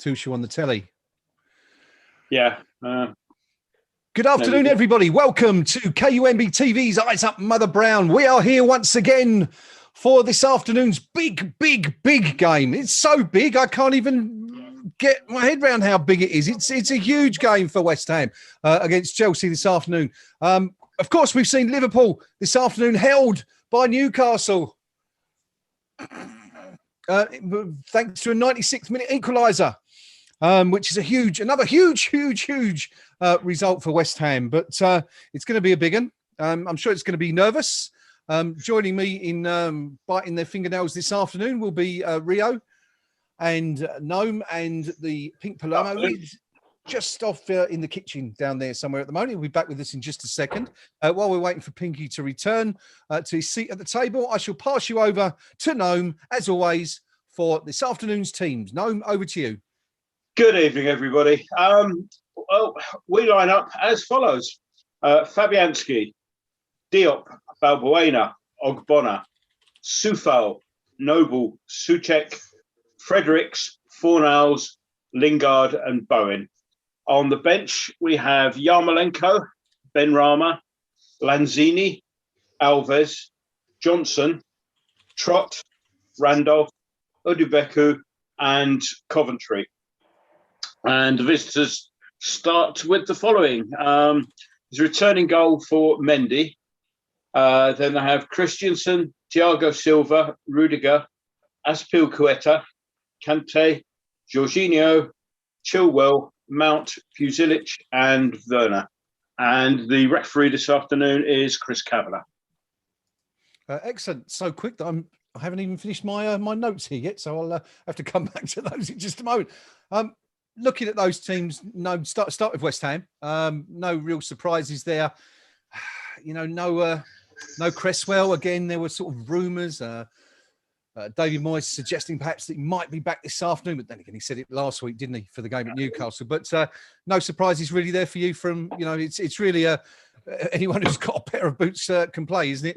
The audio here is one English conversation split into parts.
Tuchel on the telly. Yeah. Good afternoon, everybody. Welcome to KUMBTV's Eyes Up Mother Brown. We are here once again for this afternoon's big game. It's so big, I can't even get my head around how big it is. It's a huge game for West Ham against Chelsea this afternoon. Of course, we've seen Liverpool this afternoon held by Newcastle. Thanks to a 96th-minute equaliser. Which is another huge result for West Ham. But it's going to be a big one. I'm sure it's going to be nervous. Joining me in biting their fingernails this afternoon will be Rio and Gnome and the Pink Palermo. He's just off in the kitchen down there somewhere at the moment. He'll be back with us in just a second. While we're waiting for Pinky to return to his seat at the table, I shall pass you over to Gnome, as always, for this afternoon's teams. Gnome, over to you. Good evening, everybody. Well, we line up as follows. Fabianski, Diop, Balbuena, Ogbonna, Soufal, Noble, Souček, Fredericks, Fornals, Lingard and Bowen. On the bench, we have Yarmolenko, Benrahma, Lanzini, Alves, Johnson, Trott, Randolph, Odubeku and Coventry. And the visitors start with the following. There's a returning goal for Mendy. Then they have Christensen, Thiago Silva, Rudiger, Azpilicueta, Kante, Jorginho, Chilwell, Mount, Fusilic and Werner. And the referee this afternoon is Chris Kavanagh. Excellent. So quick that I haven't even finished my my notes here yet, so I'll have to come back to those in just a moment. Looking at those teams, no, start with West Ham. No real surprises there. You know, no Cresswell. Again, there were sort of rumours. David Moyes suggesting perhaps that he might be back this afternoon, but then again, he said it last week, didn't he, for the game at Newcastle? But no surprises really there for you. From it's really anyone who's got a pair of boots can play, isn't it?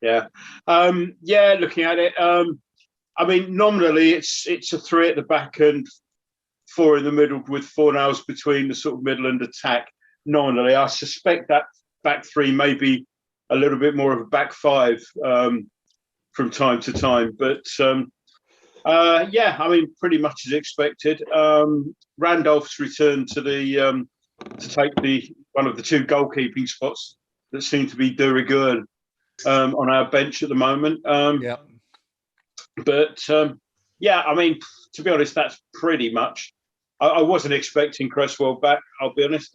Yeah. Looking at it, I mean, nominally it's a three at the back and four in the middle with Fornals between the sort of middle and attack. Nominally, I suspect that back three may be a little bit more of a back five from time to time. But I mean, pretty much as expected. Randolph's returned to the to take one of the two goalkeeping spots that seem to be de rigueur on our bench at the moment. I mean, to be honest, that's pretty much. I wasn't expecting Cresswell back. I'll be honest.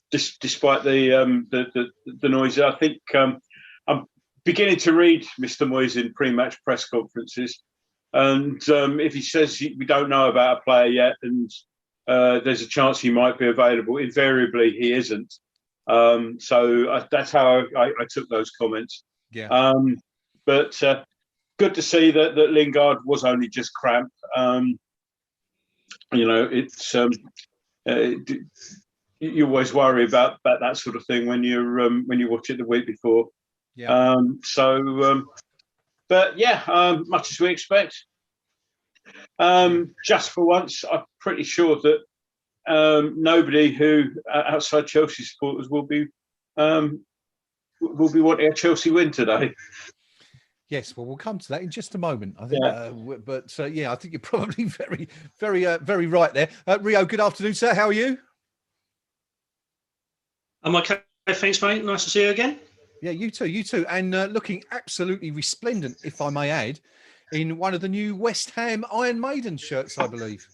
Despite the noise, I think I'm beginning to read Mr. Moyes in pre-match press conferences, and if he says we don't know about a player yet, and there's a chance he might be available, invariably he isn't. So that's how I took those comments. But good to see that Lingard was only just cramp. It's you always worry about that sort of thing when you watch it the week before. Much as we expect. Just for once, I'm pretty sure that nobody who outside Chelsea supporters will be wanting a Chelsea win today. Yes, well, we'll come to that in just a moment, I think. I think you're probably very right there. Rio, good afternoon, sir. How are you? I'm okay, thanks, mate. Nice to see you again. Yeah, you too. And looking absolutely resplendent, if I may add, in one of the new West Ham Iron Maiden shirts, I believe.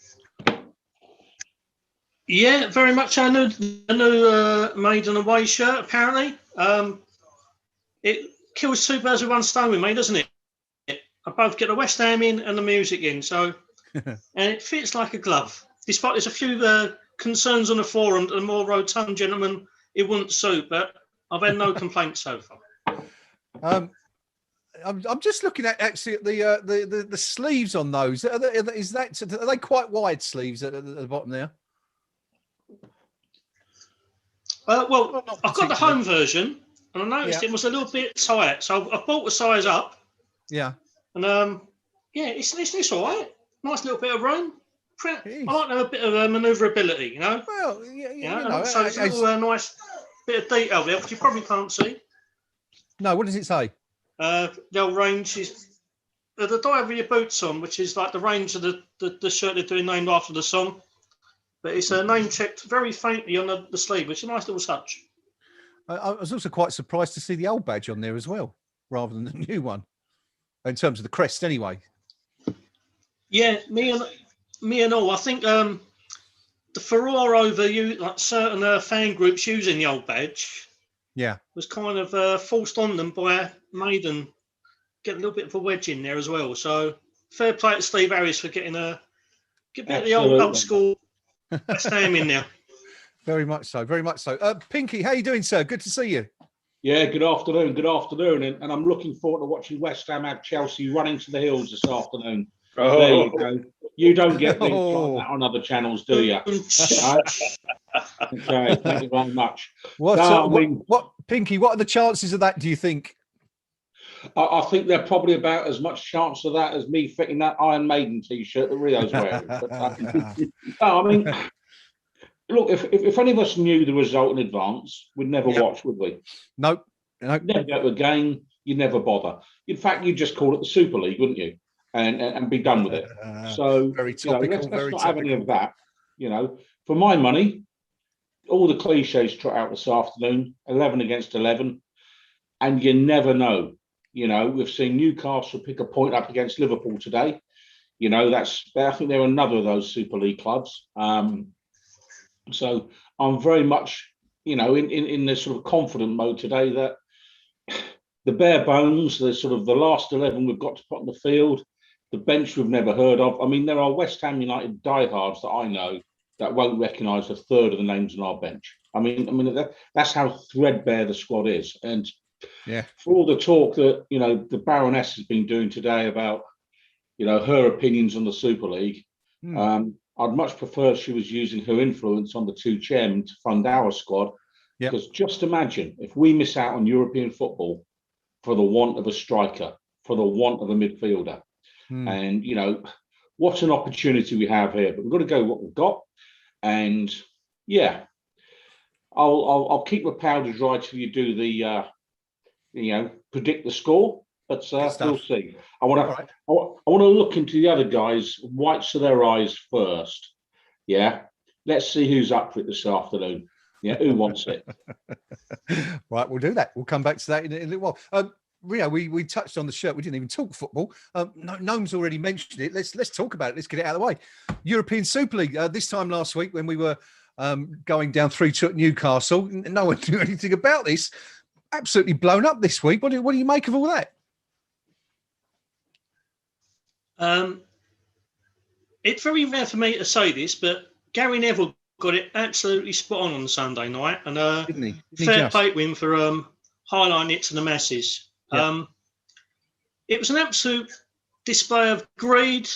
Yeah, very much. A new Maiden away shirt, apparently. It kills two birds with one stone with me, doesn't it? I both get the West Ham in and the music in, so and it fits like a glove. Despite there's a few concerns on the forum that a more rotund gentleman it wouldn't suit, but I've had no complaints so far. I'm just looking at actually the sleeves on those. Are they quite wide sleeves at the bottom there? Well, I've got the home version, and I noticed it was a little bit tight, so I bought the size up. Yeah. And it's all right. nice little bit of room. I It is. like to have a bit of manoeuvrability, you know. Well, And also there's a little nice bit of detail there, which you probably can't see. No, what does it say? The old range is the dive with your boots on, which is like the range of the shirt they're doing, named after the song. But it's name checked very faintly on the sleeve, which is a nice little touch. I was also quite surprised to see the old badge on there as well, rather than the new one, in terms of the crest, anyway. Yeah, me and all. I think the furore over like certain fan groups using the old badge, was kind of forced on them by Maiden. Get a little bit of a wedge in there as well. So fair play to Steve Harris for getting a bit of the old school West Ham in there. Very much so, very much so. Pinky, how you doing, sir? Good to see you. Yeah, good afternoon. And I'm looking forward to watching West Ham have Chelsea running to the hills this afternoon. Oh. There you go. You don't get things like that on other channels, do you? Okay, thank you very much. What, Pinky, what are the chances of that, do you think? I think they're probably about as much chance of that as me fitting that Iron Maiden T-shirt that Rio's wearing. But, no, I mean, look, if any of us knew the result in advance, we'd never watch, would we? Nope. Never go to a game. You'd never bother. In fact, you'd just call it the Super League, wouldn't you? And be done with it. So very topical, let's not have any of that. You know, for my money, all the cliches trot out this afternoon. 11 against 11, and you never know. You know, we've seen Newcastle pick a point up against Liverpool today. You know, I think they're another of those Super League clubs. So I'm very much, in this sort of confident mode today that the bare bones, the sort of the last 11 we've got to put on the field, the bench we've never heard of. I mean, there are West Ham United diehards that I know that won't recognise a third of the names on our bench. I mean that's how threadbare the squad is. And for all the talk that the Baroness has been doing today about her opinions on the Super League, I'd much prefer she was using her influence on the two chairmen to fund our squad. Because just imagine if we miss out on European football for the want of a striker, for the want of a midfielder. And what an opportunity we have here. But we've got to go with what we've got. And I'll keep the powder dry till you do the predict the score. But we'll see. I want to look into the other guys' whites of their eyes first. Yeah, let's see who's up for it this afternoon. Yeah, who wants it? Right, we'll do that. We'll come back to that in a little while. Rio, we touched on the shirt. We didn't even talk football. Gnome's already mentioned it. Let's talk about it. Let's get it out of the way. European Super League. This time last week when we were going down 3-2 at Newcastle, no one knew anything about this. Absolutely blown up this week. What do you make of all that? It's very rare for me to say this, but Gary Neville got it absolutely spot on Sunday night, and Didn't he? fair play to him for highlighting it to the masses. It was an absolute display of greed,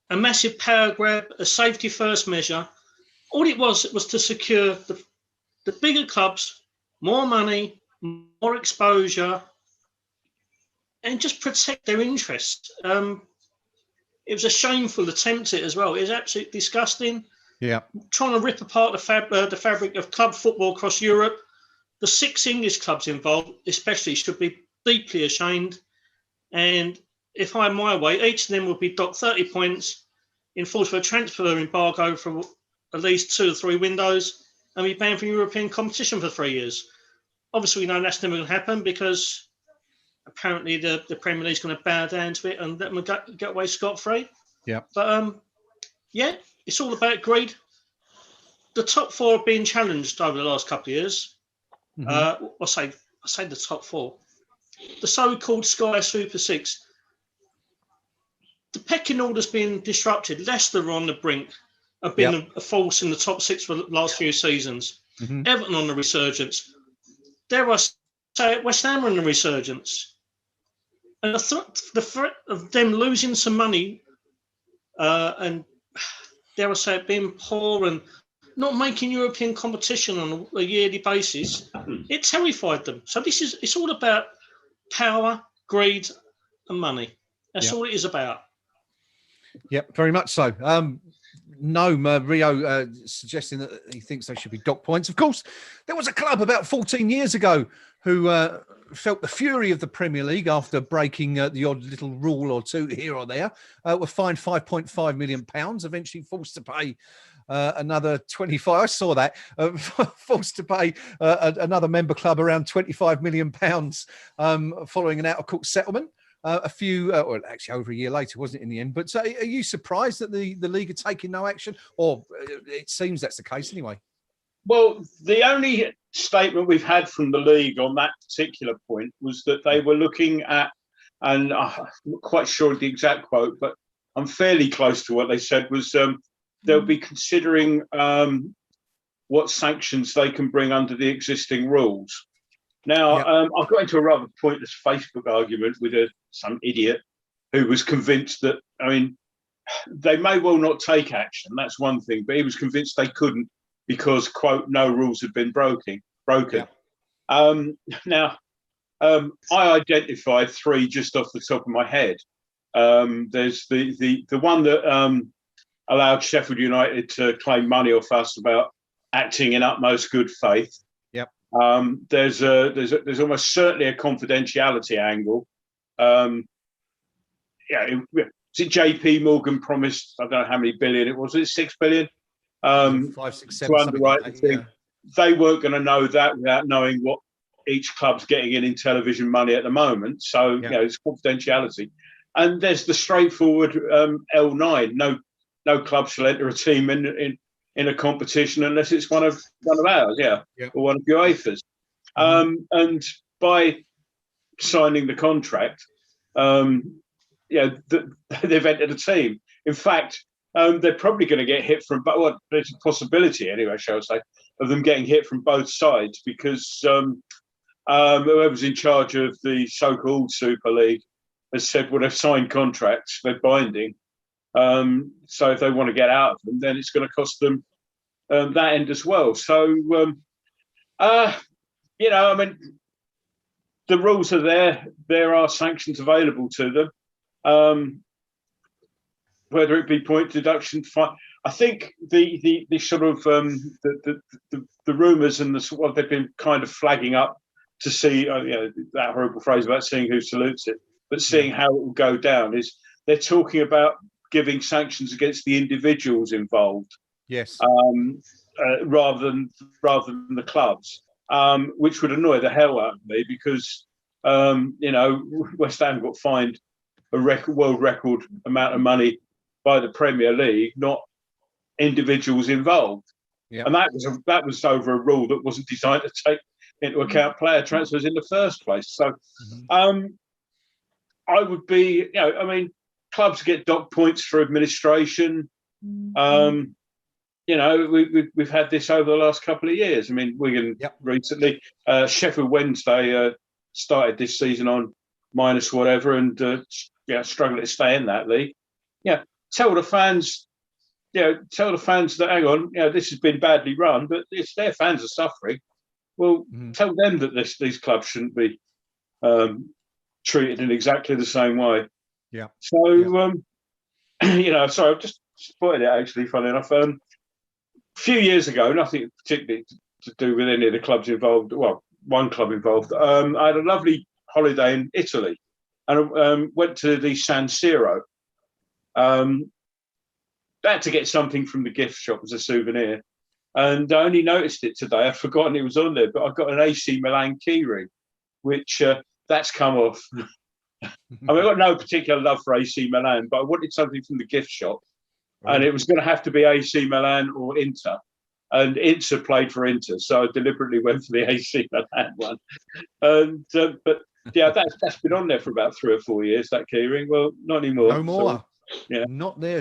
a massive power grab, a safety first measure. All it was to secure the bigger clubs more money, more exposure, and just protect their interests. It was a shameful attempt at it as well. It was absolutely disgusting. Yeah, trying to rip apart the fabric of club football across Europe. The 6 English clubs involved, especially, should be deeply ashamed. And if I had my way, each of them would be docked 30 points, enforced for a transfer embargo for at least 2 or 3 windows, and be banned from European competition for 3 years. Obviously, we know that's never going to happen because apparently the Premier League is going to bow down to it and let them get away scot-free. Yeah. But, it's all about greed. The top 4 have been challenged over the last couple of years. I say the top 4. The so-called Sky Super 6. The pecking order's been disrupted. Leicester on the brink have been a force in the top 6 for the last few seasons. Everton on the resurgence. Dare I say it, West Ham on the resurgence. And the threat of them losing some money and dare I say it, being poor and not making European competition on a yearly basis, it terrified them. So it's all about power, greed, and money. That's all it is about. Yep, very much so. Gnome, Rio suggesting that he thinks they should be dock points. Of course, there was a club about 14 years ago who felt the fury of the Premier League after breaking the odd little rule or two here or there, were fined £5.5 million, eventually forced to pay another 25. I saw that, forced to pay another member club around £25 million following an out-of-court settlement. Or actually over a year later, wasn't it, in the end? But are you surprised that the league are taking no action? Or it seems that's the case anyway. Well, the only statement we've had from the league on that particular point was that they were looking at, and I'm not quite sure of the exact quote, but I'm fairly close to what they said was they'll be considering what sanctions they can bring under the existing rules. Now, I got into a rather pointless Facebook argument with some idiot who was convinced that, I mean, they may well not take action. That's one thing, but he was convinced they couldn't because, quote, no rules had been broken. Now, I identified three just off the top of my head. There's the one that allowed Sheffield United to claim money off us about acting in utmost good faith. There's almost certainly a confidentiality angle. JP Morgan promised, I don't know how many billion it was. Was it 6 billion? 5, 6, 7, to underwrite the thing. Yeah. They weren't going to know that without knowing what each club's getting in television money at the moment. So it's confidentiality. And there's the straightforward L9. No club shall enter a team in a competition unless it's one of ours, or one of UEFA's. And by signing the contract, they've entered a team. In fact, they're probably going to get hit from, but well, there's a possibility anyway, shall I say, of them getting hit from both sides because whoever's in charge of the so-called Super League has said, well, they've signed contracts, they're binding. So if they want to get out of them, then it's going to cost them that end as well. So, I mean, the rules are there. There are sanctions available to them. Whether it be point deduction, fine. I think the sort of the rumours and what they've been kind of flagging up to see, that horrible phrase about seeing who salutes it, but seeing how it will go down is they're talking about giving sanctions against the individuals involved. Yes. Rather than the clubs, which would annoy the hell out of me because West Ham got fined a world record amount of money by the Premier League, not individuals involved. Yeah. And that was over a rule that wasn't designed to take into account player transfers in the first place. So I would be, clubs get dock points for administration. We've had this over the last couple of years. I mean, Wigan recently, Sheffield Wednesday started this season on minus whatever and struggling to stay in that league. Tell the fans that hang on, this has been badly run, but if their fans are suffering, well, tell them that these clubs shouldn't be treated in exactly the same way. Yeah. So, sorry, I've just spotted it actually. Funny enough, a few years ago, nothing particularly to do with any of the clubs involved. Well, one club involved. I had a lovely holiday in Italy, and went to the San Siro. I had to get something from the gift shop as a souvenir, and I only noticed it today. I'd forgotten it was on there, but I got an AC Milan keyring, which that's come off. I mean, I've got no particular love for AC Milan, but I wanted something from the gift shop, and it was going to have to be AC Milan or Inter, and Inter played for Inter, so I deliberately went for the AC Milan one. And but that's been on there for about 3 or 4 years. That keyring, well, not anymore. No more. So, yeah, not there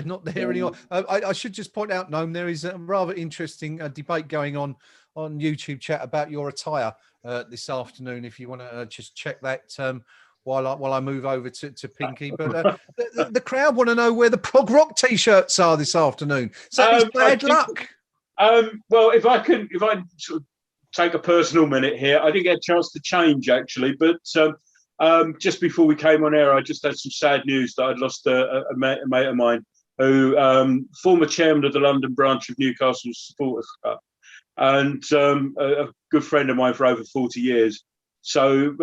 anymore. I should just point out, Gnome, there is a rather interesting debate going on YouTube chat about your attire this afternoon. If you want to just check that while I move over to Pinky, but the crowd want to know where the prog rock t-shirts are this afternoon. So it's bad luck. Well, if I sort of take a personal minute here, I didn't get a chance to change actually, but just before we came on air, I just had some sad news that I'd lost a mate of mine who former chairman of the London branch of Newcastle Supporters Club, and a good friend of mine for over 40 years. So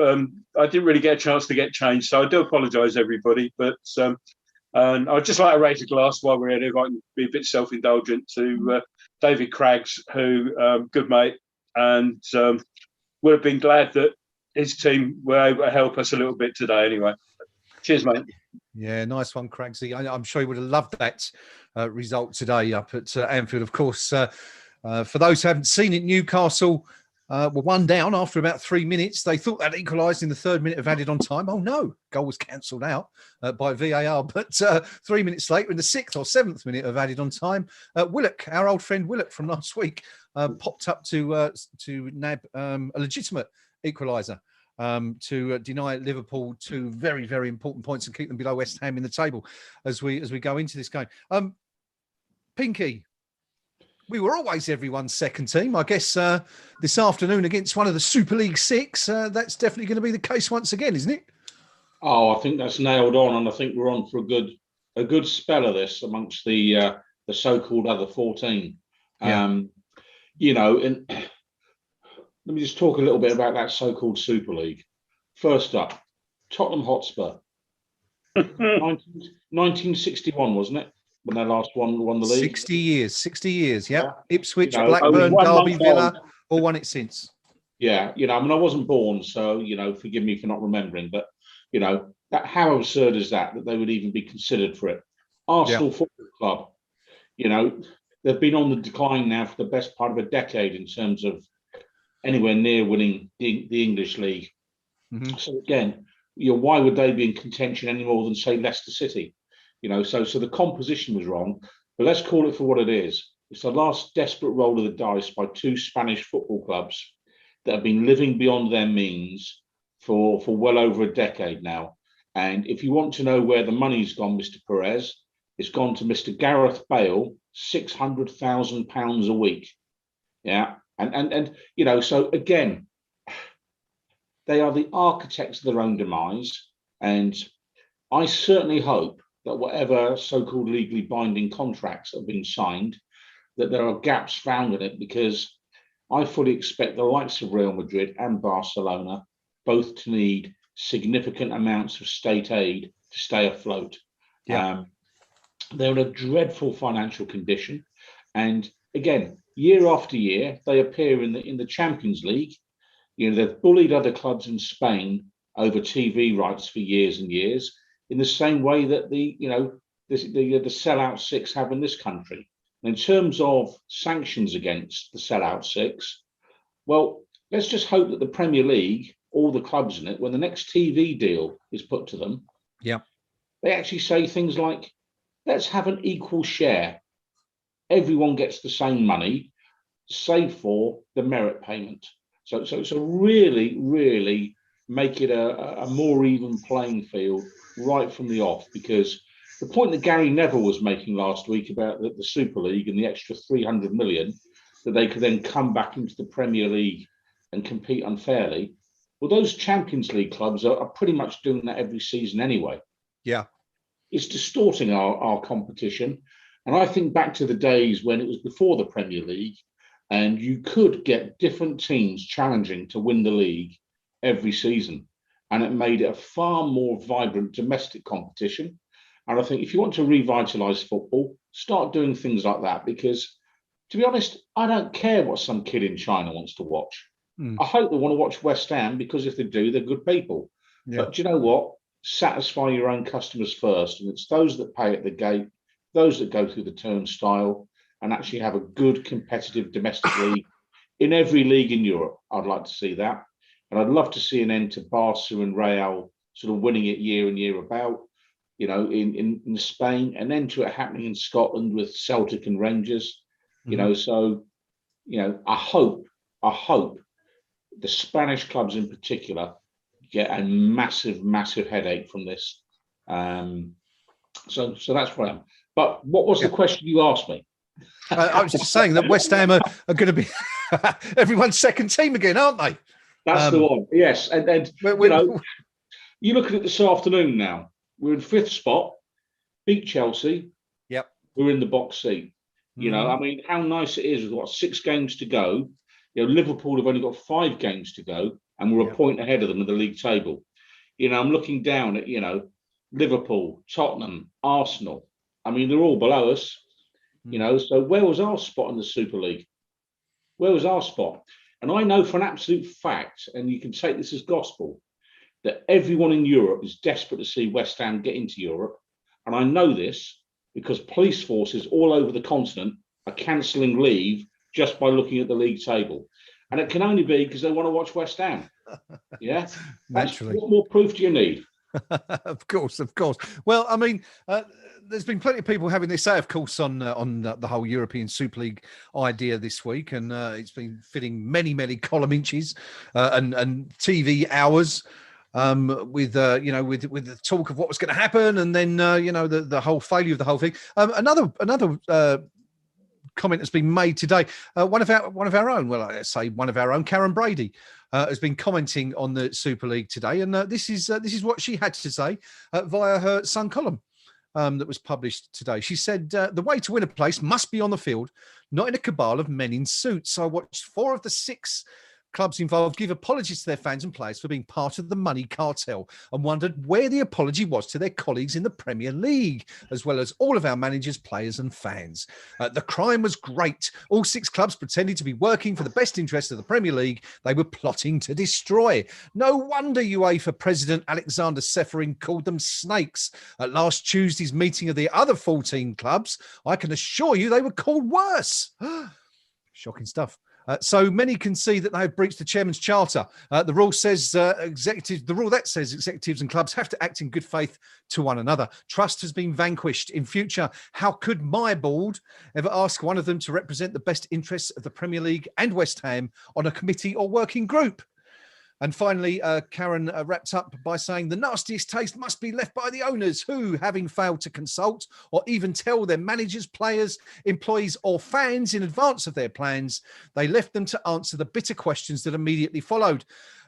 I didn't really get a chance to get changed. So I do apologise, everybody. But and I'd just like to raise a glass while we're here, if I can be a bit self-indulgent, to David Craggs, who good mate, and would have been glad that his team were able to help us a little bit today. Anyway, cheers, mate. Yeah, nice one, Craigsy. I'm sure he would have loved that result today up at Anfield. Of course, for those who haven't seen it, Newcastle were one down after about 3 minutes. They thought that equalised in the 3rd minute of added on time. Oh, no, goal was cancelled out by VAR. But 3 minutes later, in the 6th or 7th minute of added on time, Willock, our old friend Willock from last week, popped up to nab a legitimate equaliser. To deny Liverpool 2 very, very important points and keep them below West Ham in the table as we go into this game. Pinky, we were always everyone's second team. I guess this afternoon against one of the Super League 6, that's definitely going to be the case once again, isn't it? Oh, I think that's nailed on, and I think we're on for a good spell of this amongst the so-called other 14. Yeah. And let me just talk a little bit about that so-called Super League. First up, Tottenham Hotspur. 1961, wasn't it, when they last won the league? 60 years, yep. Yeah. Ipswich, Blackburn, Derby, Villa, all won it since. Yeah, I mean, I wasn't born, so, forgive me for not remembering, but, that how absurd is that they would even be considered for it? Arsenal Football Club, they've been on the decline now for the best part of a decade in terms of anywhere near winning the English league. Mm-hmm. So again, why would they be in contention any more than, say, Leicester City? So the composition was wrong, but let's call it for what it is. It's the last desperate roll of the dice by 2 Spanish football clubs that have been living beyond their means for well over a decade now. And if you want to know where the money's gone, Mr. Perez, it's gone to Mr. Gareth Bale, £600,000 a week. Yeah. And so again, they are the architects of their own demise. And I certainly hope that whatever so-called legally binding contracts have been signed, that there are gaps found in it, because I fully expect the likes of Real Madrid and Barcelona both to need significant amounts of state aid to stay afloat. Yeah. They're in a dreadful financial condition. And again, year after year, they appear in the Champions League. They've bullied other clubs in Spain over TV rights for years and years, in the same way that the sellout 6 have in this country. And in terms of sanctions against the sellout 6, well, let's just hope that the Premier League, all the clubs in it, when the next TV deal is put to them, they actually say things like, let's have an equal share. Everyone gets the same money, save for the merit payment. So really, really make it a more even playing field right from the off, because the point that Gary Neville was making last week about the Super League and the extra 300 million, that they could then come back into the Premier League and compete unfairly. Well, those Champions League clubs are pretty much doing that every season anyway. Yeah. It's distorting our competition. And I think back to the days when it was before the Premier League, and you could get different teams challenging to win the league every season. And it made it a far more vibrant domestic competition. And I think if you want to revitalise football, start doing things like that, because, to be honest, I don't care what some kid in China wants to watch. I hope they want to watch West Ham, because if they do, they're good people. Yeah. But do you know what? Satisfy your own customers first. And it's those that pay at the gate, those that go through the turnstile, and actually have a good competitive domestic league in every league in Europe. I'd like to see that. And I'd love to see an end to Barca and Real sort of winning it year in, year about, in Spain, an end to it happening in Scotland with Celtic and Rangers, So, I hope the Spanish clubs in particular get a massive, massive headache from this. So that's where I am. But what was the question you asked me? I was just saying that West Ham are going to be everyone's second team again, aren't they? That's the one. Yes. And you look at it this afternoon now. We're in 5th spot, beat Chelsea. Yep. who are in the box seat. You know, I mean, how nice it is. We've got 6 games to go. You know, Liverpool have only got 5 games to go, and we're a point ahead of them in the league table. You know, I'm looking down at, you know, Liverpool, Tottenham, Arsenal. I mean, they're all below us. You know, so where was our spot in the Super League? Where was our spot? And I know for an absolute fact, and you can take this as gospel, that everyone in Europe is desperate to see West Ham get into Europe. And I know this because police forces all over the continent are cancelling leave just by looking at the league table. And it can only be because they want to watch West Ham. Yeah? Naturally. What more proof do you need? Of course. Well, I mean, there's been plenty of people having their say, of course, on the whole European Super League idea this week, and it's been fitting many column inches and TV hours with the talk of what was going to happen, and then the whole failure of the whole thing. Another comment has been made today. One of our own, Karen Brady, has been commenting on the Super League today, and this is what she had to say via her Sun column that was published today. She said, the way to win a place must be on the field, not in a cabal of men in suits. I watched 4 of the 6 clubs involved give apologies to their fans and players for being part of the money cartel, and wondered where the apology was to their colleagues in the Premier League, as well as all of our managers, players and fans. The crime was great. All 6 clubs pretended to be working for the best interest of the Premier League. They were plotting to destroy. No wonder UEFA President Alexander Seferin called them snakes. At last Tuesday's meeting of the other 14 clubs, I can assure you they were called worse. Shocking stuff. So many can see that they have breached the chairman's charter. The rule says executives and clubs have to act in good faith to one another. Trust has been vanquished. In future, how could my board ever ask one of them to represent the best interests of the Premier League and West Ham on a committee or working group? And finally, Karen wrapped up by saying the nastiest taste must be left by the owners who, having failed to consult or even tell their managers, players, employees or fans in advance of their plans, they left them to answer the bitter questions that immediately followed.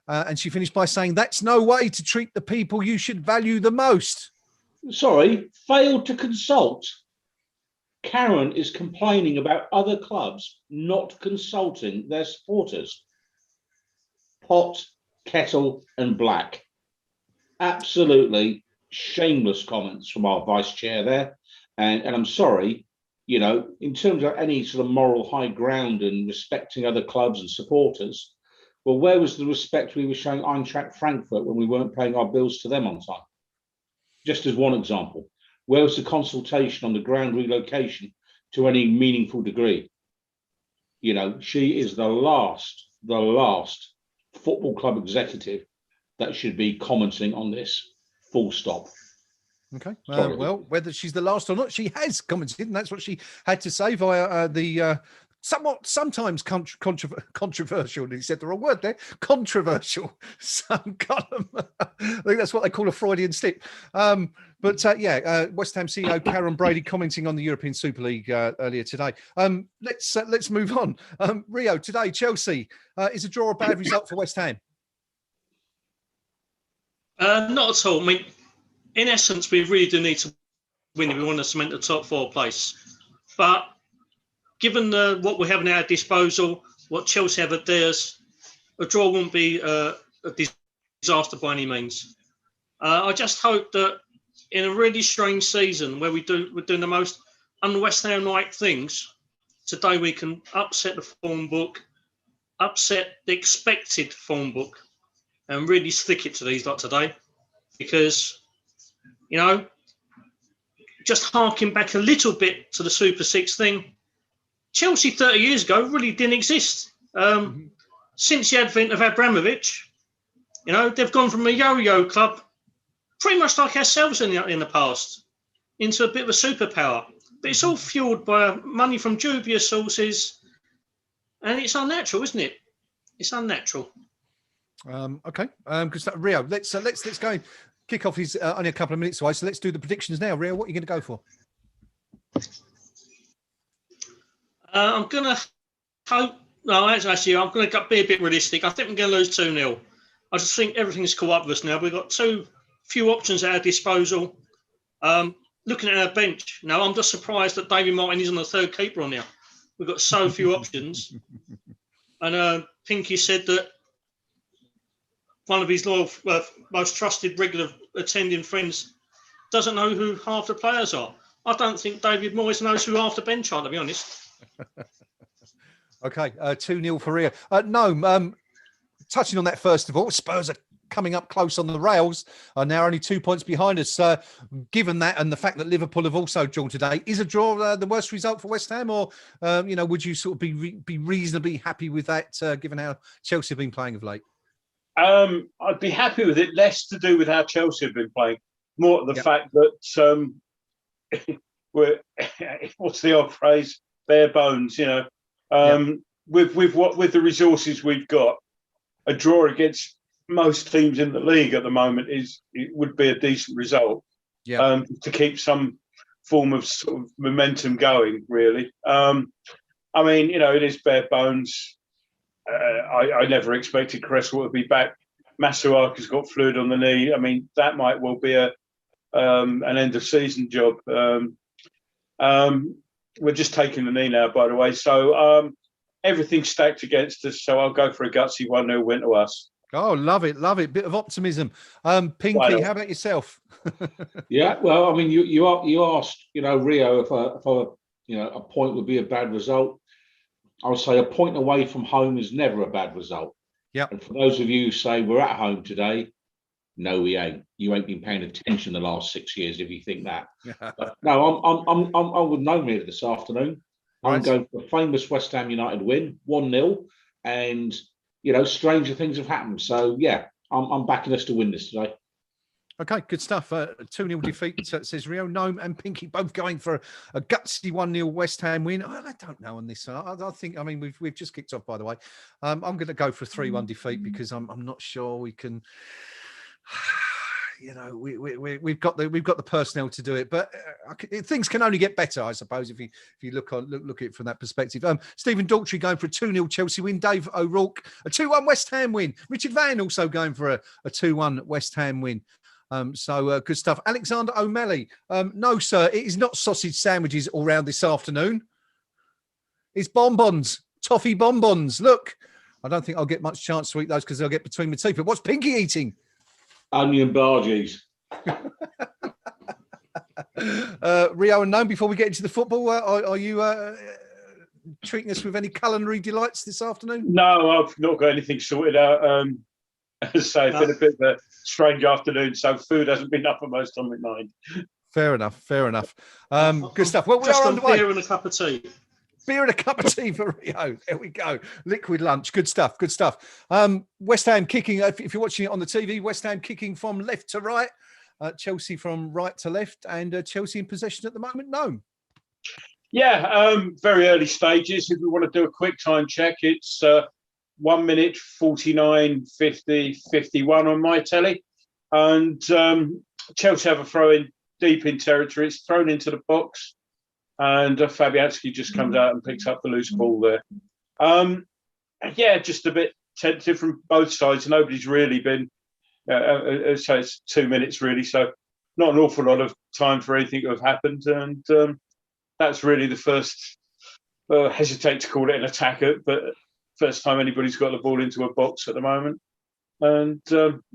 And she finished by saying, that's no way to treat the people you should value the most. Sorry, failed to consult. Karen is complaining about other clubs not consulting their supporters. Pot, kettle and black. Absolutely shameless comments from our vice chair there. And I'm sorry, you know, in terms of any sort of moral high ground and respecting other clubs and supporters, well, where was the respect we were showing Eintracht Frankfurt when we weren't paying our bills to them on time? Just as one example. Where was the consultation on the ground relocation to any meaningful degree? You know, she is the last football club executive that should be commenting on this, full stop. Okay. Well, whether she's the last or not, she has commented, and that's what she had to say via the sometimes controversial, and he said the wrong word there, controversial Sun column. I think that's what they call a Freudian slip. West Ham CEO Karen Brady commenting on the European Super League earlier today. Let's move on. Rio, today, Chelsea, is a draw a bad result for West Ham? Not at all. I mean, in essence, we really do need to win if we want to cement the top 4 place. But given what we have at our disposal, what Chelsea have at theirs, a draw won't be a disaster by any means. I just hope that in a really strange season where we're doing the most un-West Ham-like things, today we can upset the form book, upset the expected form book, and really stick it to these lot today. Because, you know, just harking back a little bit to the Super 6 thing, Chelsea 30 years ago really didn't exist. Since the advent of Abramovich, you know, they've gone from a yo-yo club, pretty much like ourselves in the past, into a bit of a superpower. But it's all fueled by money from dubious sources, and it's unnatural, isn't it? It's unnatural. Okay. Because Rio, let's go and kick off. He's only a couple of minutes away, so let's do the predictions now. Rio, what are you going to go for? I'm going to hope. No, actually, I'm going to be a bit realistic. I think we're going to lose 2-0. I just think everything's caught up with us now. We've got too few options at our disposal. looking at our bench now, I'm just surprised that David Martin isn't the third keeper on there. We've got so few options. And Pinky said that one of his loyal, most trusted, regular attending friends doesn't know who half the players are. I don't think David Moyes knows who half the bench are, to be honest. Okay, 2-0 for Rio. Gnome, touching on that first of all, Spurs are coming up close on the rails, are now only 2 points behind us. Given that and the fact that Liverpool have also drawn today, is a draw the worst result for West Ham, or would you sort of be reasonably happy with that, given how Chelsea have been playing of late? I'd be happy with it. Less to do with how Chelsea have been playing, more the fact that we're what's the old phrase? Bare bones, With the resources we've got, a draw against most teams in the league at the moment would be a decent result. To keep some form of sort of momentum going, really. It is bare bones. I never expected Cresswell to be back. Masuaka's got fluid on the knee. I mean, that might well be an end of season job. We're just taking the knee now, by the way. So everything's stacked against us. So I'll go for a gutsy 1-0 win to us. Oh, love it. Bit of optimism. Pinky, how about yourself? Yeah, well, I mean, you asked, Rio, if a point would be a bad result. I would say a point away from home is never a bad result. Yeah. And for those of you who say we're at home today, no, we ain't. You ain't been paying attention the last 6 years if you think that. But no, I'm with Gnome here this afternoon. I'm going for a famous West Ham United win, 1-0, and stranger things have happened. So yeah, I'm backing us to win this today. Okay, good stuff. 2-0 defeat, says Rio. Gnome and Pinky both going for a gutsy 1-0 West Ham win. I don't know on this. I think, we've just kicked off, by the way. I'm going to go for a 3-1 defeat because I'm not sure we can. We've got the personnel to do it, but things can only get better, I suppose, if you look at it from that perspective. Stephen Daltrey going for a 2-0 Chelsea win. Dave O'Rourke a 2-1 West Ham win. Richard Van also going for a 2-1 West Ham win. Good stuff. Alexander O'Malley. No, sir, it is not sausage sandwiches all round this afternoon. It's bonbons, toffee bonbons. Look, I don't think I'll get much chance to eat those because they'll get between my teeth. But what's Pinky eating? Onion bargies. Rio and Gnome, before we get into the football, are you treating us with any culinary delights this afternoon? No, I've not got anything sorted out. As I say, it's been a bit of a strange afternoon, so food hasn't been uppermost on my mind. Fair enough. Good stuff. Well, we just are underway. Beer and a cup of tea. Beer and a cup of tea for Rio. There we go. Liquid lunch. Good stuff. West Ham kicking, if you're watching it on the TV, West Ham kicking from left to right, Chelsea from right to left, and Chelsea in possession at the moment. Gnome. Yeah, very early stages. If we want to do a quick time check, it's 1 minute 49, 50, 51 on my telly. And Chelsea have a throw in deep in territory. It's thrown into the box. And Fabianski just comes out and picks up the loose ball there. Just a bit tentative from both sides. Nobody's really been, so it's 2 minutes really. So not an awful lot of time for anything to have happened. And that's really the first, hesitate to call it an attack, but first time anybody's got the ball into a box at the moment. And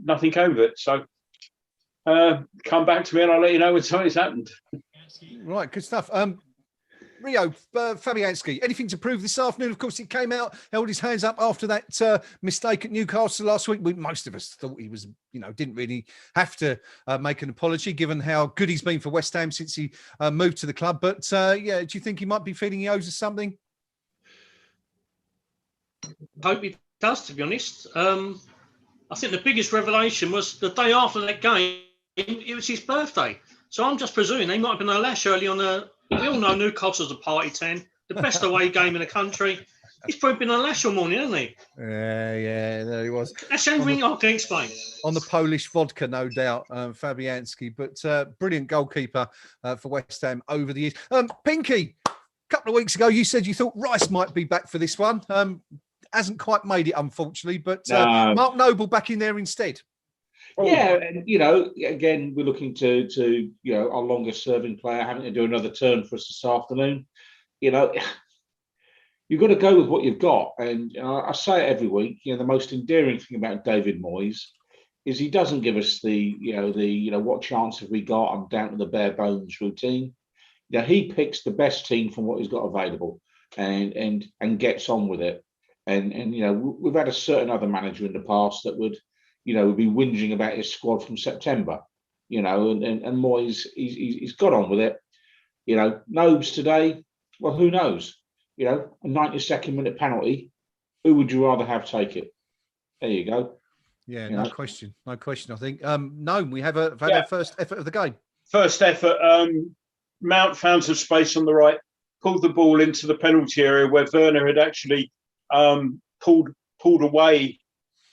nothing came of it. So come back to me and I'll let you know when something's happened. Right, good stuff. Rio, Fabianski, anything to prove this afternoon? Of course, he came out, held his hands up after that mistake at Newcastle last week. Most of us thought he was, didn't really have to make an apology, given how good he's been for West Ham since he moved to the club. But, do you think he might be feeling he owes us something? I hope he does, to be honest. I think the biggest revelation was the day after that game, it was his birthday. So I'm just presuming he might have been a lash early on the... We all know Newcastle's a party town, the best away game in the country. He's probably been a lash all morning, hasn't he? Yeah, there he was. That's the only thing I can explain. On the Polish vodka, no doubt, Fabianski. But brilliant goalkeeper for West Ham over the years. Pinky, a couple of weeks ago, you said you thought Rice might be back for this one. Hasn't quite made it, unfortunately, but Mark Noble back in there instead. Yeah, and again, we're looking to our longest serving player having to do another turn for us this afternoon. You've got to go with what you've got, and I say it every week. The most endearing thing about David Moyes is he doesn't give us the what chance have we got? I'm down to the bare bones routine. He picks the best team from what he's got available, and gets on with it. And we've had a certain other manager in the past that would be whinging about his squad from September. And Moyes he's got on with it. Nobes today. Well, who knows? A 92nd minute penalty. Who would you rather have take it? There you go. Yeah, no question. I think. Gnome, we have had our first effort of the game. First effort. Mount found some space on the right, pulled the ball into the penalty area where Werner had actually pulled away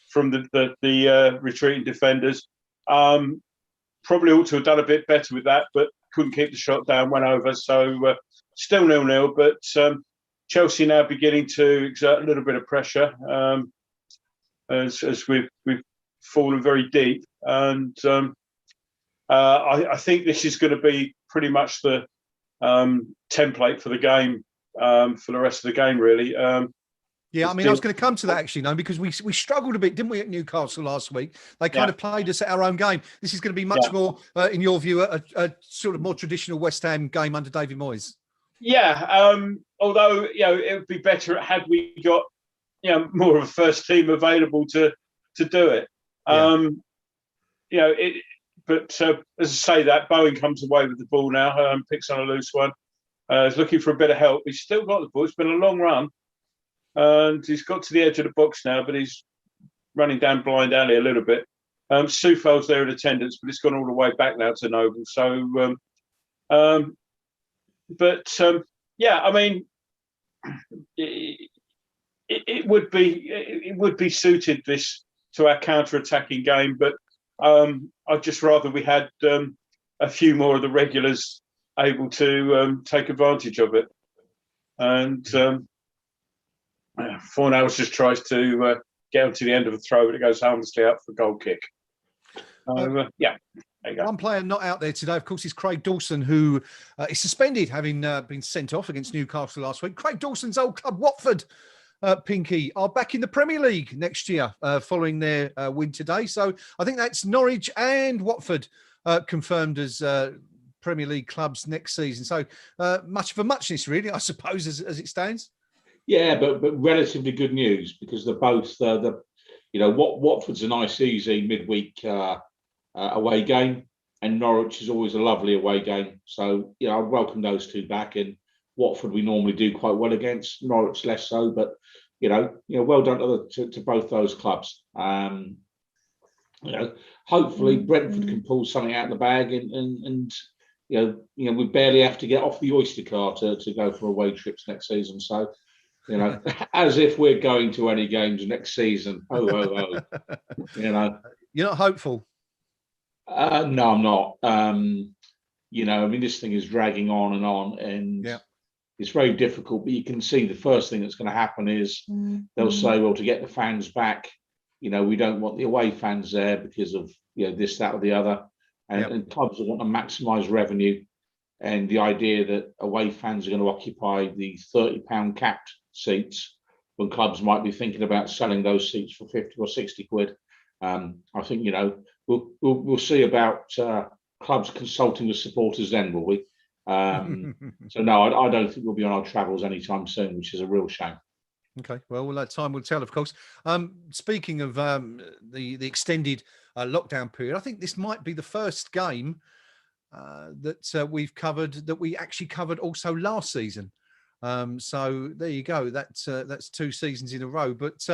from the retreating defenders. Probably ought to have done a bit better with that, but couldn't keep the shot down. Went over, so still 0-0. But Chelsea now beginning to exert a little bit of pressure as we've fallen very deep, and I think this is going to be pretty much the template for the game for the rest of the game, really. Yeah, I mean, I was going to come to that actually, no, because we struggled a bit, didn't we, at Newcastle last week? They kind of played us at our own game. This is going to be much more, in your view, a sort of more traditional West Ham game under David Moyes. Yeah, although it would be better had we got more of a first team available to do it. But as I say, that Bowen comes away with the ball now, picks on a loose one, is looking for a bit of help. He's still got the ball. It's been a long run, and he's got to the edge of the box now, but he's running down blind alley a little bit. Soufel's there in attendance, but it's gone all the way back now to Noble. So, I mean, it would be suited this to our counter-attacking game, but I'd just rather we had a few more of the regulars able to take advantage of it. And Fornals just tries to get onto the end of a throw, but it goes harmlessly out for a goal kick. There you go. One player not out there today, of course, is Craig Dawson, who is suspended, having been sent off against Newcastle last week. Craig Dawson's old club, Watford, Pinky, are back in the Premier League next year following their win today. So I think that's Norwich and Watford confirmed as Premier League clubs next season. So much of a muchness, really, I suppose, as it stands. Yeah, but relatively good news because they're both Watford's a nice, easy midweek away game, and Norwich is always a lovely away game. So I welcome those two back. And Watford we normally do quite well against, Norwich less so, but well done to both those clubs. Hopefully Brentford can pull something out of the bag, and we barely have to get off the Oyster card to go for away trips next season. So as if we're going to any games next season. You're not hopeful? No, I'm not. I mean, this thing is dragging on, and it's very difficult. But you can see the first thing that's going to happen is they'll say, well, to get the fans back, we don't want the away fans there because of this, that, or the other, and clubs want to maximise revenue. And the idea that away fans are going to occupy the £30 capped seats when clubs might be thinking about selling those seats for 50 or 60 quid. I think we'll see about clubs consulting with supporters then, will we? So no, I don't think we'll be on our travels anytime soon, which is a real shame. Okay, well, time will tell, of course. Speaking of the extended lockdown period, I think this might be the first game that we've covered that we actually covered also last season. So there you go. That's 2 seasons in a row. But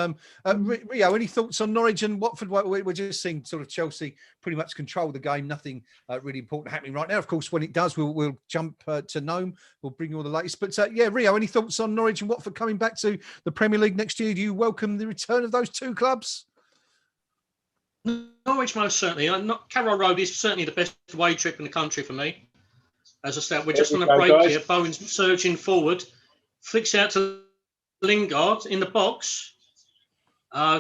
Rio, any thoughts on Norwich and Watford? We're just seeing sort of Chelsea pretty much control the game. Nothing really important happening right now. Of course, when it does, we'll jump to Gnome. We'll bring you all the latest. But Rio, any thoughts on Norwich and Watford coming back to the Premier League next year? Do you welcome the return of those two clubs? Norwich, most certainly. Carroll Road is certainly the best away trip in the country for me. As I said, we're just on a break here. Bowen's surging forward. Flicks out to Lingard in the box.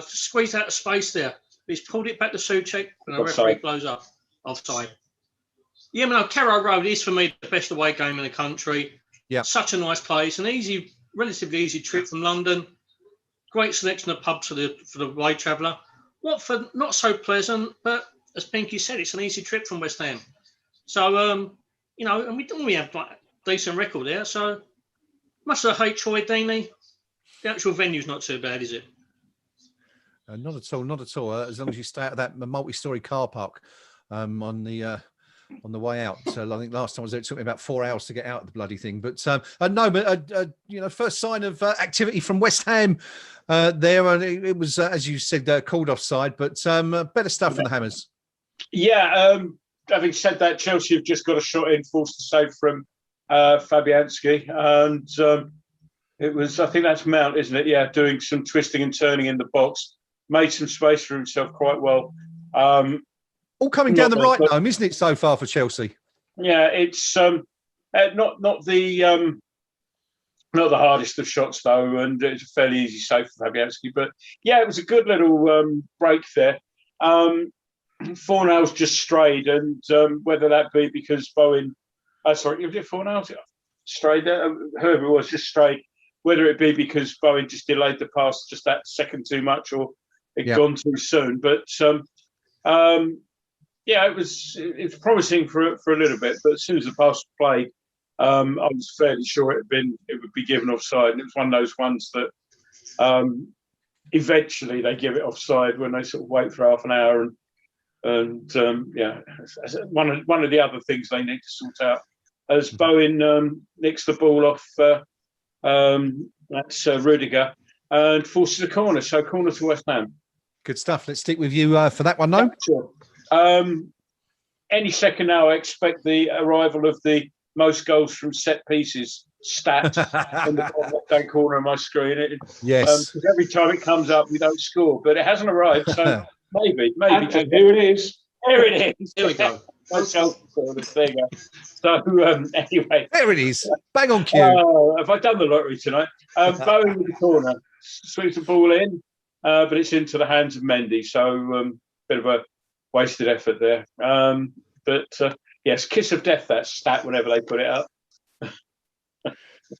Squeeze out of space there. He's pulled it back to Souček, and the Offside. referee blows up. Offside. Yeah, no, Carrow Road is for me the best away game in the country. Yeah. Such a nice place, an easy, relatively easy trip from London. Great selection of pubs for the away traveller. Watford, not so pleasant, but as Pinky said, it's an easy trip from West Ham. So, you know, and we don't really have like a decent record there. So, much of the hate Troy Deeney, the actual venue's not too bad, is it? Not at all, not at all. As long as you stay out of that multi-story car park on the way out. So I think last time I was there, it took me about 4 hours to get out of the bloody thing. But no, but you know, first sign of activity from West Ham there, and it was as you said, called offside, but better stuff from the Hammers. Yeah, having said that, Chelsea have just got a shot in, forced to save from Fabianski, and it was, I think that's Mount, isn't it? Yeah, doing some twisting and turning in the box, made some space for himself quite well. All coming down the right, Gnome, isn't it, so far for Chelsea? Yeah, it's not the hardest of shots though, and it's a fairly easy save for Fabianski. But yeah, it was a good little break there. Fornals just strayed, and whether that be because Bowen, sorry, you did Fornals strayed there. Whoever it was just strayed. Whether it be because Bowen just delayed the pass just that second too much, or it gone too soon. But yeah, it was promising for a little bit. But as soon as the pass was played, I was fairly sure it would be given offside, and it was one of those ones that eventually they give it offside when they sort of wait for half an hour, and yeah, one of the other things they need to sort out as Bowen nicks the ball off. That's Rudiger and forces a corner. So corner to West Ham. Good stuff. Let's stick with you for that one, no? Sure. Any second now, I expect the arrival of the most goals from set pieces stat in the left-hand corner of my screen. Yes. Because every time it comes up, we don't score, but it hasn't arrived. So maybe. And here it is. Here it is. Here we go. Most goals scored. There you go. So anyway, there it is. Bang on cue. Have I done the lottery tonight? Bowen with the corner, sweeps the ball in, but it's into the hands of Mendy. So bit of a wasted effort there. But yes, kiss of death, that stat whenever they put it up.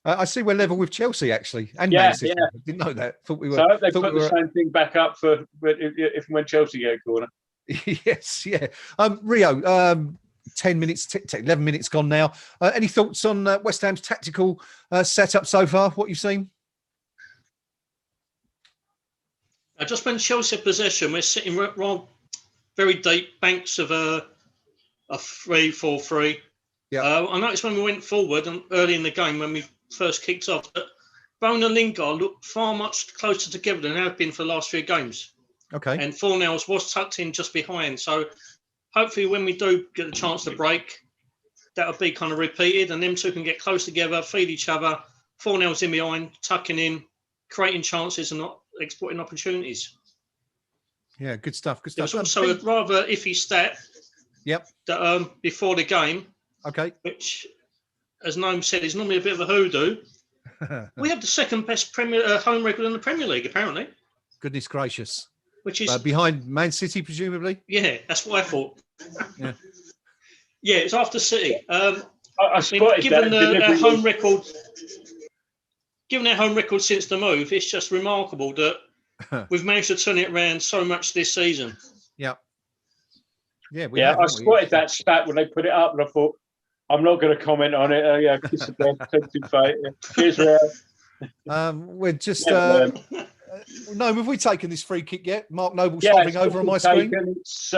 I see we're level with Chelsea actually, and yeah, Man City. yeah. I didn't know that. Thought we were. So they put the same thing back up for if and when Chelsea get a corner. Yes, yeah. Rio, 10 minutes, 11 minutes gone now. Any thoughts on West Ham's tactical setup so far? What you've seen? Just when Chelsea possession, we're sitting very deep banks of a 3-4-3. Yeah. I noticed when we went forward and early in the game when we first kicked off that Bowen and Lingard looked far much closer together than they have been for the last 3 games. Okay. And Fornals was tucked in just behind. So hopefully when we do get the chance to break, that'll be kind of repeated and them two can get close together, feed each other. Fornals in behind, tucking in, creating chances and not exploiting opportunities. Yeah, good stuff. Good stuff. There's also a rather iffy stat. Yep. That before the game. Okay. Which, as Gnome said, is normally a bit of a hoodoo. We have the second best home record in the Premier League, apparently. Goodness gracious. Which is behind Man City, presumably. Yeah, that's what I thought. Yeah. Yeah, it's after City. I spotted given that. Our home record, given our home record since the move, it's just remarkable that we've managed to turn it around so much this season. Yeah. Yeah, I spotted that stat when they put it up, and I thought, I'm not going to comment on it. Yeah, kiss the death, tempting fate. Cheers, Real. We're just. No, have we taken this free kick yet? Mark Noble's hopping over on my screen. It's,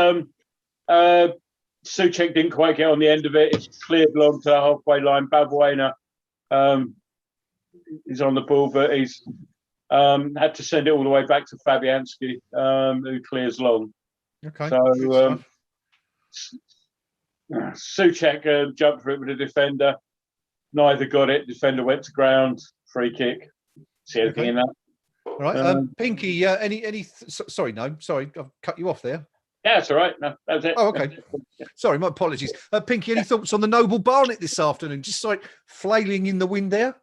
Souček didn't quite get on the end of it. It's cleared long to the halfway line. Balbuena is on the ball, but he's had to send it all the way back to Fabianski, who clears long. Okay. So Souček jumped for it with a defender. Neither got it. Defender went to ground. Free kick. See anything in that? All right. Pinky, sorry, no. Sorry, I've cut you off there. Yeah, that's all right. No, that's it. Oh, okay. Sorry, my apologies. Pinky, any thoughts on the Noble Barnet this afternoon? Just like flailing in the wind there?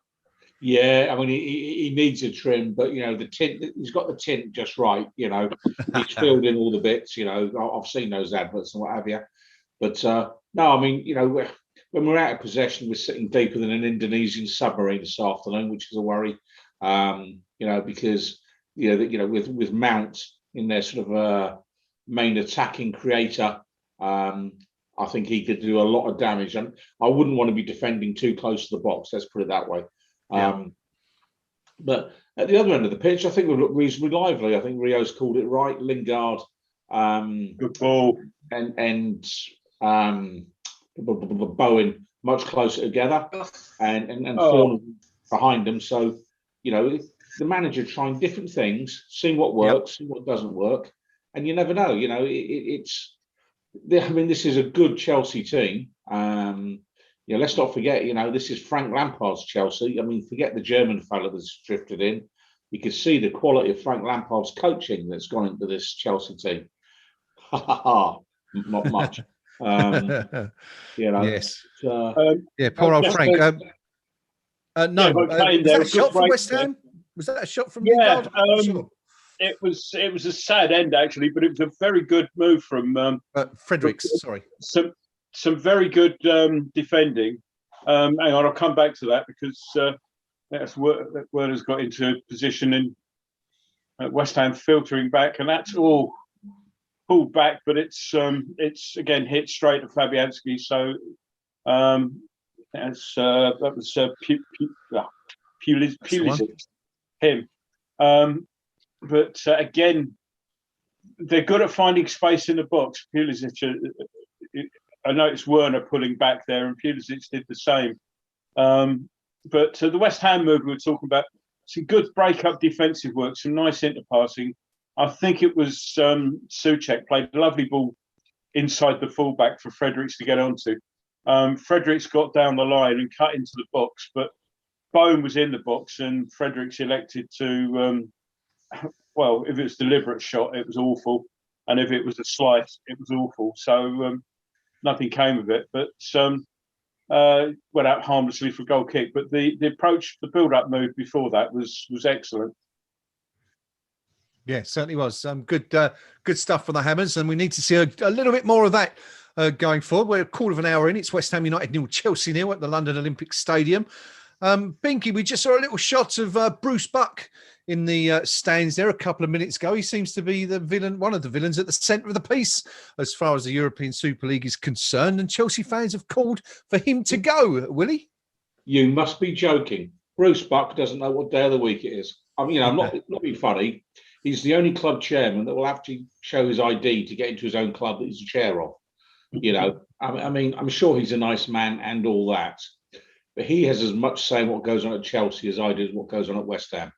Yeah, I mean, he needs a trim, but you know, the tint, he's got the tint just right. You know, he's filled in all the bits. You know, I've seen those adverts and what have you. But no, I mean, you know, when we're out of possession, we're sitting deeper than an Indonesian submarine this afternoon, which is a worry. You know, because with Mount in their sort of main attacking creator, I think he could do a lot of damage, and I wouldn't want to be defending too close to the box. Let's put it that way. Yeah. But at the other end of the pitch, I think we look reasonably lively. I think Rio's called it right. Lingard, Good ball. and Bowen much closer together, and Thorne behind them. So, you know, the manager trying different things, seeing what works, seeing what doesn't work, and you never know. You know, I mean, this is a good Chelsea team. You know, let's not forget, you know, this is Frank Lampard's Chelsea. I mean, forget the German fella that's drifted in. You can see the quality of Frank Lampard's coaching that's gone into this Chelsea team. Not much. You know. Yes. Yeah, poor old Frank. No, was that a shot from West Ham? Was that a shot from Lingard? Sure. It was a sad end actually, but it was a very good move from Fredericks. Sorry, some very good defending. Hang on, I'll come back to that because that's Werner's got into position in West Ham filtering back, and that's all pulled back, but it's again hit straight to Fabianski. So that was Pulisic, him. But again, they're good at finding space in the box. Pulisic, I noticed Werner pulling back there, and Pulisic did the same. But the West Ham move we were talking about, some good break-up defensive work, some nice interpassing. I think it was Souček played a lovely ball inside the fullback for Fredericks to get onto. Fredericks got down the line and cut into the box, but Bowen was in the box, and Fredericks elected to. Well, if it was a deliberate shot, it was awful, and if it was a slice, it was awful. So nothing came of it, but went out harmlessly for a goal kick. But the approach, the build-up move before that was excellent. Yeah, certainly was. Good stuff for the Hammers, and we need to see a little bit more of that going forward. We're a quarter of an hour in. It's West Ham United 0, Chelsea 0 at the London Olympic Stadium. Binky, we just saw a little shot of Bruce Buck in the stands there a couple of minutes ago. He seems to be the villain, one of the villains at the centre of the piece as far as the European Super League is concerned, and Chelsea fans have called for him to go. Willie? You must be joking. Bruce Buck doesn't know what day of the week it is. I mean, you know, I'm not being funny. He's the only club chairman that will have to show his ID to get into his own club that he's the chair of. You know, I mean, I'm sure he's a nice man and all that, but he has as much say in what goes on at Chelsea as I do what goes on at West Ham.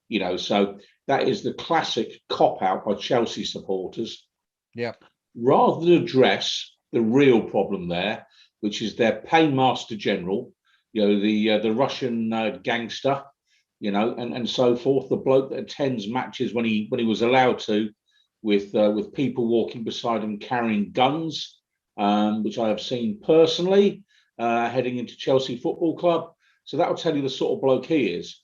You know, so that is the classic cop-out by Chelsea supporters. Yeah. Rather than address the real problem there, which is their paymaster general, you know, the Russian gangster, you know, and so forth, the bloke that attends matches when he was allowed to, with people walking beside him carrying guns, which I have seen personally, heading into Chelsea Football Club. So that will tell you the sort of bloke he is.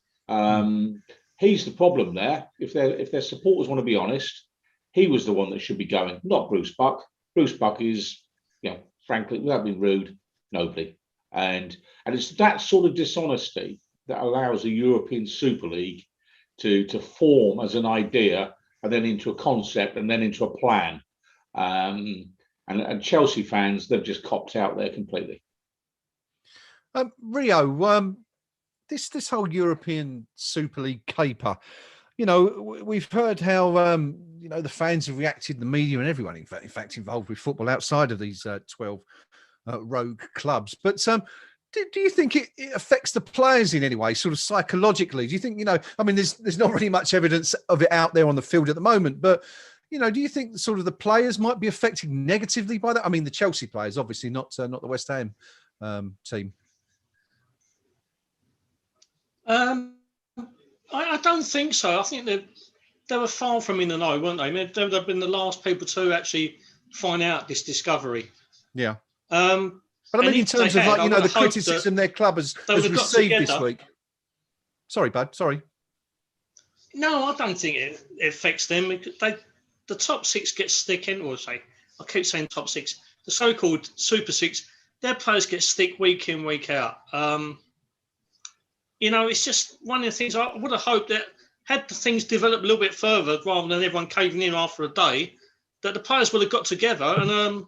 He's the problem there. If their supporters want to be honest, he was the one that should be going, not Bruce Buck. Bruce Buck is, you know, frankly, without being rude, nobody. And it's that sort of dishonesty that allows the European Super League to form as an idea, and then into a concept, and then into a plan. And Chelsea fans, they've just copped out there completely. Rio, this whole European Super League caper, you know, we've heard how you know, the fans have reacted, the media and everyone, in fact involved with football outside of these 12 rogue clubs. But do you think it affects the players in any way, sort of psychologically? Do you think, you know, I mean, there's not really much evidence of it out there on the field at the moment, but, you know, do you think sort of the players might be affected negatively by that? I mean, the Chelsea players, obviously, not the West Ham team. I don't think so. I think they were far from in the know, weren't they? I mean, they've been the last people to actually find out this discovery. Yeah. But I mean, in terms of, like, you know, the criticism their club has received this week. Sorry, bud. Sorry. No, I don't think it affects them. The top six get stick in, or say, I keep saying top six. The so-called Super Six, their players get stick week in, week out. It's just one of the things I would have hoped that had the things developed a little bit further, rather than everyone caving in after a day, that the players would have got together and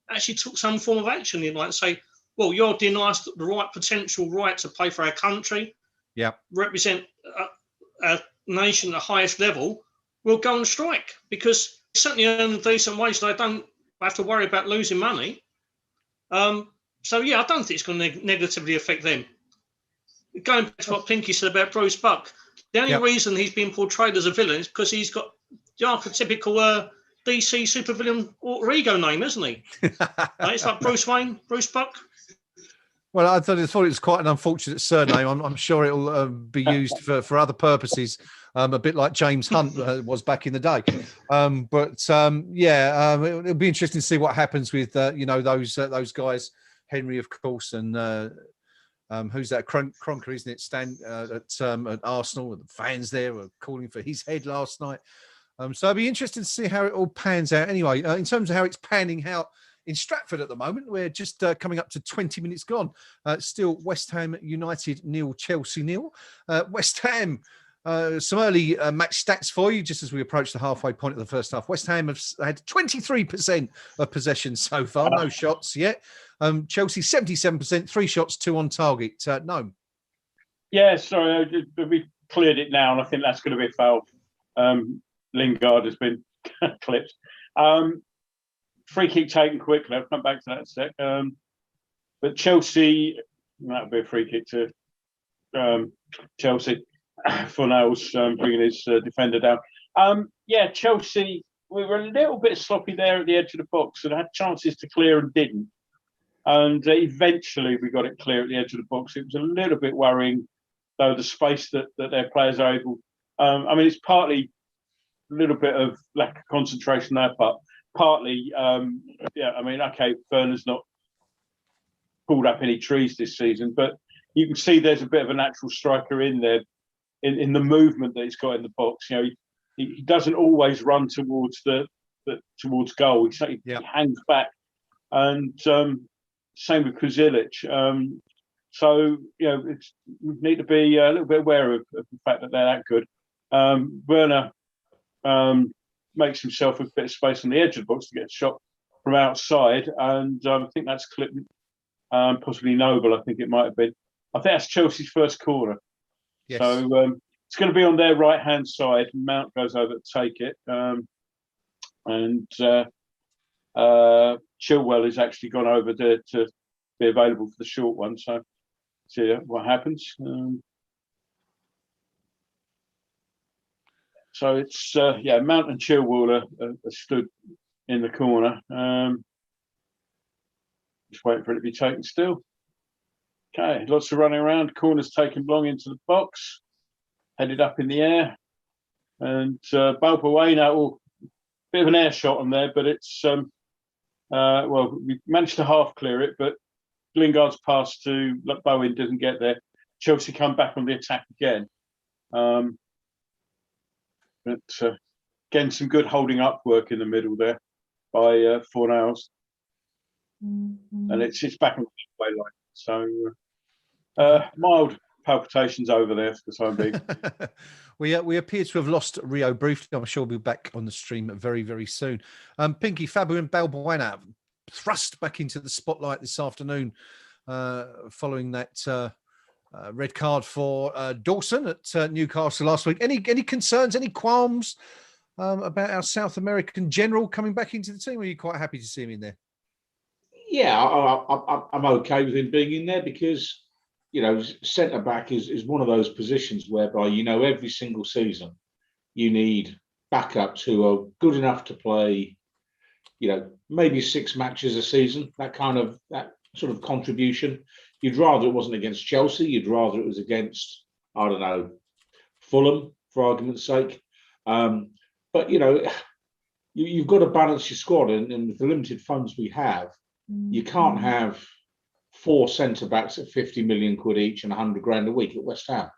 actually took some form of action in, like say, well, you're denied the potential right to play for our country, represent a nation at the highest level, we'll go on strike because certainly earn a decent wage. They don't have to worry about losing money. I don't think it's going to negatively affect them. Going back to what Pinky said about Bruce Buck, the only reason he's been portrayed as a villain is because he's got the archetypical DC supervillain alter ego name, isn't he? It's like Bruce Wayne, Bruce Buck. Well, I thought it was quite an unfortunate surname. I'm sure it'll be used for other purposes, a bit like James Hunt was back in the day. It'll be interesting to see what happens with those guys, Henry, of course, and who's that? Cronker, isn't it? At Arsenal, and the fans there were calling for his head last night. So it'll be interesting to see how it all pans out. Anyway, in terms of how it's panning out in Stratford at the moment, we're just coming up to 20 minutes gone. Still West Ham United 0, Chelsea 0. West Ham, some early match stats for you, just as we approach the halfway point of the first half. West Ham have had 23% of possession so far, no shots yet. Chelsea 77%, 3 shots, 2 on target. Gnome. Yeah, sorry, we cleared it now, and I think that's going to be a foul. Lingard has been clipped. Free kick taken quickly. I'll come back to that in a sec. But Chelsea, that would be a free kick to Chelsea. Fornell's bringing his defender down. Chelsea, we were a little bit sloppy there at the edge of the box and had chances to clear and didn't. And eventually we got it clear at the edge of the box. It was a little bit worrying, though, the space that their players are able. It's partly a little bit of lack of concentration on their part. Partly, Werner's not pulled up any trees this season, but you can see there's a bit of a natural striker in there, in the movement that he's got in the box. He doesn't always run towards towards goal. He hangs back, and same with Kozilic. We need to be a little bit aware of the fact that they're that good. Werner makes himself a bit of space on the edge of the box to get a shot from outside, and I think that's clipped, possibly Noble. I think it might have been. I think that's Chelsea's first corner. Yes. So it's going to be on their right hand side. Mount goes over to take it, and Chilwell has actually gone over there to be available for the short one. So see what happens. So it's Mount and Chilwell are stood in the corner. Just waiting for it to be taken still. Okay, lots of running around. Corner's taken long into the box, headed up in the air, and Balbuena, bit of an air shot on there, but it's we managed to half clear it, but Lingard's pass to Bowen doesn't get there. Chelsea come back on the attack again. But again, some good holding up work in the middle there by Fornals. And it's back on the way line. So mild palpitations over there for the time being. We appear to have lost Rio briefly. I'm sure we'll be back on the stream very, very soon. Pinky, Fabian Balbuena thrust back into the spotlight this afternoon following that red card for Dawson at Newcastle last week. Any concerns, any qualms about our South American general coming back into the team? Or are you quite happy to see him in there? Yeah, I'm okay with him being in there because, centre back is one of those positions whereby, every single season you need backups who are good enough to play, maybe 6 matches a season, that sort of contribution. You'd rather it wasn't against Chelsea. You'd rather it was against, Fulham, for argument's sake. But, you've got to balance your squad. And with the limited funds we have, you can't have 4 centre-backs at 50 million quid each and 100 grand a week at West Ham.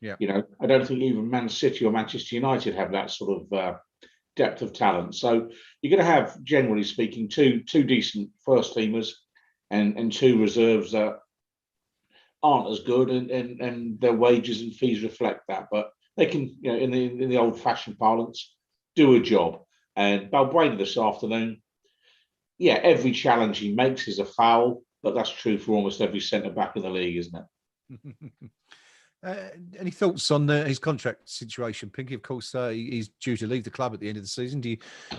Yeah. You know, I don't think even Man City or Manchester United have that sort of depth of talent. So you're going to have, generally speaking, two decent first teamers and two reserves that aren't as good, and their wages and fees reflect that. But they can, you know, in the old-fashioned parlance, do a job. And Balbuena this afternoon, yeah, every challenge he makes is a foul, but that's true for almost every centre back in the league, isn't it? Any thoughts on his contract situation, Pinky? Of course, he's due to leave the club at the end of the season. Do you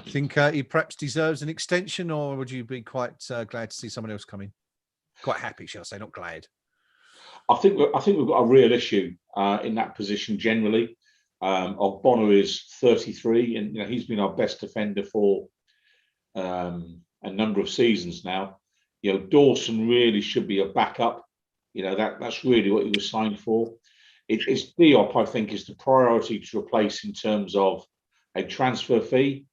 think he perhaps deserves an extension, or would you be quite glad to see someone else come in? Quite happy, shall I say, not glad. I think we've got a real issue in that position generally. Ogbonna is 33, and you know, he's been our best defender for a number of seasons now. You know, Dawson really should be a backup. You know, that's really what he was signed for. It's Diop, I think, is the priority to replace in terms of a transfer fee.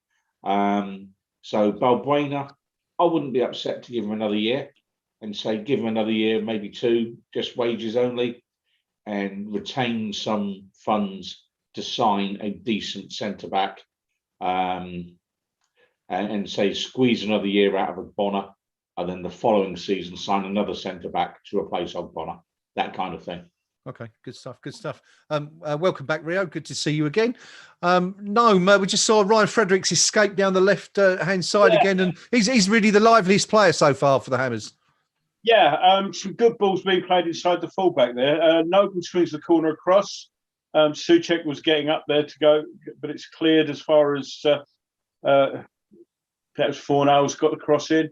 So Balbuena, I wouldn't be upset to give him another year and say give him another year, maybe two, just wages only, and retain some funds to sign a decent centre back, and say squeeze another year out of Ogbonna, and then the following season sign another centre back to replace Ogbonna, that kind of thing. Okay, good stuff. Good stuff. Welcome back, Rio. Good to see you again. Gnome, we just saw Ryan Fredericks escape down the left hand side again, and he's really the liveliest player so far for the Hammers. Yeah, some good balls being played inside the fullback there. Noble swings the corner across. Souček was getting up there to go, but it's cleared as far as that was Fornell's got the cross in.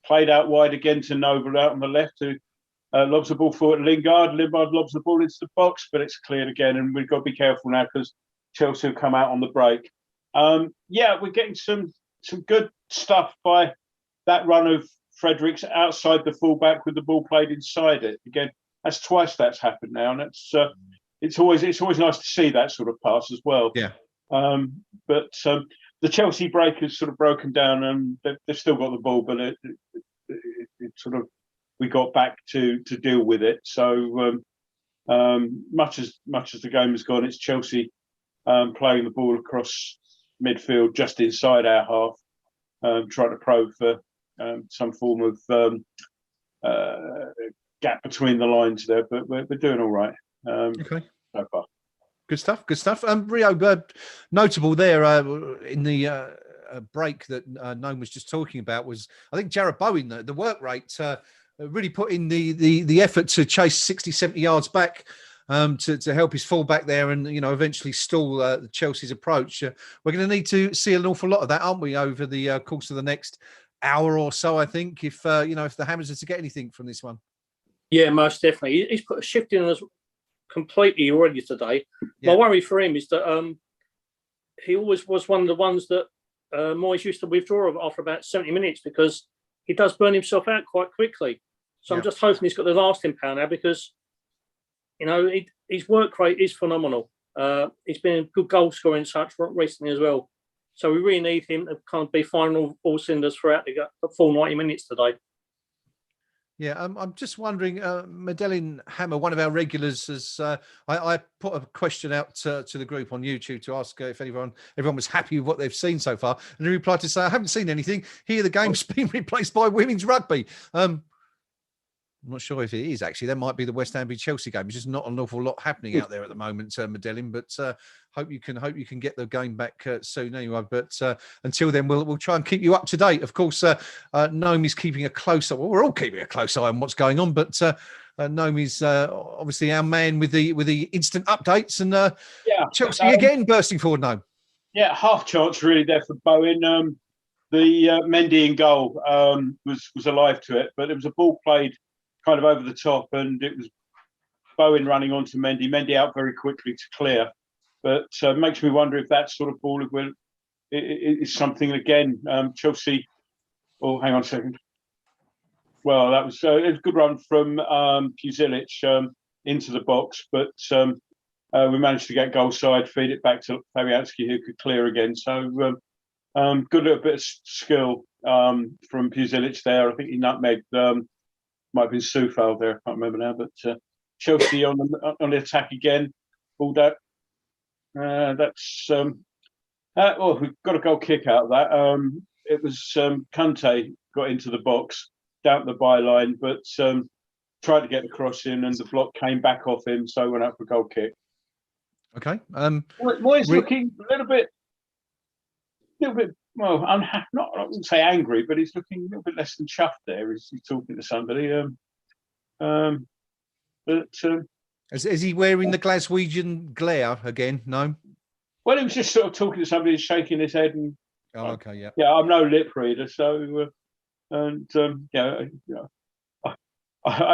Played out wide again to Noble out on the left, who lobs the ball forward. Lingard lobs the ball into the box, but it's cleared again, and we've got to be careful now because Chelsea will come out on the break. Yeah, we're getting some good stuff by that run of Fredericks outside the fullback with the ball played inside it. Again, that's twice that's happened now, and it's always nice to see that sort of pass as well. Yeah. But the Chelsea break has sort of broken down, and they've still got the ball, but it sort of we got back to deal with it. So much as the game has gone, it's Chelsea playing the ball across midfield just inside our half, trying to probe for some form of gap between the lines there, but we're doing all right. Okay. So far. Good stuff. Good stuff. Rio, notable there in the break that Gnome was just talking about was, I think, Jarrod Bowen, the work rate, really put in the effort to chase 60, 70 yards back to help his fullback there and, you know, eventually stall Chelsea's approach. We're going to need to see an awful lot of that, aren't we, over the course of the next hour or so, I think, if the Hammers are to get anything from this one. Yeah, most definitely. He's put a shift in us completely already today. Yeah. My worry for him is that he always was one of the ones that Moyes used to withdraw after about 70 minutes because he does burn himself out quite quickly. So I'm just hoping he's got the lasting power now because, you know, his work rate is phenomenal. He's been a good goal scorer in such recently as well. So we really need him to kind of be firing all cylinders throughout the full 90 minutes today. Yeah, I'm just wondering, Madeline Hammer, one of our regulars, has I put a question out to the group on YouTube to ask if everyone was happy with what they've seen so far, and he replied to say, "I haven't seen anything. Here, the game's been replaced by women's rugby." I'm not sure if it is actually. That might be the West Ham v Chelsea game. There's just not an awful lot happening out there at the moment, Madeline. But hope you can get the game back soon anyway. But until then, we'll try and keep you up to date. Of course, Gnome is keeping a close eye. Well, we're all keeping a close eye on what's going on. But Gnome is obviously our man with the instant updates. And Chelsea again bursting forward. Gnome. Yeah, half chance really there for Bowen. The Mendy in goal was alive to it, but it was a ball played kind of over the top, and it was Bowen running onto Mendy. Mendy out very quickly to clear, but makes me wonder if that sort of ball is something again. Chelsea. Oh, hang on a second. Well, that was a good run from Puzic into the box, but we managed to get goal side, feed it back to Fabianski, who could clear again. So good little bit of skill from Puzic there. I think he nutmegged. Might have been Soufal there, I can't remember now, but Chelsea on the attack again. Pulled out. That's well, we got a goal kick out of that. It was Kante got into the box, down the byline, but tried to get the cross in, and the block came back off him, so went out for a goal kick. Okay. Moyes looking a little bit. Well, I wouldn't say angry, but he's looking a little bit less than chuffed there. He's talking to somebody. Is he wearing the Glaswegian glare again? No. Well, he was just sort of talking to somebody, shaking his head, and okay, yeah. Yeah, I'm no lip reader, so I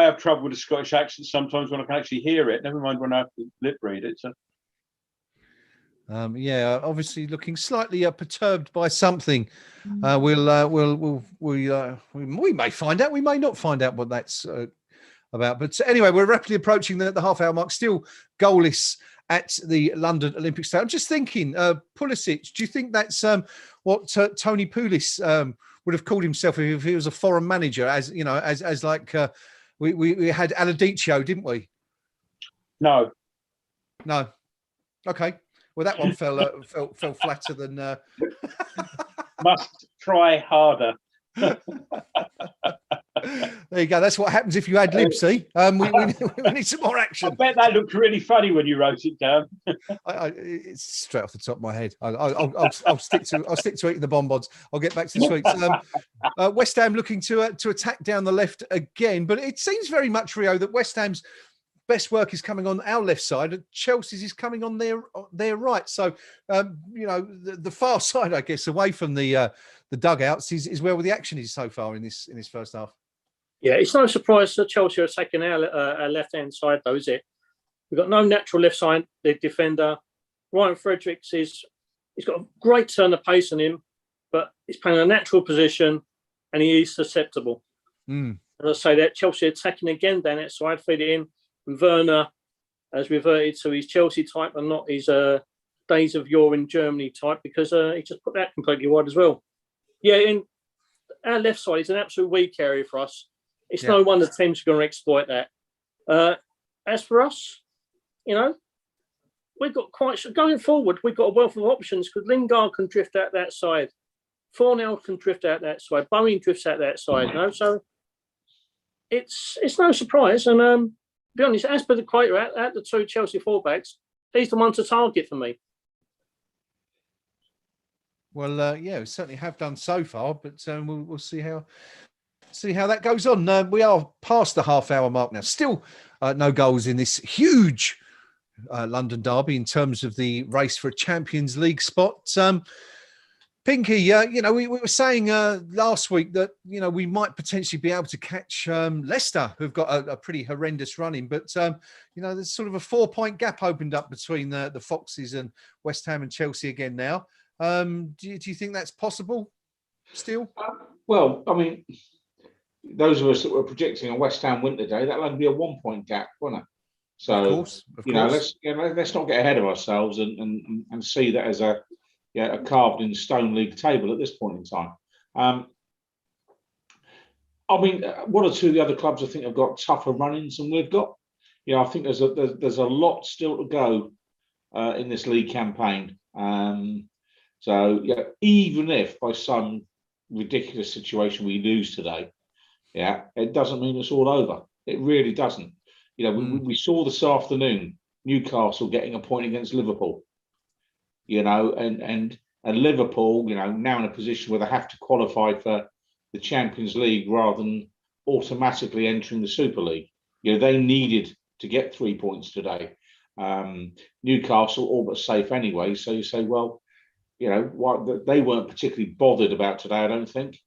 have trouble with the Scottish accent sometimes when I can actually hear it. Never mind when I have to lip read it. So. Yeah, obviously looking slightly perturbed by something. We may find out. We may not find out what that's about. But anyway, we're rapidly approaching the half-hour mark. Still goalless at the London Olympic Stadium. I'm just thinking, Pulisic. Do you think that's what Tony Pulis would have called himself if he was a foreign manager? As you know, as like we had Aladicio, didn't we? No. Okay. Well, that one fell flatter than. Must try harder. There you go. That's what happens if you add lib. See, we need some more action. I bet that looked really funny when you wrote it down. It's straight off the top of my head. I'll stick to eating the bonbons. I'll get back to the sweets. West Ham looking to attack down the left again, but it seems very much, Rio, that West Ham's best work is coming on our left side, and Chelsea's is coming on their right. So, the far side, I guess, away from the dugouts is where all the action is so far in this first half. Yeah, it's no surprise that Chelsea are attacking our left-hand side, though, is it? We've got no natural left-side defender. Ryan Fredericks he's got a great turn of pace on him, but he's playing a natural position, and he is susceptible. As I say, that Chelsea attacking again down that side, feed it in. And Werner has reverted to his Chelsea type and not his days of yore in Germany type, because he just put that completely wide as well. Yeah, in our left side is an absolute weak area for us. It's no wonder teams are going to exploit that. As for us, we've got going forward, we've got a wealth of options, because Lingard can drift out that side. Fornell can drift out that side. Bowen drifts out that side. So it's no surprise. And to be honest, as per the quote at the two Chelsea fullbacks, he's the one to target for me. Well, we certainly have done so far, but we'll see how that goes on. We are past the half-hour mark now. Still no goals in this huge London derby in terms of the race for a Champions League spot. Pinky, we were saying last week that, we might potentially be able to catch Leicester, who've got a pretty horrendous running. But, there's sort of a 4-point gap opened up between the Foxes and West Ham and Chelsea again now. Do you think that's possible still? Well, I mean, those of us that were projecting a West Ham win today, that'll only be a 1-point gap, won't it? So, of course. Let's not get ahead of ourselves and see that as a carved in stone league table at this point in time. I mean, one or two of the other clubs I think have got tougher run-ins than we've got. I think there's a lot still to go in this league campaign. Even if by some ridiculous situation we lose today, it doesn't mean it's all over. It really doesn't. We saw this afternoon Newcastle getting a point against Liverpool. And Liverpool, now in a position where they have to qualify for the Champions League rather than automatically entering the Super League. They needed to get 3 points today. Newcastle all but safe anyway. So you say, well, they weren't particularly bothered about today, I don't think.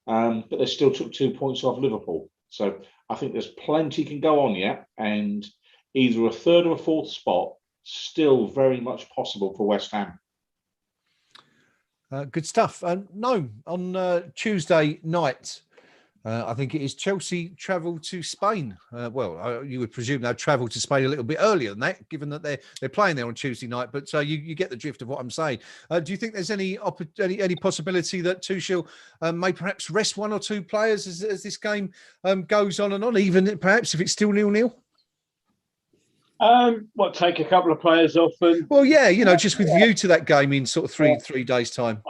But they still took 2 points off Liverpool. So I think there's plenty can go on yet, and either a third or a fourth spot still very much possible for West Ham. Good stuff. No, on Tuesday night, I think it is, Chelsea travel to Spain. You would presume they'll travel to Spain a little bit earlier than that, given that they're playing there on Tuesday night. But you get the drift of what I'm saying. Do you think there's any possibility that Tuchel may perhaps rest one or two players as this game goes on and on, even perhaps if it's still 0-0? What, take a couple of players off and Well, yeah, just with view to that game in sort of three days' time.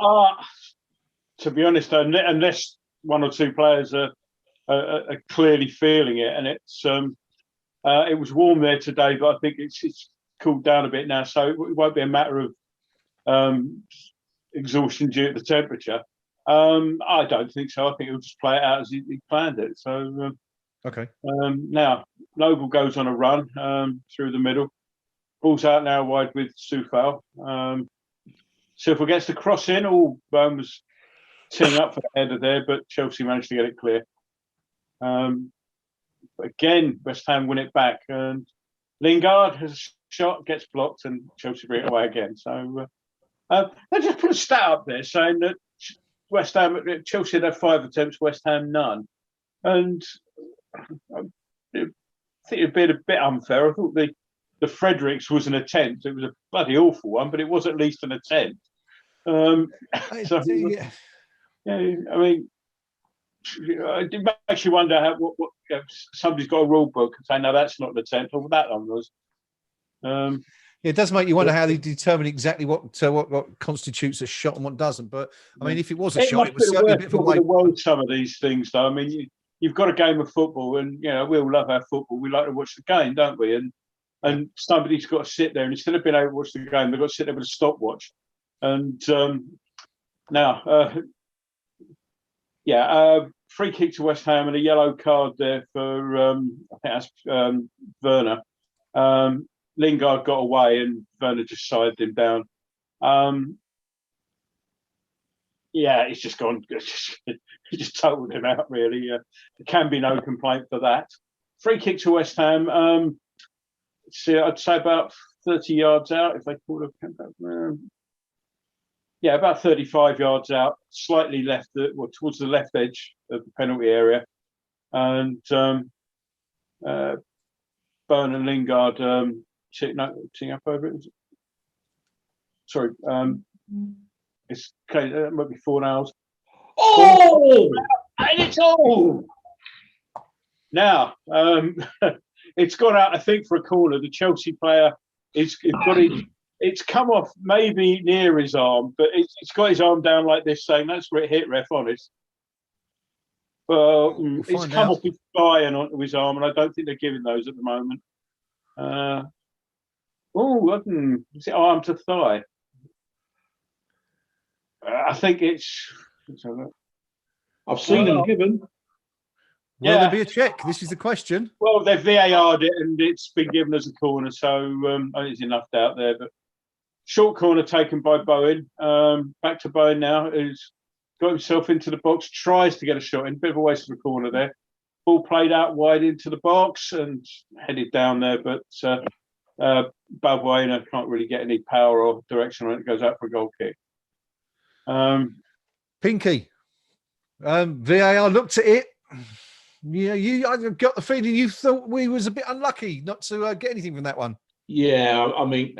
to be honest, unless one or two players are clearly feeling it, and it was warm there today, but I think it's cooled down a bit now, so it won't be a matter of exhaustion due to the temperature. I don't think so. I think he'll just play it out as he planned it. So okay. Now Noble goes on a run through the middle. Ball's out now wide with Soufal. Soufal gets the cross in. Bone was teeing up for the header there, but Chelsea managed to get it clear. Again, West Ham win it back, and Lingard has a shot, gets blocked, and Chelsea bring it away again. So they just put a stat up there saying that Chelsea had 5 attempts, West Ham none, and I think it'd been a bit unfair. I thought the Fredericks was an attempt. It was a bloody awful one, but it was at least an attempt. Yeah, I mean, it makes you wonder what somebody's got a rule book and say, no, that's not an attempt, or that one was. It does make you wonder how they determine exactly what constitutes a shot and what doesn't. But I mean, if it was a shot, it was certainly a bit of a way. Some of these things, though. I mean, you've got a game of football, and we all love our football. We like to watch the game, don't we? And somebody's got to sit there, and instead of being able to watch the game, they've got to sit there with a stopwatch. And now, free kick to West Ham and a yellow card there for I think that's Werner. Lingard got away and Werner just sided him down. He's just gone. He just totaled him out, really. There can be no complaint for that. Free kick to West Ham. I'd say about 30 yards out, if they call it. About 35 yards out, slightly left, towards the left edge of the penalty area. And Byrne and Lingard teeing up over it. Sorry, it's okay. It might be 4 hours. And it's all now. It's gone out, I think, for a corner. The Chelsea player it's come off maybe near his arm, but it's got his arm down like this, saying that's where it hit, ref, honest. Well, it's come off his thigh and onto his arm, and I don't think they're giving those at the moment. Is it arm to thigh? I think it's. I've seen them given. Will there be a check? This is the question. Well, they've VAR'd it, and it's been given as a corner, so I think there's enough doubt there. But short corner taken by Bowen. Back to Bowen now, who's got himself into the box, tries to get a shot in. Bit of a waste of the corner there. Ball played out wide into the box and headed down there, but Balbuena can't really get any power or direction on it. It goes out for a goal kick. Pinky, VAR looked at it. Yeah, I got the feeling you thought we was a bit unlucky not to get anything from that one. Yeah, I mean,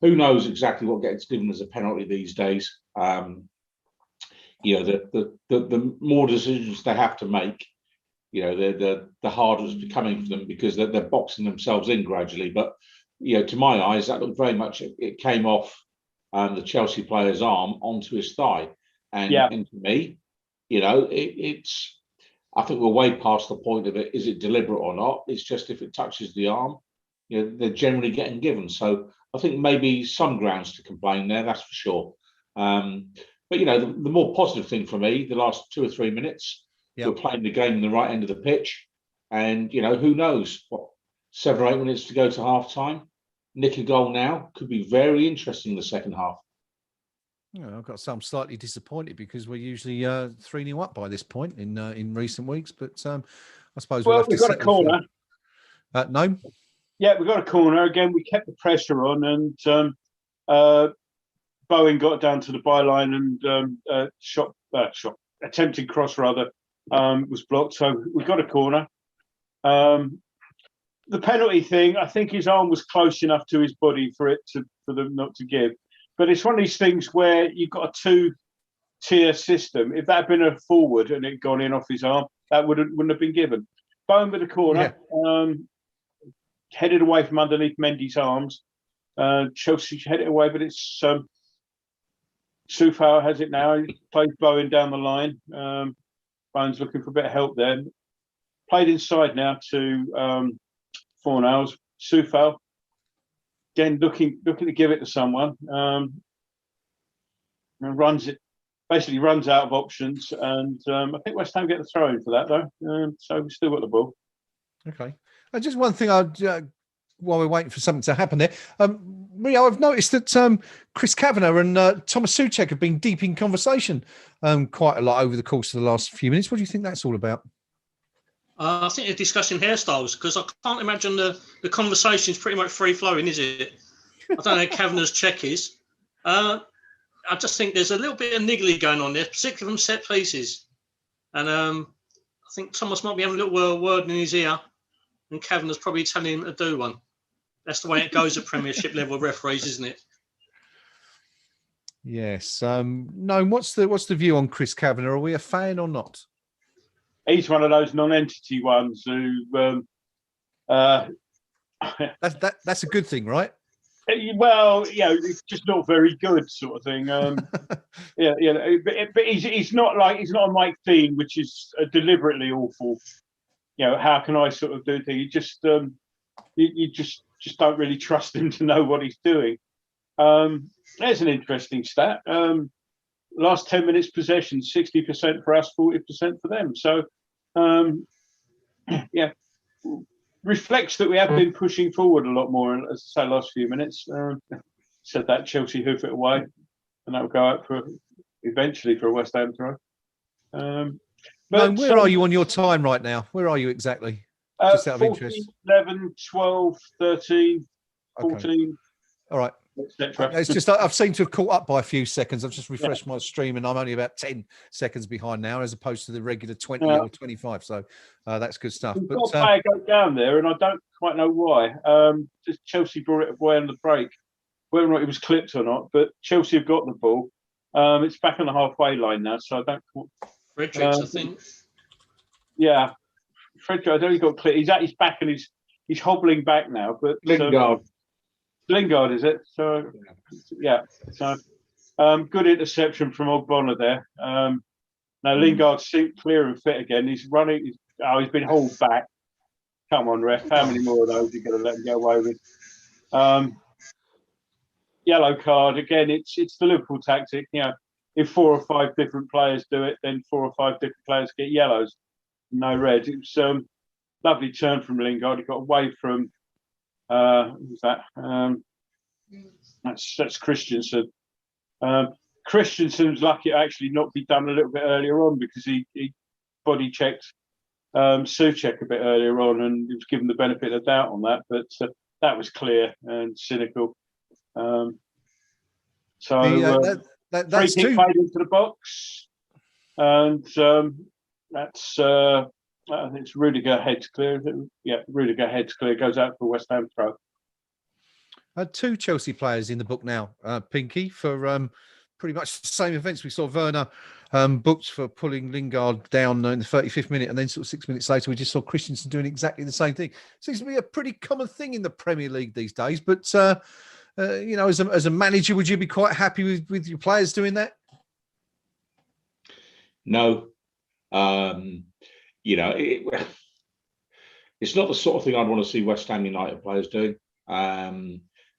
who knows exactly what gets given as a penalty these days? The more decisions they have to make, the harder it's becoming for them because they're boxing themselves in gradually. But to my eyes, that looked very much it came off the Chelsea player's arm onto his thigh, and to me, it's. I think we're way past the point of it. Is it deliberate or not? It's just if it touches the arm, they're generally getting given. So I think maybe some grounds to complain there, that's for sure. But the more positive thing for me, the last 2 or 3 minutes, we're playing the game in the right end of the pitch, and who knows what 7 or 8 minutes to go to half time. Nick a goal now could be very interesting in the second half. I've got some slightly disappointed because we're usually 3-0 up by this point in recent weeks. But I suppose we'll have we've to got a corner. No. Yeah, we've got a corner again. We kept the pressure on, and Bowen got down to the byline and attempted cross rather was blocked. So we got a corner. The penalty thing, I think his arm was close enough to his body for them not to give. But it's one of these things where you've got a 2-tier system. If that had been a forward and it gone in off his arm, that wouldn't have been given. Bowen with the corner. headed away from underneath Mendy's arms. Chelsea headed away, but it's Soufal has it now. He plays Bowen down the line. Bowen's looking for a bit of help there. Played inside now to Fornals. Soufal again looking to give it to someone. And runs out of options, and I think West Ham get the throw in for that though. So we've still got the ball. Okay. Just one thing, while we're waiting for something to happen there, Rio, I've noticed that Chris Kavanagh and Thomas Souček have been deep in conversation quite a lot over the course of the last few minutes. What do you think that's all about? I think they're discussing hairstyles, because I can't imagine the conversation is pretty much free flowing, is it? I don't know how Kavanagh's check is. I just think there's a little bit of niggly going on there, particularly from set pieces. And I think Thomas might be having a little word in his ear, and Kavanagh's probably telling him to do one. That's the way it goes at Premiership level referees, isn't it? Yes. No. What's the view on Chris Kavanagh? Are we a fan or not? He's one of those non-entity ones who. That's a good thing, right? Well, it's just not very good, sort of thing. But he's not a Mike Dean, which is deliberately awful. How can I sort of do things? You just don't really trust him to know what he's doing. There's an interesting stat. Last 10 minutes possession, 60% for us, 40% for them. So, reflects that we have been pushing forward a lot more, as I say, last few minutes. Said that Chelsea hoof it away, and that will go out eventually for a West Ham throw. But where are you on your time right now? Where are you exactly? Just out of 14, interest. 11, 12, 13, 14. Okay. All right. It's just I've seemed to have caught up by a few seconds. I've just refreshed my stream, and I'm only about 10 seconds behind now, as opposed to the regular 20 or 25. So that's good stuff. We've but got a player go down there, and I don't quite know why. Just Chelsea brought it away on the break, whether or not it was clipped or not. But Chelsea have got the ball. It's back on the halfway line now, so I don't. Fredericks, I think. Yeah, Fredericks. I know he got clipped. He's at his back, and he's hobbling back now. But Lingard, is it? So, yeah. So, good interception from Ogbonna there. Now Lingard's clear and fit again. He's running. He's been hauled back. Come on, ref. How many more of those are you going to let him get away with? Yellow card again. It's the Liverpool tactic. If 4 or 5 different players do it, then 4 or 5 different players get yellows. No red. It was lovely turn from Lingard. He got away from. Who's that? That's Christensen. Christensen's lucky to actually not be done a little bit earlier on, because he body checked Souček a bit earlier on, and he was given the benefit of the doubt on that. But that was clear and cynical. That's free kick played into the box, and that's. I think it's Rudiger heads clear. Yeah, Rudiger heads clear. Goes out for West Ham throw. 2 Chelsea players in the book now, Pinky, for pretty much the same events. We saw Werner booked for pulling Lingard down in the 35th minute, and then sort of 6 minutes later, we just saw Christensen doing exactly the same thing. Seems to be a pretty common thing in the Premier League these days. But as a manager, would you be quite happy with your players doing that? No. It's not the sort of thing I'd want to see West Ham United players doing,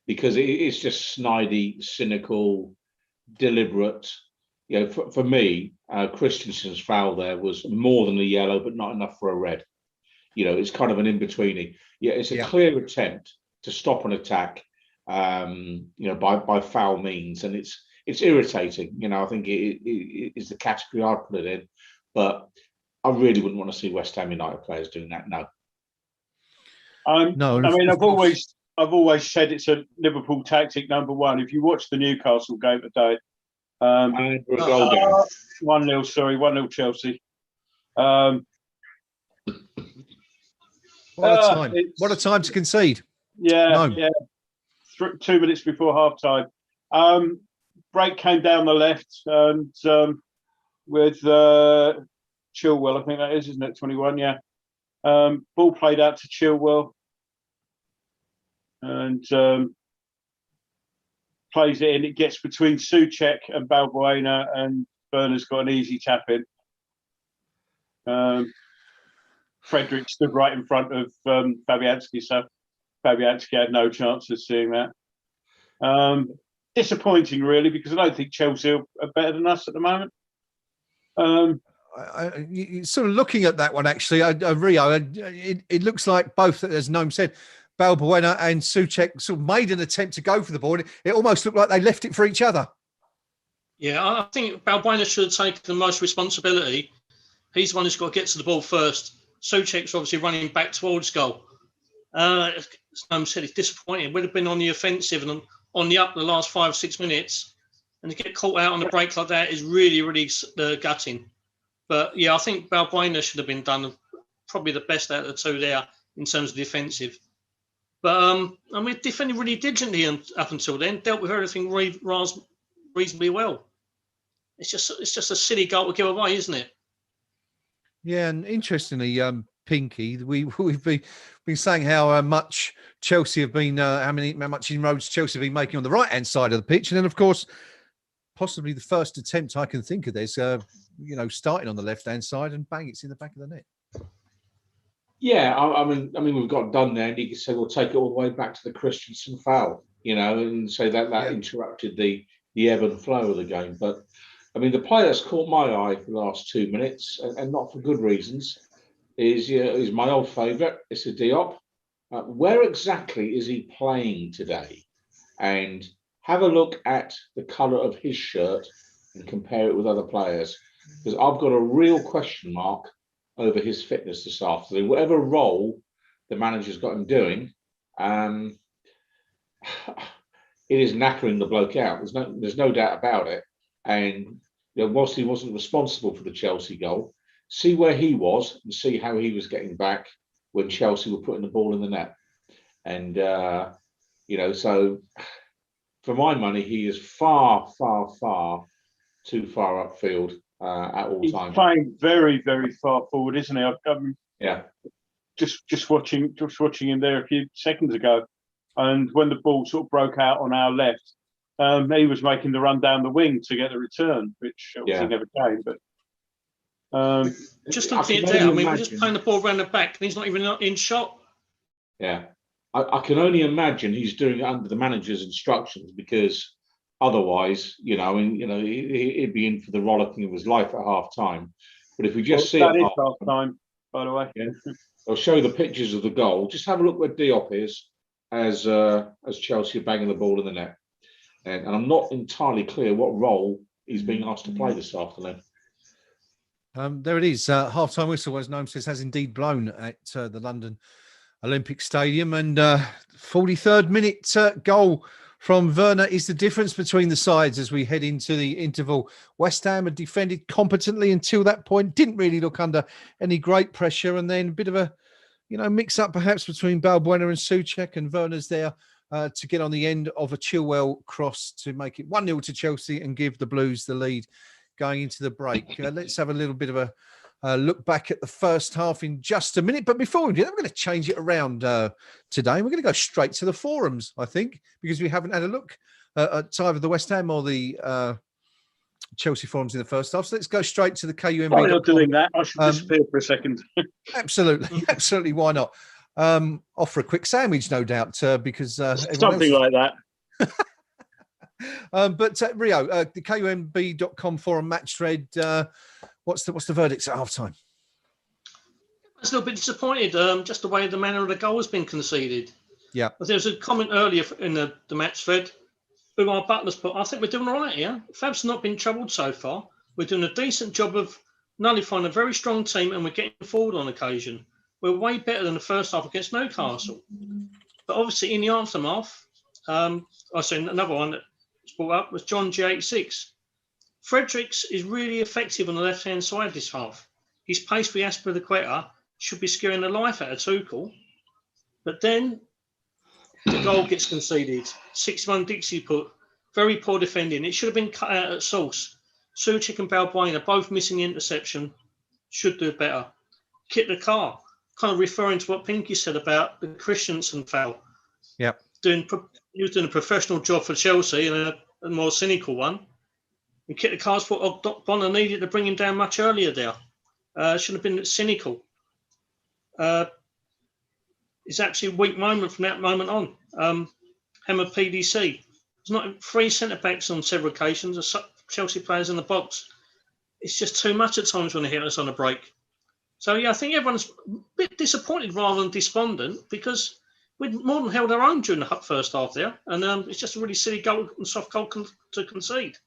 because it's just snidey, cynical, deliberate. For me, Christensen's foul there was more than a yellow, but not enough for a red. It's kind of an in-betweeny. It's a clear attempt to stop an attack, by foul means, and it's irritating. I think it is the category I'd put it in, but I really wouldn't want to see West Ham United players doing that. No. No. I mean, I've always said it's a Liverpool tactic. Number one, if you watch the Newcastle game today, 1-0. Sorry, 1-0 Chelsea. What a time to concede. Yeah. 2 minutes before half time. Break came down the left, and with Chilwell, I think that is, isn't it? 21, yeah. Ball played out to Chilwell. and plays it in. It gets between Souček and Balbuena, and Werner's got an easy tap in. Frederick stood right in front of Fabianski, so Fabianski had no chance of seeing that. Disappointing, really, because I don't think Chelsea are better than us at the moment. Sort of looking at that one, actually, Rio, it looks like both, as Gnome said, Balbuena and Souček sort of made an attempt to go for the ball. It almost looked like they left it for each other. Yeah, I think Balbuena should have taken the most responsibility. He's the one who's got to get to the ball first. Souček's obviously running back towards goal. As Gnome said, it's disappointing. It would have been on the offensive and on the up the last 5-6 minutes. And to get caught out on a break like that is really, really gutting. But yeah, I think Balbuena should have been done probably the best out of the two there in terms of defensive. But I mean, defending really diligently up until then, dealt with everything reasonably well. It's just a silly goal to give away, isn't it? Yeah, and interestingly, Pinky, we've been saying how much Chelsea have been, how much inroads Chelsea have been making on the right hand side of the pitch, and then of course, possibly the first attempt I can think of this, starting on the left hand side and bang, it's in the back of the net. Yeah, I mean, we've got done there, and you can say we'll take it all the way back to the Christensen foul, and say that interrupted the ebb and flow of the game. But I mean, the player that's caught my eye for the last 2 minutes, and not for good reasons, is my old favourite. It's a Diop. Where exactly is he playing today? And have a look at the colour of his shirt and compare it with other players, because I've got a real question mark over his fitness this afternoon. Whatever role the manager's got him doing, it is knackering the bloke out. There's no doubt about it. And whilst he wasn't responsible for the Chelsea goal, see where he was and see how he was getting back when Chelsea were putting the ball in the net. And so for my money, he is far, far, far too far upfield at all times. He's playing very, very far forward, isn't he? Yeah. Just watching him there a few seconds ago, and when the ball sort of broke out on our left, he was making the run down the wing to get the return, which obviously never came. But just looking at there, I mean, we're just playing the ball around the back, and he's not even in shot. Yeah, I can only imagine he's doing it under the manager's instructions, because otherwise, he'd be in for the rollicking of his life at half time. But if we just see that is half time, by the way. Yeah. I'll show you the pictures of the goal. Just have a look where Diop is as Chelsea are banging the ball in the net. And I'm not entirely clear what role he's being asked to play this afternoon. There it is. Half-time whistle, as Gnome says, has indeed blown at the London Olympic Stadium. And 43rd minute goal from Werner is the difference between the sides as we head into the interval. West Ham had defended competently until that point, didn't really look under any great pressure. And then a bit of a, mix-up perhaps between Balbuena and Souček, and Werner's there to get on the end of a Chilwell cross to make it 1-0 to Chelsea and give the Blues the lead going into the break. Let's have a little bit of a look back at the first half in just a minute. But before we do that, we're going to change it around today. We're going to go straight to the forums, I think, because we haven't had a look at either the West Ham or the Chelsea forums in the first half. So let's go straight to the KUMB. Why not doing that? I should disappear for a second. Absolutely. Why not? Off for a quick sandwich, no doubt, because something like that. But Rio, the KUMB.com forum match thread. What's the verdict at half time? I was a little bit disappointed, just the way the manner of the goal has been conceded. Yeah. There was a comment earlier in the match thread. Umar Butler's put, I think we're doing all right here. Fab's not been troubled so far. We're doing a decent job of nullifying a very strong team, and we're getting forward on occasion. We're way better than the first half against Newcastle. But obviously in the aftermath, I said another one that was brought up was John G86. Fredericks is really effective on the left-hand side this half. His pace for Aspilicueta should be scaring the life out of Tuchel. But then the goal gets conceded. 6-1 Dixie put. Very poor defending. It should have been cut out at source. Souček and Balbuena both missing the interception. Should do better. Kit the car. Kind of referring to what Pinky said about the Christensen foul. Yep. he was doing a professional job for Chelsea and a more cynical one. And kicked the cards for Bonner needed to bring him down much earlier there. Should have been cynical. It's actually a weak moment from that moment on. Hammer PDC. There's not 3 centre-backs on several occasions, Chelsea players in the box. It's just too much at times when they hit us on a break. So, yeah, I think everyone's a bit disappointed rather than despondent because we'd more than held our own during the first half there. And it's just a really silly goal and soft goal to concede.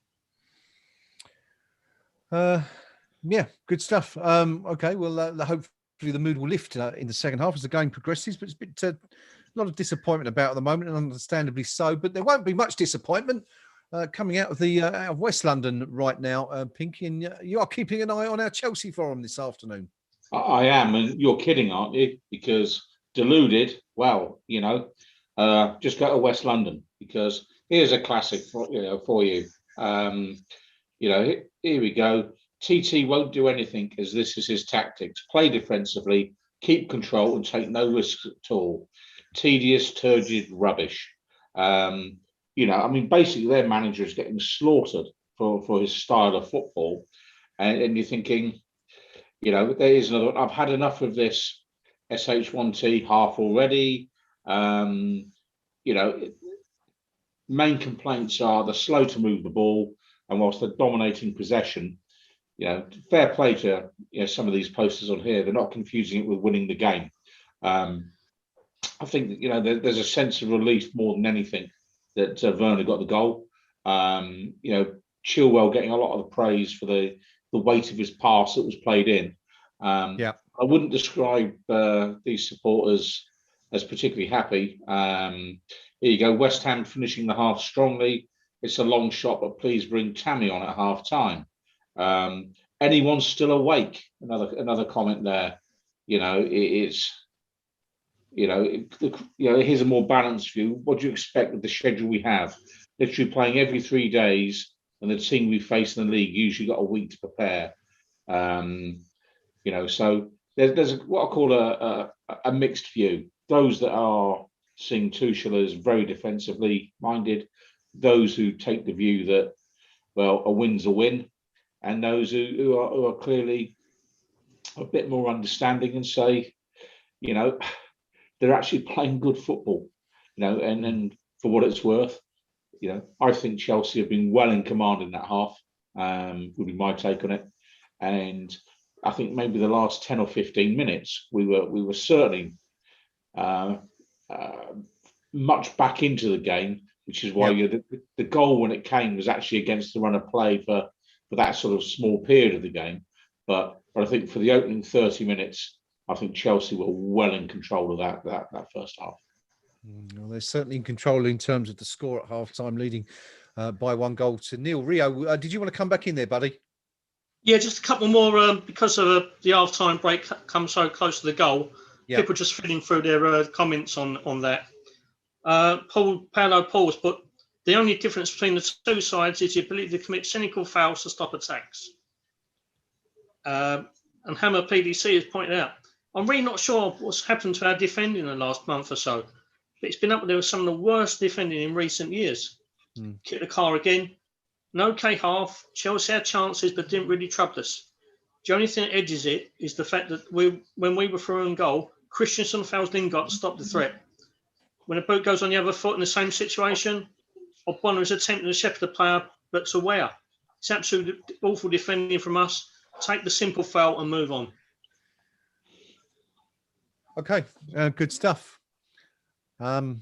Yeah, good stuff. Okay, well, hopefully the mood will lift in the second half as the game progresses, but it's a lot of disappointment about at the moment, and understandably so. But there won't be much disappointment coming out of out of West London right now, Pinky, and you are keeping an eye on our Chelsea forum this afternoon. I am, and you're kidding, aren't you? Because deluded, well, just go to West London because here's a classic for you. Here we go. TT won't do anything as this is his tactics. Play defensively, keep control and take no risks at all. Tedious, turgid rubbish. Basically their manager is getting slaughtered for his style of football. And you're thinking, there is another one. I've had enough of this SH1T half already. Main complaints are they're slow to move the ball, and whilst they're dominating possession, fair play to some of these posters on here. They're not confusing it with winning the game. I think there's a sense of relief more than anything that Werner got the goal. Chilwell getting a lot of the praise for the weight of his pass that was played in. I wouldn't describe these supporters as particularly happy. Here you go, West Ham finishing the half strongly. It's a long shot, but please bring Tammy on at half time. Anyone still awake? Another comment there. Here's a more balanced view. What do you expect with the schedule we have? Literally playing every 3 days, and the team we face in the league usually got a week to prepare. So there's what I call a mixed view. Those that are seeing Tuchel as very defensively minded, those who take the view that, well, a win's a win, and those who are clearly a bit more understanding and say, they're actually playing good football, and for what it's worth, I think Chelsea have been well in command in that half, would be my take on it. And I think maybe the last 10 or 15 minutes, we were certainly much back into the game, which is why the goal when it came was actually against the run of play for that sort of small period of the game. But I think for the opening 30 minutes, I think Chelsea were well in control of that first half. Well, they're certainly in control in terms of the score at half-time, leading by 1-0. Rio, did you want to come back in there, buddy? Yeah, just a couple more because of the half-time break comes so close to the goal. Yeah. People just filling through their comments on that. Paolo Paul's put, the only difference between the two sides is the ability to commit cynical fouls to stop attacks. And Hammer PDC has pointed out, I'm really not sure what's happened to our defending in the last month or so. But it's been up there with some of the worst defending in recent years. Kick the car again. An okay half. Chelsea had chances but didn't really trouble us. The only thing that edges it is the fact that when we were through in goal, Christensen fouls Lingard to stop the threat. When a boot goes on the other foot in the same situation, Bonner is attempting to shepherd the player but to wear. It's absolutely awful defending from us. Take the simple foul and move on. Okay, good stuff. The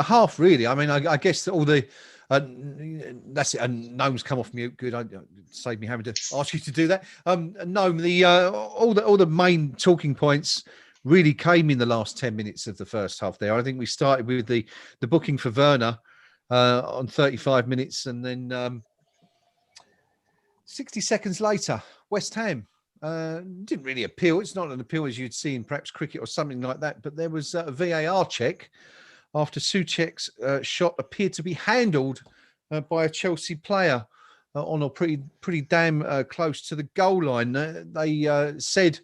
half really. I mean, I guess all the that's it. And Gnome's come off mute. Good. I saved me having to ask you to do that. Gnome, all the main talking points really came in the last 10 minutes of the first half. There, I think we started with the booking for Werner on 35 minutes, and then 60 seconds later, West Ham. Didn't really appeal. It's not an appeal as you'd see in perhaps cricket or something like that. But there was a VAR check after Souček's shot appeared to be handled by a Chelsea player on or pretty damn close to the goal line. They said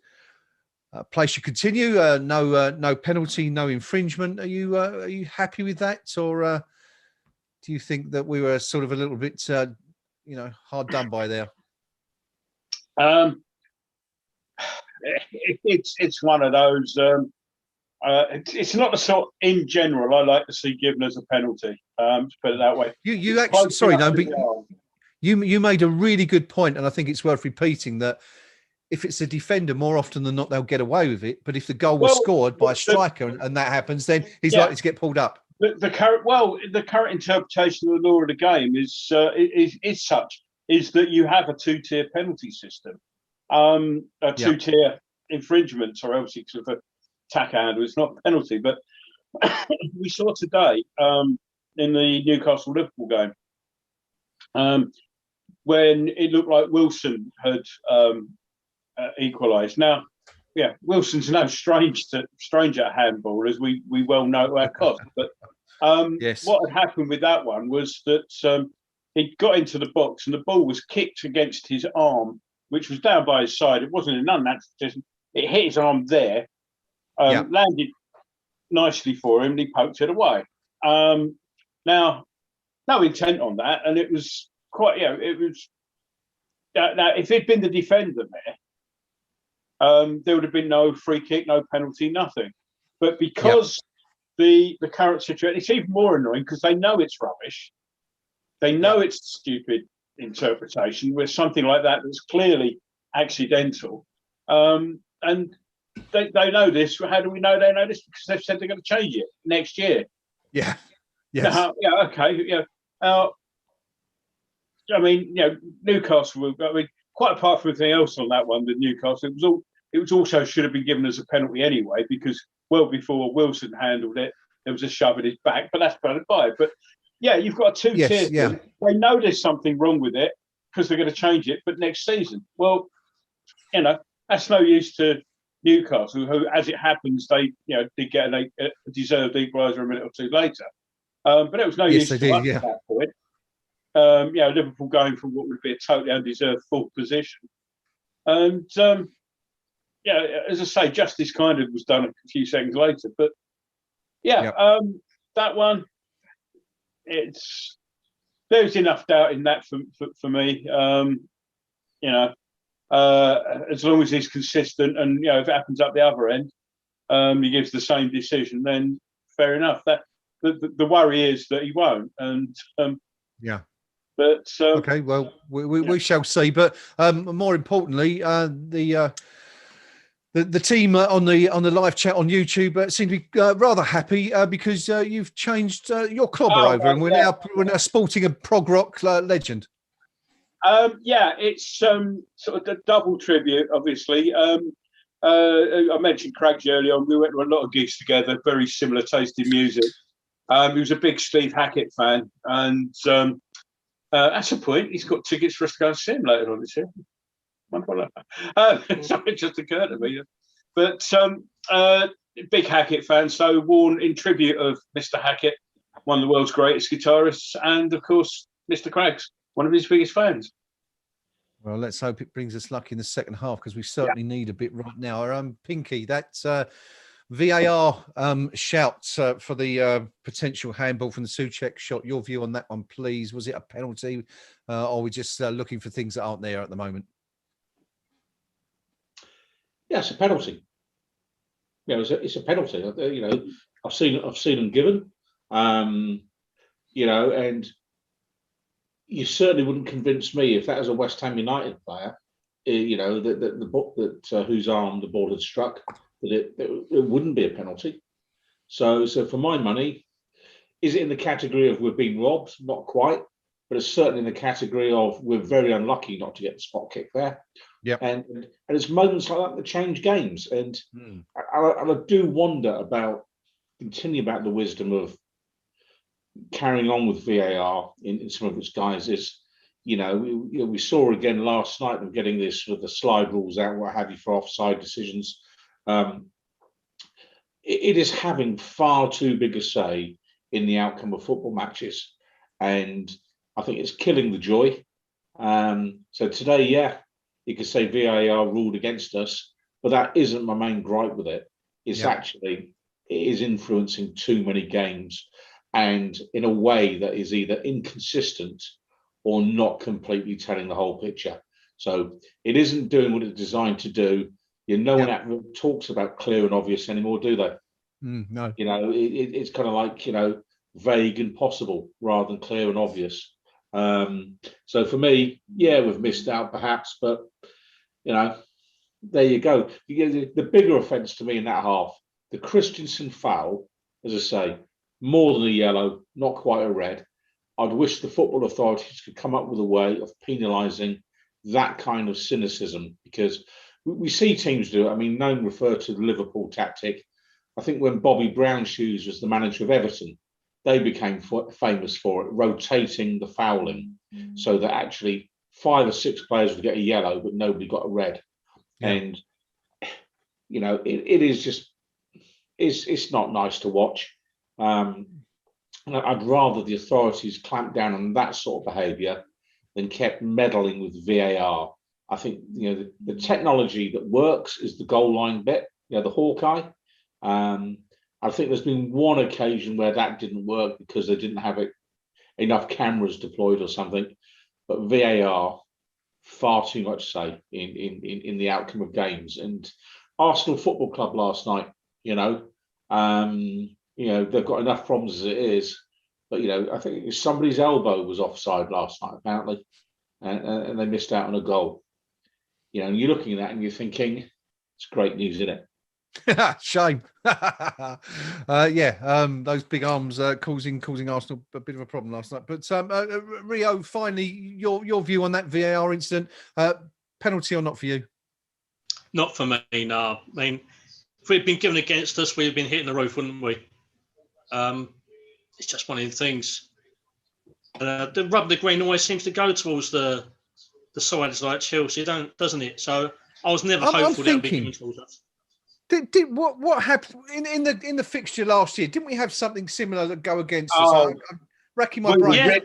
play should continue. No penalty, no infringement. Are you happy with that, or do you think that we were sort of a little bit, hard done by there? It's one of those. It's not the sort in general I like to see given as a penalty. To put it that way. You actually, sorry, no, but you made a really good point, and I think it's worth repeating that if it's a defender, more often than not, they'll get away with it. But if the goal was scored by a striker and that happens, then he's likely to get pulled up. The current interpretation of the law of the game is such that you have a two-tier penalty system, a two-tier infringement, or else it's a tack handle. It's not a penalty, but we saw today in the Newcastle Liverpool game when it looked like Wilson had equalised. Now, Wilson's no stranger at handball, as we well know at cost. But what had happened with that one was that he got into the box and the ball was kicked against his arm, which was down by his side. It wasn't an unnatural position. It hit his arm there, landed nicely for him, and he poked it away. Now, no intent on that, and it was quite, it was. Now, if it'd been the defender there would have been no free kick, no penalty, nothing. But because the current situation, it's even more annoying because they know it's rubbish. They know it's stupid interpretation with something like that that's clearly accidental. And they know this. How do we know they know this? Because they've said they're going to change it next year. Yeah. Yes. Okay. Newcastle. Quite apart from everything else on that one, the Newcastle, it was also should have been given as a penalty anyway, because well before Wilson handled it, there was a shove in his back. But that's by the by. But you've got a two-tier thing. They know there's something wrong with it because they're going to change it. But next season, well, that's no use to Newcastle, who, as it happens, they did get a deserved equaliser a minute or two later. But it was no use to us at that point. Liverpool going for what would be a totally undeserved fourth position. And, as I say, justice kind of was done a few seconds later. But, that one, there's enough doubt in that for me. As long as he's consistent and, if it happens up the other end, he gives the same decision, then fair enough. That the worry is that he won't. And, But okay, well, we shall see. But more importantly, the team on the live chat on YouTube seem to be rather happy because you've changed your clobber over, and we're now sporting a prog rock legend. It's sort of a double tribute, obviously. I mentioned Craigs earlier on. We went to a lot of gigs together, very similar taste in music. He was a big Steve Hackett fan, and that's a point. He's got tickets for us to go and see him later on this year. Something just occurred to me. But big Hackett fan, so worn in tribute of Mr. Hackett, one of the world's greatest guitarists, and of course, Mr. Craigs, one of his biggest fans. Well, let's hope it brings us luck in the second half, because we certainly need a bit right now. Pinky, that's VAR shout for the potential handball from the Souček shot. Your view on that one, please. Was it a penalty, or are we just looking for things that aren't there at the moment? Yeah, it's a penalty. It's a penalty. I've seen them given. And you certainly wouldn't convince me if that was a West Ham United player, that whose arm the ball had struck, that it wouldn't be a penalty. So for my money, is it in the category of we're being robbed? Not quite, but it's certainly in the category of we're very unlucky not to get the spot kick there. Yeah, and it's moments like that that change games. And I do wonder about the wisdom of carrying on with VAR in some of its guises. We saw again last night them getting this with the slide rules out, what have you, for offside decisions. It is having far too big a say in the outcome of football matches, and I think it's killing the joy. So today, you could say VAR ruled against us, but that isn't my main gripe with it. It's Yeah. actually, it is influencing too many games, and in a way that is either inconsistent or not completely telling the whole picture. So it isn't doing what it's designed to do. No one talks about clear and obvious anymore, do they? No. It's kind of like, vague and possible rather than clear and obvious. So for me, we've missed out perhaps, but there you go. The bigger offence to me in that half, the Christensen foul, as I say, more than a yellow, not quite a red. I'd wish the football authorities could come up with a way of penalising that kind of cynicism, because we see teams do it. I mean, Gnome referred to the Liverpool tactic. I think when Bobby Brownshoes was the manager of Everton, they became famous for it, rotating the fouling, so that actually 5 or 6 players would get a yellow, but nobody got a red. Yeah. And, it is just, it's not nice to watch. I'd rather the authorities clamp down on that sort of behaviour than kept meddling with VAR. I think, the technology that works is the goal line bit, the Hawkeye. I think there's been one occasion where that didn't work because they didn't have enough cameras deployed or something. But VAR, far too much say in the outcome of games. And Arsenal Football Club last night, they've got enough problems as it is. But I think somebody's elbow was offside last night apparently, and they missed out on a goal. You're looking at that and you're thinking, it's great news, isn't it? Shame. Those big arms causing Arsenal a bit of a problem last night. But Rio, finally, your view on that VAR incident, penalty or not for you? Not for me, no. I mean, if we'd been given against us, we'd have been hitting the roof, wouldn't we? It's just one of the things. The rub of the green always seems to go towards the sides like Chelsea, doesn't it? So I was never hopeful that would be given towards us. What happened in the fixture last year? Didn't we have something similar that go against us? I'm racking my brain.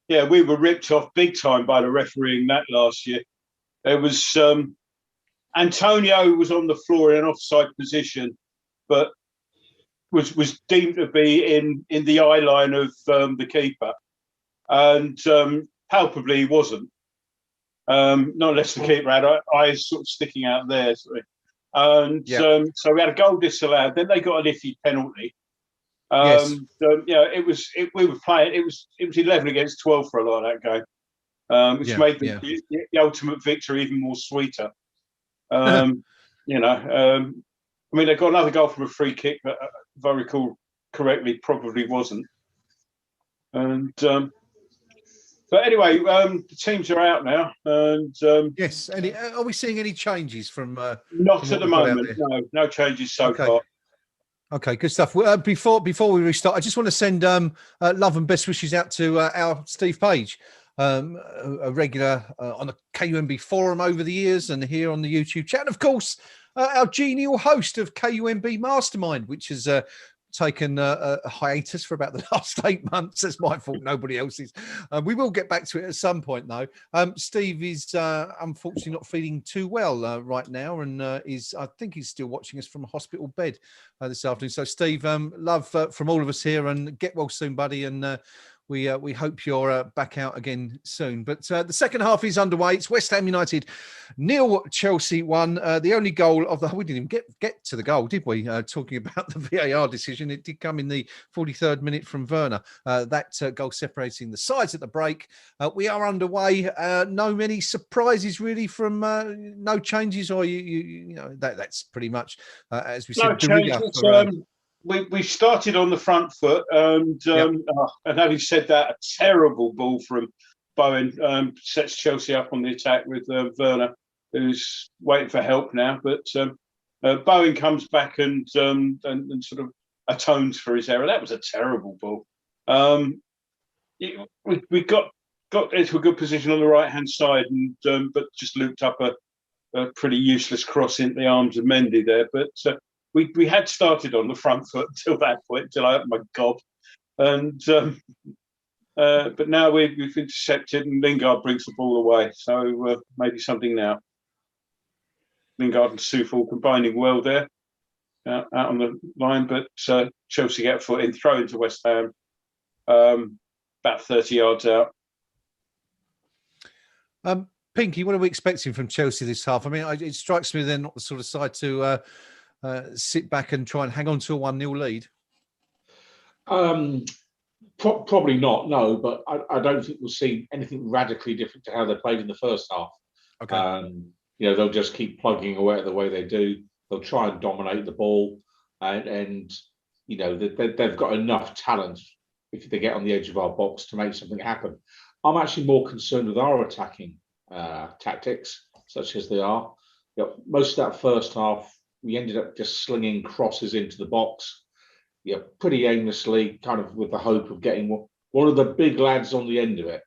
We were ripped off big time by the referee in that last year. It was Antonio was on the floor in an offside position, but was deemed to be in the eye line of the keeper, and palpably wasn't. Not unless the keeper had eyes sort of sticking out there. And so we had a goal disallowed. Then they got an iffy penalty. We were playing. It was 11 against 12 for a lot of that game, which made the ultimate victory even more sweeter. I mean, they got another goal from a free kick, but if I recall correctly, probably wasn't. And but anyway, the teams are out now, and yes. Are we seeing any changes from? Not at the moment. No changes so far. Okay, good stuff. Before we restart, I just want to send love and best wishes out to our Steve Page, a regular on the KUMB forum over the years and here on the YouTube chat, and of course our genial host of KUMB Mastermind, which has taken a hiatus for about the last 8 months. That's my fault, nobody else's. We will get back to it at some point though. Steve is unfortunately not feeling too well right now, and I think he's still watching us from a hospital bed this afternoon. So Steve, love from all of us here, and get well soon, buddy, and we hope you're back out again soon. But the second half is underway. It's West Ham United 0, Chelsea 1. The only goal of we didn't even get to the goal, did we? Talking about the VAR decision, it did come in the 43rd minute from Werner. That goal separating the sides at the break. We are underway. No many surprises really from no changes, or that's pretty much as we said. No changes. We started on the front foot, and having said that, a terrible ball from Bowen sets Chelsea up on the attack with Werner, who's waiting for help now. But Bowen comes back and sort of atones for his error. That was a terrible ball. We got into a good position on the right hand side, and but just looped up a pretty useless cross into the arms of Mendy there. But we had started on the front foot until that point, until I opened my gob. And but now we've intercepted, and Lingard brings the ball away. So maybe something now. Lingard and Soufal combining well there out on the line, but Chelsea get a foot in, throw into West Ham, about 30 yards out. Pinky, what are we expecting from Chelsea this half? I mean, it strikes me they're not the sort of side to sit back and try and hang on to a 1-0 lead. Probably not, no, but I don't think we'll see anything radically different to how they played in the first half. Okay. You know, they'll just keep plugging away at the way they do. They'll try and dominate the ball, and you know, they've got enough talent if they get on the edge of our box to make something happen. I'm actually more concerned with our attacking tactics, such as they are. You know, most of that first half, we ended up just slinging crosses into the box, pretty aimlessly, kind of with the hope of getting one of the big lads on the end of it.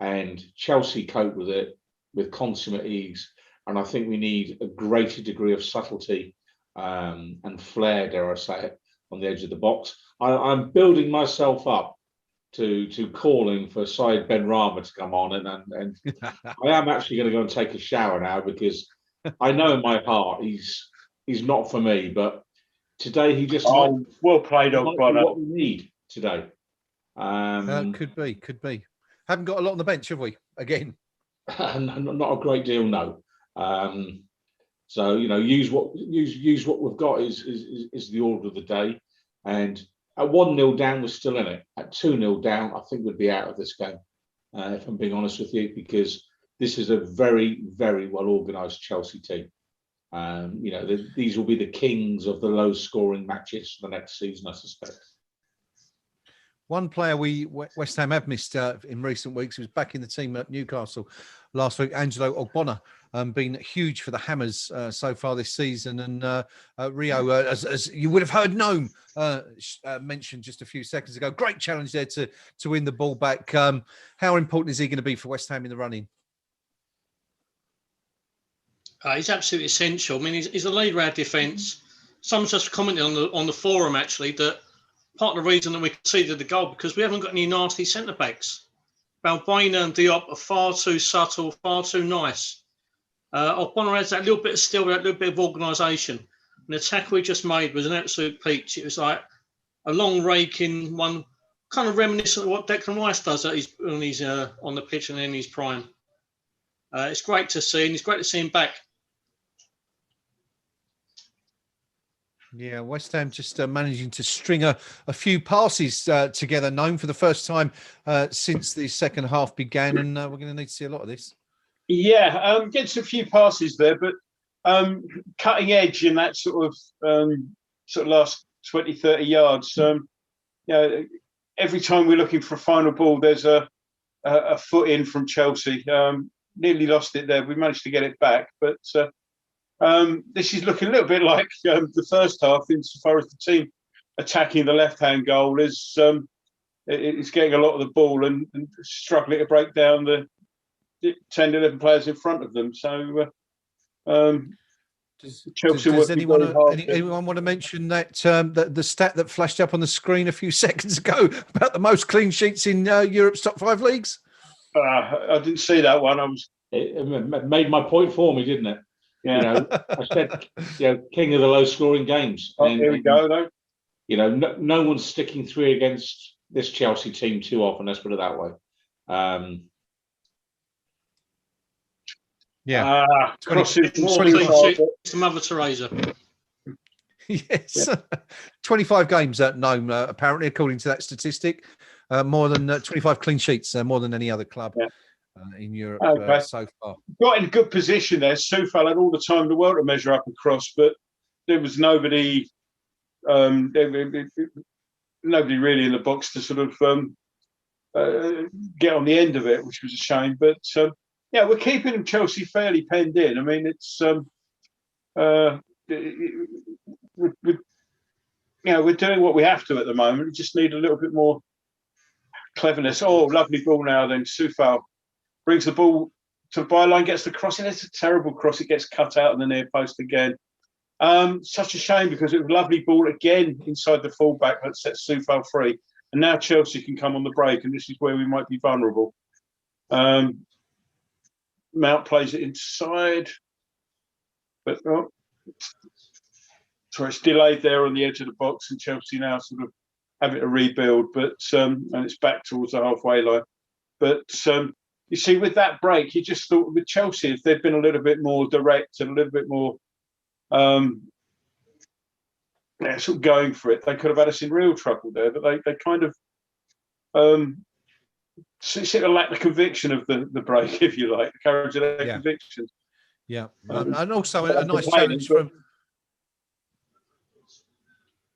And Chelsea coped with it with consummate ease. And I think we need a greater degree of subtlety and flair, dare I say it, on the edge of the box. I'm building myself up to calling for Said Benrahma to come on, and I am actually going to go and take a shower now, because I know in my heart he's not for me, but today he just well played, old brother. What we need today. Could be. Haven't got a lot on the bench, have we? Again, not a great deal, no. So you know, use what we've got is the order of the day, and at 1-0 down, we're still in it. At 2-0 down, I think we'd be out of this game, if I'm being honest with you, because this is a very, very well organised Chelsea team. You know, these will be the kings of the low-scoring matches for the next season, I suspect. One player West Ham have missed in recent weeks, who was back in the team at Newcastle last week, Angelo Ogbonna, been huge for the Hammers so far this season. And Rio, as you would have heard Gnome mentioned just a few seconds ago, great challenge there to win the ball back. How important is he going to be for West Ham in the running? He's absolutely essential. I mean, he's a leader of our defence. Someone just commented on the forum, actually, that part of the reason that we conceded the goal because we haven't got any nasty centre-backs. Balbuena and Diop are far too subtle, far too nice. Ogbonna has that little bit of skill, that little bit of organisation. And the tackle we just made was an absolute peach. It was like a long raking one, kind of reminiscent of what Declan Rice does when he's on the pitch and in his prime. It's great to see, and it's great to see him back. Yeah, West Ham just managing to string a few passes together, known for the first time since the second half began, and we're going to need to see a lot of this. Yeah, gets a few passes there, but cutting edge in that sort of last 20, 30 yards. You know, every time we're looking for a final ball, there's a foot in from Chelsea. Nearly lost it there. We managed to get it back, but this is looking a little bit like the first half insofar as the team attacking the left-hand goal is it's getting a lot of the ball and struggling to break down the 10, 11 players in front of them. So Chelsea. Does anyone want to mention that the stat that flashed up on the screen a few seconds ago about the most clean sheets in Europe's top 5 leagues? I didn't see that one. It made my point for me, didn't it? Yeah. You know, I said, you know, king of the low-scoring games. Here we go, though. You know, no one's sticking 3 against this Chelsea team too often. Let's put it that way. Yeah, crosses. To Mother Teresa. Yes, 25 games at Gnome, apparently, according to that statistic. More than 25 clean sheets, more than any other club. Yeah. In Europe so far. Got in good position there. Soufal had all the time in the world to measure up across, but there was nobody really in the box to sort of get on the end of it, which was a shame. But yeah, we're keeping Chelsea fairly penned in. I mean, it's we're doing what we have to at the moment. We just need a little bit more cleverness. Oh, lovely ball now then. Soufal brings the ball to the byline, gets the crossing. It's a terrible cross. It gets cut out in the near post again. Such a shame because it was a lovely ball again inside the fullback that sets Soufal free. And now Chelsea can come on the break, and this is where we might be vulnerable. Mount plays it inside. But so it's delayed there on the edge of the box, and Chelsea now sort of having to rebuild. But and it's back towards the halfway line. But you see, with that break, you just thought with Chelsea, if they'd been a little bit more direct and a little bit more sort of going for it, they could have had us in real trouble there. But they kind of sort of lack the conviction of the break, if you like, the courage of their conviction. Yeah, and also a nice challenge from.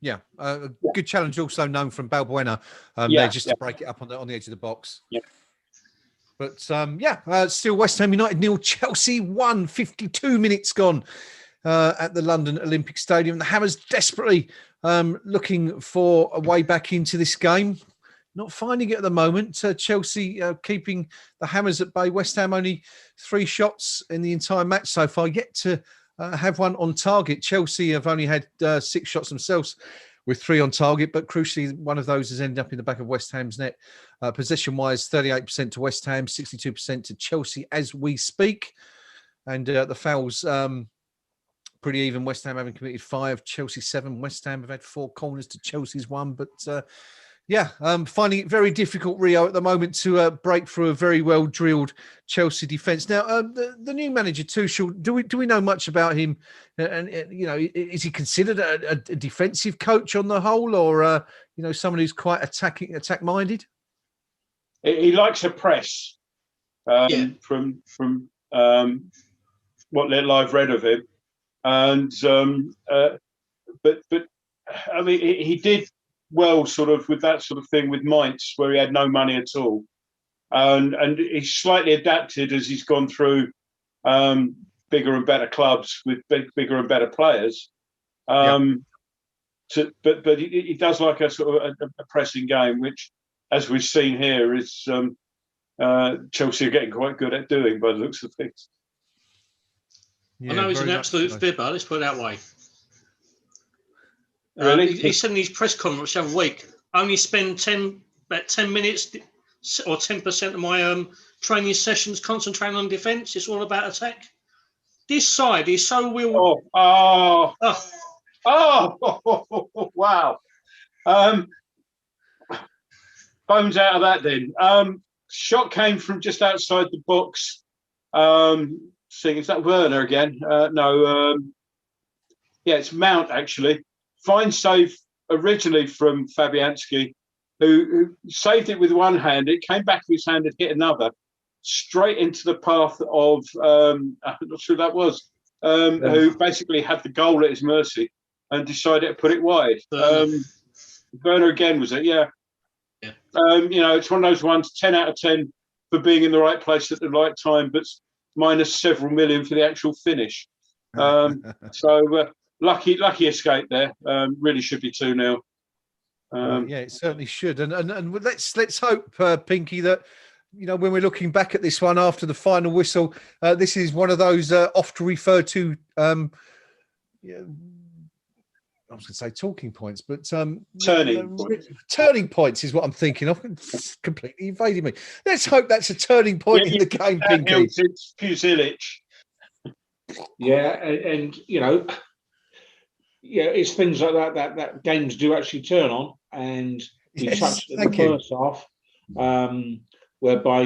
Yeah, a good challenge also known from Balbuena there just to break it up on the edge of the box. Yeah. But still West Ham United 0, Chelsea 1, 52 minutes gone at the London Olympic Stadium. The Hammers desperately looking for a way back into this game. Not finding it at the moment. Chelsea keeping the Hammers at bay. West Ham only 3 shots in the entire match so far, yet to have one on target. Chelsea have only had 6 shots themselves with 3 on target, but crucially, one of those has ended up in the back of West Ham's net. Possession-wise, 38% to West Ham, 62% to Chelsea as we speak. And the fouls, pretty even. West Ham having committed 5, Chelsea 7. West Ham have had 4 corners to Chelsea's 1. But finding it very difficult, Rio, at the moment to break through a very well-drilled Chelsea defence. Now, the new manager, Tuchel, do we know much about him? And is he considered a defensive coach on the whole, or someone who's quite attack-minded? He likes a press. From what little I've read of him, and but I mean, he did well, sort of with that sort of thing with Mainz, where he had no money at all, and he's slightly adapted as he's gone through bigger and better clubs with bigger and better players. But he does like a sort of a pressing game, which, as we've seen here, is Chelsea are getting quite good at doing by the looks of things. I know he's an absolute fibber. Let's put it that way. Really? He said in his press conference the other week, only spend about 10 minutes or 10% of my training sessions concentrating on defence. It's all about attack. This side is so will. Oh, wow. Bones out of that then. Shot came from just outside the box. Is that Werner again? No. It's Mount, actually. Fine save originally from Fabianski, who saved it with one hand. It came back with his hand and hit another, straight into the path of, I'm not sure who that was, who basically had the goal at his mercy and decided to put it wide. Werner again, was it? Yeah. It's one of those ones, 10 out of 10 for being in the right place at the right time, but minus several million for the actual finish. Lucky escape there. Really should be 2-0. It certainly should. And let's hope, Pinky, that when we're looking back at this one after the final whistle, this is one of those oft referred to. I was going to say talking points, but turning points is what I'm thinking of. It's completely evading me. Let's hope that's a turning point in the game, Pinky. It's Fusilic. It's things like that games do actually turn on, and we touched in the first half, whereby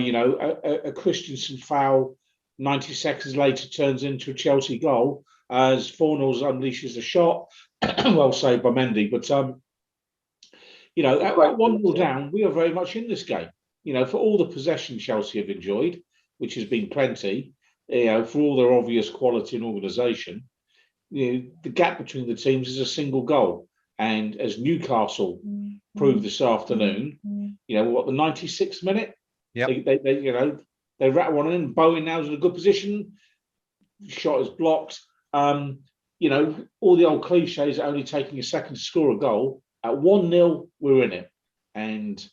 a Christensen foul 90 seconds later turns into a Chelsea goal as Fornals unleashes a shot. Well saved by Mendy, but at 1-0 down, we are very much in this game. For all the possession Chelsea have enjoyed, which has been plenty, for all their obvious quality and organisation. The gap between the teams is a single goal, and as Newcastle proved this afternoon, the 96th minute, they rattle one in. Bowen now's in a good position. Shot is blocked. All the old cliches are only taking a second to score a goal. At 1-0, we're in it, and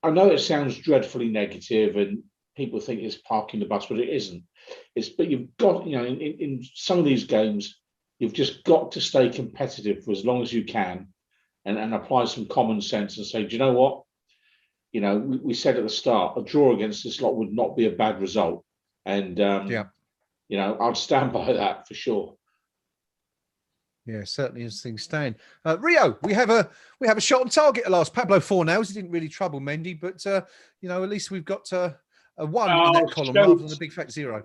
I know it sounds dreadfully negative, and people think it's parking the bus, but it isn't. But you've got in some of these games. You've just got to stay competitive for as long as you can and apply some common sense and say, do you know what? We said at the start, a draw against this lot would not be a bad result. And, I'd stand by that for sure. Yeah, certainly as things stand. Rio, we have a shot on target at last. Pablo 4 nails. He didn't really trouble Mendy, but you know, at least we've got a 1 in that column rather than a big fat 0.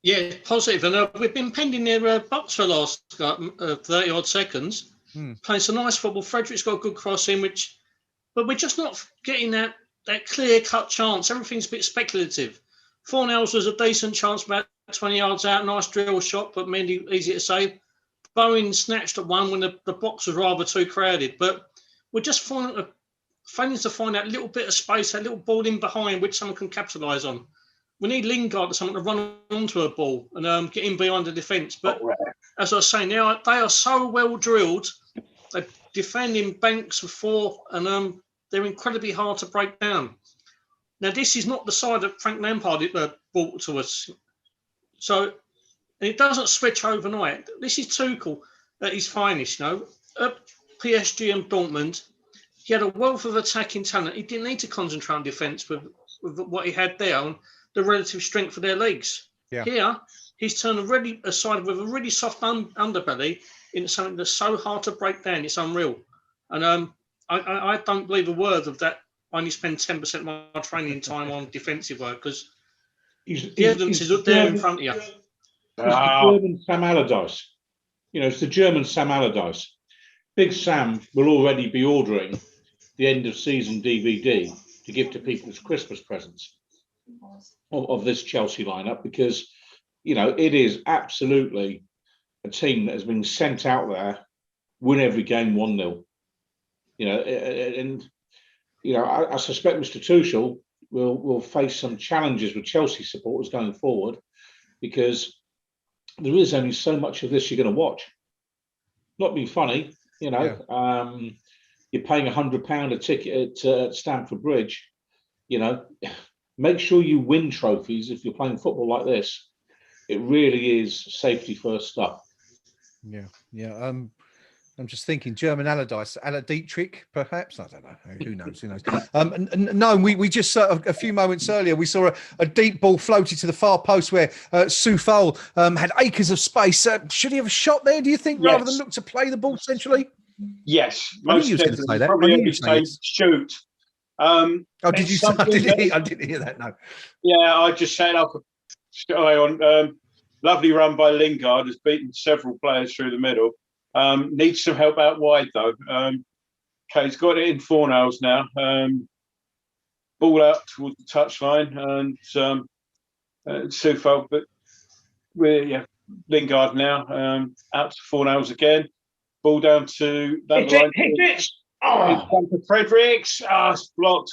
Yeah, positive. And we've been pending their box for the last 30 odd seconds. Playing some nice football. Frederick's got a good cross in, but we're just not getting that clear cut chance. Everything's a bit speculative. 4 nails was a decent chance, about 20 yards out. Nice drill shot, but Mendy easy to save. Bowen snatched at one when the box was rather too crowded. But we're just failing to find that little bit of space, that little ball in behind which someone can capitalise on. We need Lingard or someone to run onto a ball and get in behind the defence. But as I was saying, they are so well drilled. They're defending banks of 4, and they're incredibly hard to break down. Now, this is not the side that Frank Lampard brought to us. So it doesn't switch overnight. This is Tuchel at his finest. You know, at PSG and Dortmund, he had a wealth of attacking talent. He didn't need to concentrate on defence with what he had there and the relative strength of their legs. Yeah. Here, he's turned a side with a really soft underbelly into something that's so hard to break down. It's unreal. And I don't believe a word of that. I only spend 10% of my training time on defensive work because the evidence is up there in front of you. It's the German Sam Allardyce. You know, it's the German Sam Allardyce. Big Sam will already be ordering the end of season DVD to give to people as Christmas presents of this Chelsea lineup, because, you know, it is absolutely a team that has been sent out there, win every game 1-0. You know, and you know, I suspect Mr. Tuchel will face some challenges with Chelsea supporters going forward, because there is only so much of this you're going to watch. Not being funny, you know. You're paying £100 a ticket at Stamford Bridge. You know, make sure you win trophies if you're playing football like this. It really is safety first stuff. Yeah. I'm just thinking German Allardyce, Dietrich, perhaps. I don't know. Who knows? Who knows? No, we just a few moments earlier, we saw a deep ball floated to the far post where Soufal had acres of space. Should he have a shot there, do you think, rather than look to play the ball centrally? Yes. I knew you was going to say that. Probably only say shoot. Oh, did you say? I didn't hear that, no. Yeah, I just said I'll on. Lovely run by Lingard, has beaten several players through the middle. Needs some help out wide though. Okay, he's got it in 4 nails now. Ball out towards the touchline and Soufal, but Lingard now out to 4 nails again. Ball down to that line. It's down to Fredericks. It's blocked.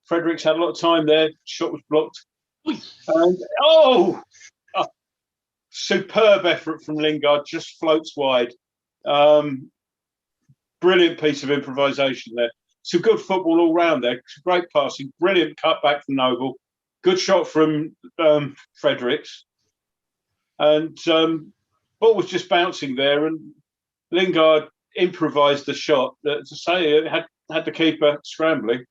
Fredericks had a lot of time there. Shot was blocked. And superb effort from Lingard. Just floats wide. Brilliant piece of improvisation there. Some good football all round there. Great passing. Brilliant cutback from Noble. Good shot from Fredericks. And ball was just bouncing there, and Lingard improvised the shot. To say it had the keeper scrambling.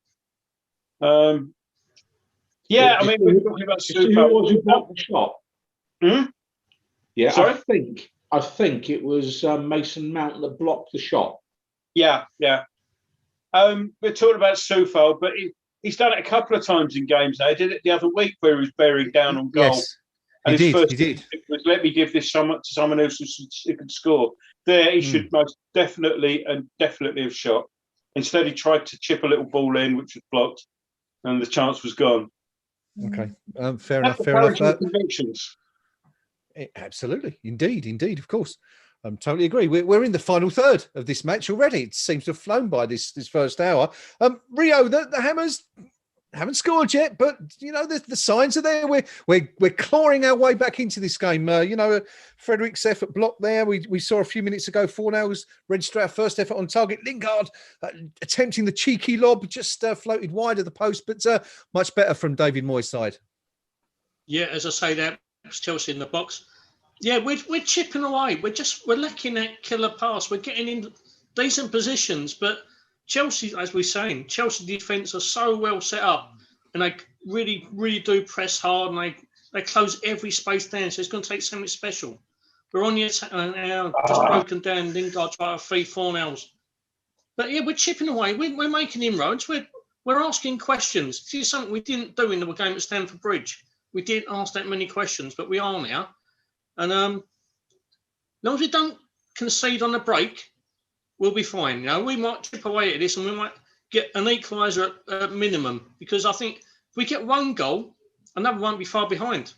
I mean, we're talking about Who was who blocked the shot? Yeah, sorry? I think it was Mason Mount that blocked the shot. Yeah. We're talking about Soufal, but he done it a couple of times in games now. He did it the other week where he was bearing down on goal. Yes, and he his first did. was, let me give this to someone else who could score. There, he should most definitely have shot. Instead, he tried to chip a little ball in, which was blocked, and the chance was gone. Okay, fair enough. Convictions. Absolutely, indeed, of course. I totally agree. We're in the final third of this match already. It seems to have flown by this first hour. Rio, the Hammers haven't scored yet, but you know the signs are there. We're clawing our way back into this game. Fredericks' effort blocked there. We saw a few minutes ago 4 nails register our first effort on target. Lingard attempting the cheeky lob, just floated wide of the post, but much better from David Moyes' side. Yeah, as I say, that Chelsea in the box. Yeah, we're chipping away. We're lacking that killer pass. We're getting in decent positions, but Chelsea, as we're saying, Chelsea defence are so well set up, and they really, really do press hard, and they close every space down. So it's going to take something special. We're on the attack now, just broken down. Lingard tried 3-4 nails. But yeah, we're chipping away. We're making inroads. We're asking questions. This is something we didn't do in the game at Stamford Bridge. We didn't ask that many questions, but we are now. And as long as we don't concede on the break, we'll be fine. You know, we might chip away at this and we might get an equaliser at minimum, because I think if we get one goal, another one will be far behind.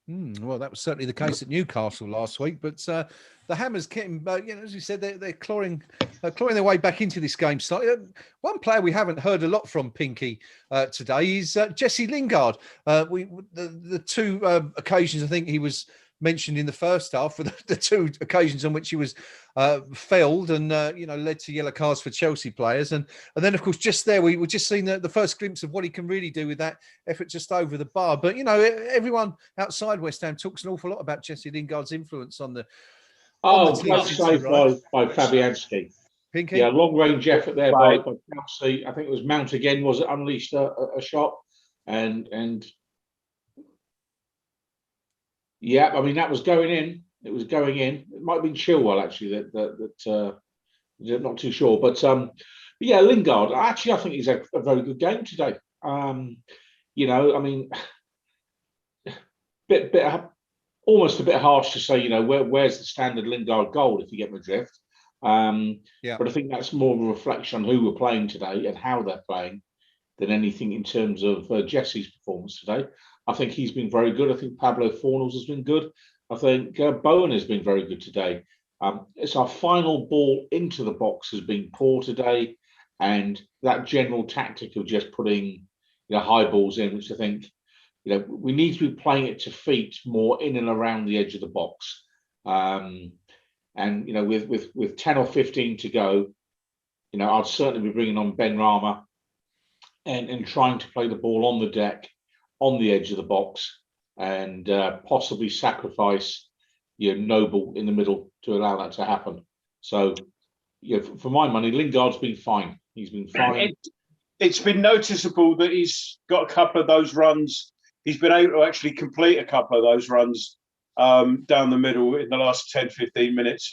Well, that was certainly the case at Newcastle last week, but the Hammers, as you said, they're clawing their way back into this game slightly. One player we haven't heard a lot from, Pinky, today is Jesse Lingard. The two occasions I think he was mentioned in the first half, for the two occasions on which he was felled and led to yellow cards for Chelsea players, and then of course just there we were just seeing the first glimpse of what he can really do with that effort just over the bar. But everyone outside West Ham talks an awful lot about Jesse Lingard's influence on the great save by Fabianski. Pinky? Yeah, long range effort there by Chelsea. I think it was Mount again, was it, unleashed a shot, and yeah, I mean that was going in. It was going in. It might have been Chilwell actually that not too sure, but yeah, Lingard. Actually, I think he's had a very good game today. I mean, almost a bit harsh to say, where's the standard Lingard goal, if you get my drift. But I think that's more of a reflection on who we're playing today and how they're playing than anything in terms of Jesse's performance today. I think he's been very good. I think Pablo Fornals has been good. I think Bowen has been very good today. It's our final ball into the box has been poor today, and that general tactic of just putting high balls in, which I think we need to be playing it to feet more in and around the edge of the box. And with 10 or 15 to go, I'd certainly be bringing on Ben Rama and trying to play the ball on the deck, on the edge of the box, and possibly sacrifice Noble in the middle to allow that to happen. So, for my money, Lingard's been fine. He's been fine. It's been noticeable that he's got a couple of those runs. He's been able to actually complete a couple of those runs down the middle in the last 10, 15 minutes,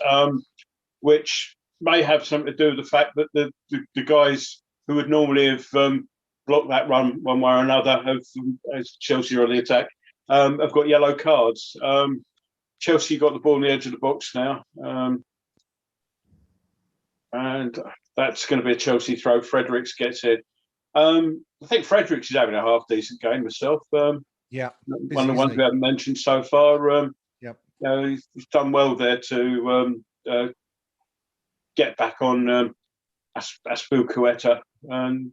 which may have something to do with the fact that the guys who would normally have blocked that run one way or another, as Chelsea are on the attack, have got yellow cards. Chelsea got the ball on the edge of the box now, and that's going to be a Chelsea throw. Fredericks gets it. I think Fredericks is having a half decent game himself. One of the ones we haven't mentioned so far. He's done well there to get back on Aspilicueta, and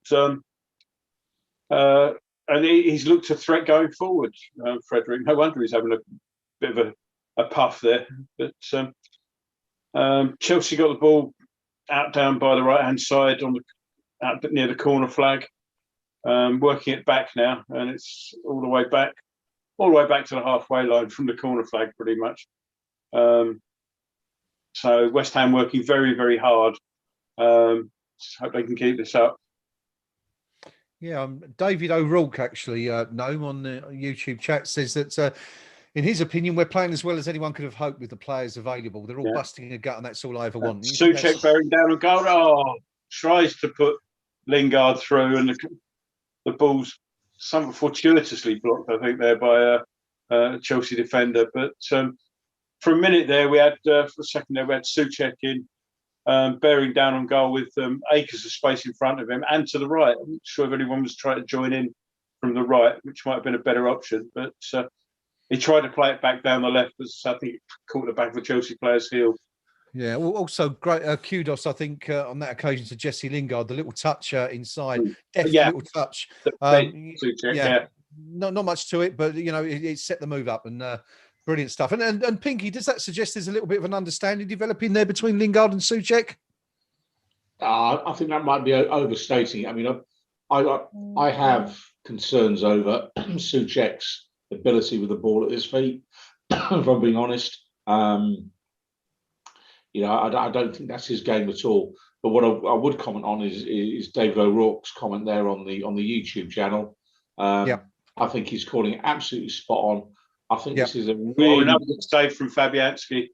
he's looked a threat going forward. Frederick, no wonder he's having a bit of a puff there. But Chelsea got the ball out down by the right hand side out near the corner flag, working it back now, and it's all the way back to the halfway line from the corner flag, pretty much. So West Ham working very, very hard. Hope they can keep this up. Yeah, David O'Rourke actually, Gnome, on the YouTube chat says that in his opinion, we're playing as well as anyone could have hoped with the players available. They're all busting a gut, and that's all I ever want. Souček bearing down on goal. Oh, tries to put Lingard through, and the ball's somewhat fortuitously blocked, I think, there by a Chelsea defender. But for a minute there, we had for a second there we had Souček in, bearing down on goal with acres of space in front of him and to the right. I'm not sure if anyone was trying to join in from the right, which might have been a better option, but he tried to play it back down the left, but I think it caught the back of the Chelsea player's heel. Yeah, well, also great kudos, I think, on that occasion to Jesse Lingard, the little touch inside, little touch. Not much to it, but it set the move up, and brilliant stuff. And Pinky, does that suggest there's a little bit of an understanding developing there between Lingard and Souček? I think that might be overstating it. I mean, I have concerns over Souček's ability with the ball at his feet, if I'm being honest. I don't think that's his game at all. But what I would comment on is David O'Rourke's comment there on the YouTube channel. I think he's calling it absolutely spot on. I think Yep. this is a Oh, really another good save from Fabianski.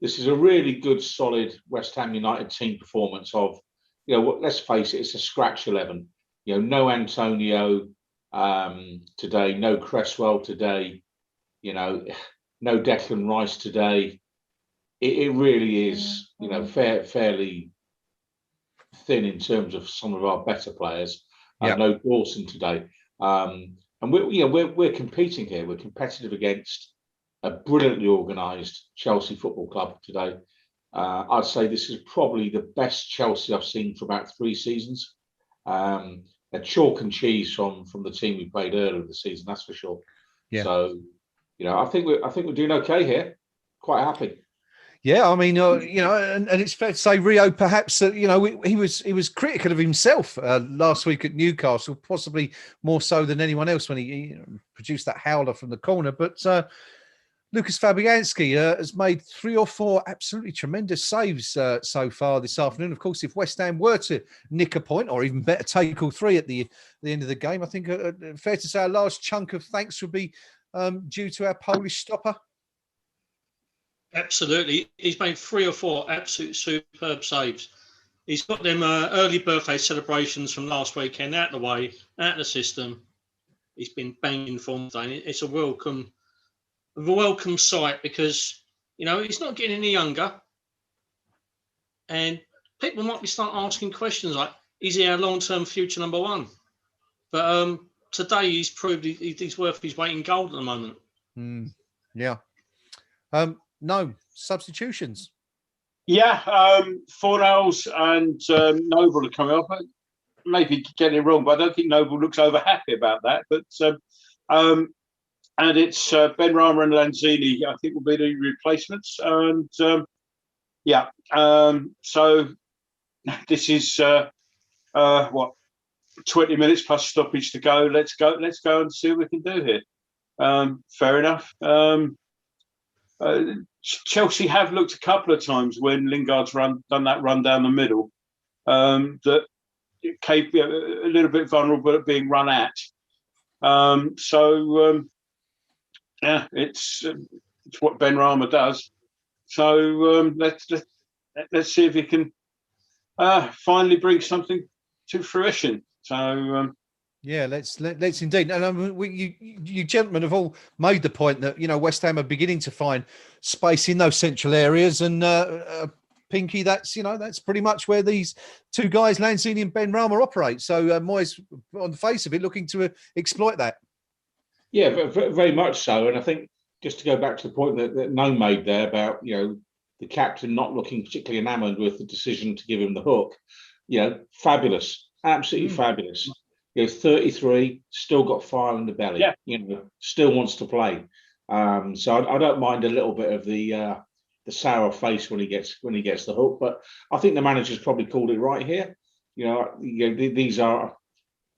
this is a really good, solid West Ham United team performance. Of let's face it, it's a scratch 11. No Antonio today, no Cresswell today. No Declan Rice today. It really is, fairly thin in terms of some of our better players. No Dawson today, and we're competing here. We're competitive against a brilliantly organised Chelsea Football Club today. I'd say this is probably the best Chelsea I've seen for about 3 seasons. A chalk and cheese from the team we played earlier in the season, that's for sure. Yeah. So, I think we're doing okay here. Quite happy. Yeah, I mean, and it's fair to say Rio perhaps he was critical of himself last week at Newcastle, possibly more so than anyone else when he produced that howler from the corner. But Lucas Fabianski has made 3 or 4 absolutely tremendous saves so far this afternoon. Of course, if West Ham were to nick a point, or even better, take all 3 at the end of the game, I think fair to say a large chunk of thanks would be due to our Polish stopper. Absolutely. He's made 3 or 4 absolute superb saves. He's got them early birthday celebrations from last weekend out of the way, out of the system. He's been banging form today. It's a welcome sight because, he's not getting any younger. And people might be start asking questions like, is he our long-term future number 1? But today he's proved he's worth his weight in gold at the moment. Yeah. No substitutions. Yeah, Fornals and Noble are coming off. Maybe getting it wrong, but I don't think Noble looks over happy about that. But and it's Ben Rama and Lanzini, I think, will be the replacements. And so this is 20 minutes plus stoppage to go. Let's go and see what we can do here. Fair enough. Chelsea have looked a couple of times when Lingard's done that run down the middle, that Cape a little bit vulnerable at being run at. It's what Ben Rama does. So let's see if he can finally bring something to fruition. So. Yeah, let's indeed. And you gentlemen have all made the point that West Ham are beginning to find space in those central areas, and Pinky, that's pretty much where these 2 guys, Lanzini and Ben Rama, operate. So Moyes, on the face of it, looking to exploit that. Yeah, very much so. And I think just to go back to the point that Gnome made there about the captain not looking particularly enamoured with the decision to give him the hook, fabulous, absolutely fabulous. 33, still got fire in the belly. Yeah. Still wants to play. So I don't mind a little bit of the sour face when he gets the hook. But I think the manager's probably called it right here. These are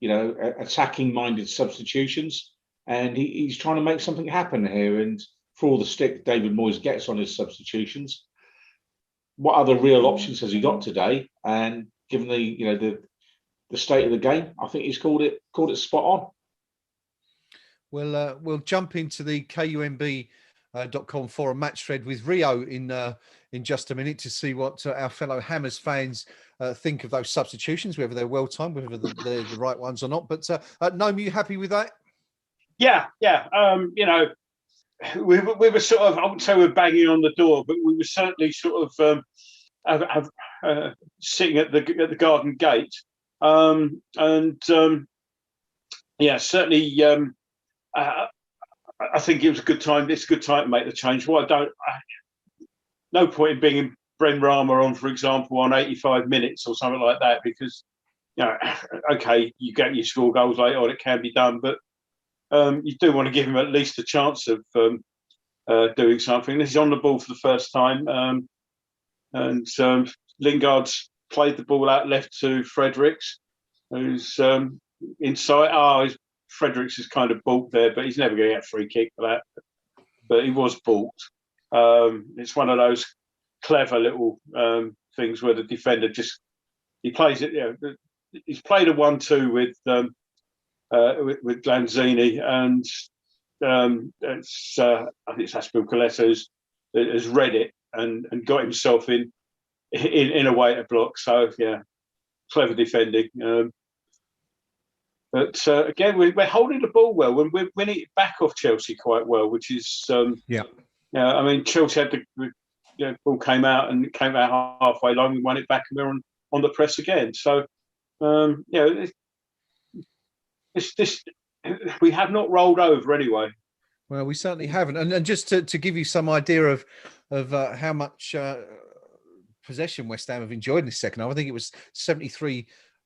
attacking-minded substitutions, and he's trying to make something happen here. And for all the stick David Moyes gets on his substitutions, what other real options has he got today? And given the state of the game, I think he's called it spot on. We'll jump into the KUMB.com forum match thread with Rio in just a minute to see what our fellow Hammers fans think of those substitutions, whether they're well timed, whether they're the right ones or not. But Gnome, are you happy with that? Yeah. We were sort of, I wouldn't say we're banging on the door, but we were certainly sort of sitting at the garden gate. Certainly. I think it was a good time. It's a good time to make the change. No point in bringing Ben Rama on, for example, on 85 minutes or something like that, because okay, you score goals later on, it can be done, but you do want to give him at least a chance of doing something. He's on the ball for the first time, and Lingard's played the ball out left to Fredericks, who's inside. Fredericks is kind of balked there, but he's never going to get a free kick for that. But he was balked. It's one of those clever little things where the defender he plays it. He's played a 1-2 with Lanzini, and I think it's Aspilicueta has read it and got himself in a way to block. So yeah, clever defending. But again, we're holding the ball well. We're winning it back off Chelsea quite well, which is Yeah. I mean, Chelsea had the ball came out halfway line. We won it back, and we're on the press again. So it's this. We have not rolled over anyway. Well, we certainly haven't. And just to give you some idea of how much possession West Ham have enjoyed in this second half, I think it was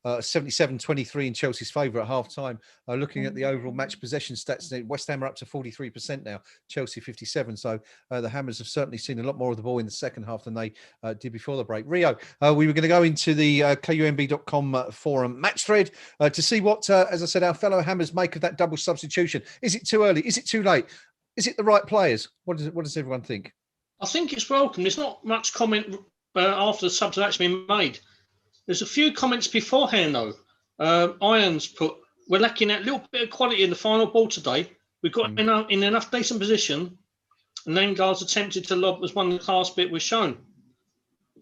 77-23 in Chelsea's favour at half time. Looking at the overall match possession stats, West Ham are up to 43% now, Chelsea 57%. So the Hammers have certainly seen a lot more of the ball in the second half than they did before the break. Rio, we were going to go into the KUMB.com forum match thread to see what, as I said, our fellow Hammers make of that double substitution. Is it too early? Is it too late? Is it the right players? What does everyone think? I think it's welcome. There's not much comment after the subs have actually been made. There's a few comments beforehand, though. Irons put, we're lacking that little bit of quality in the final ball today. We've got in enough decent position. And Lingard's attempted to lob was one of the last bit was shown.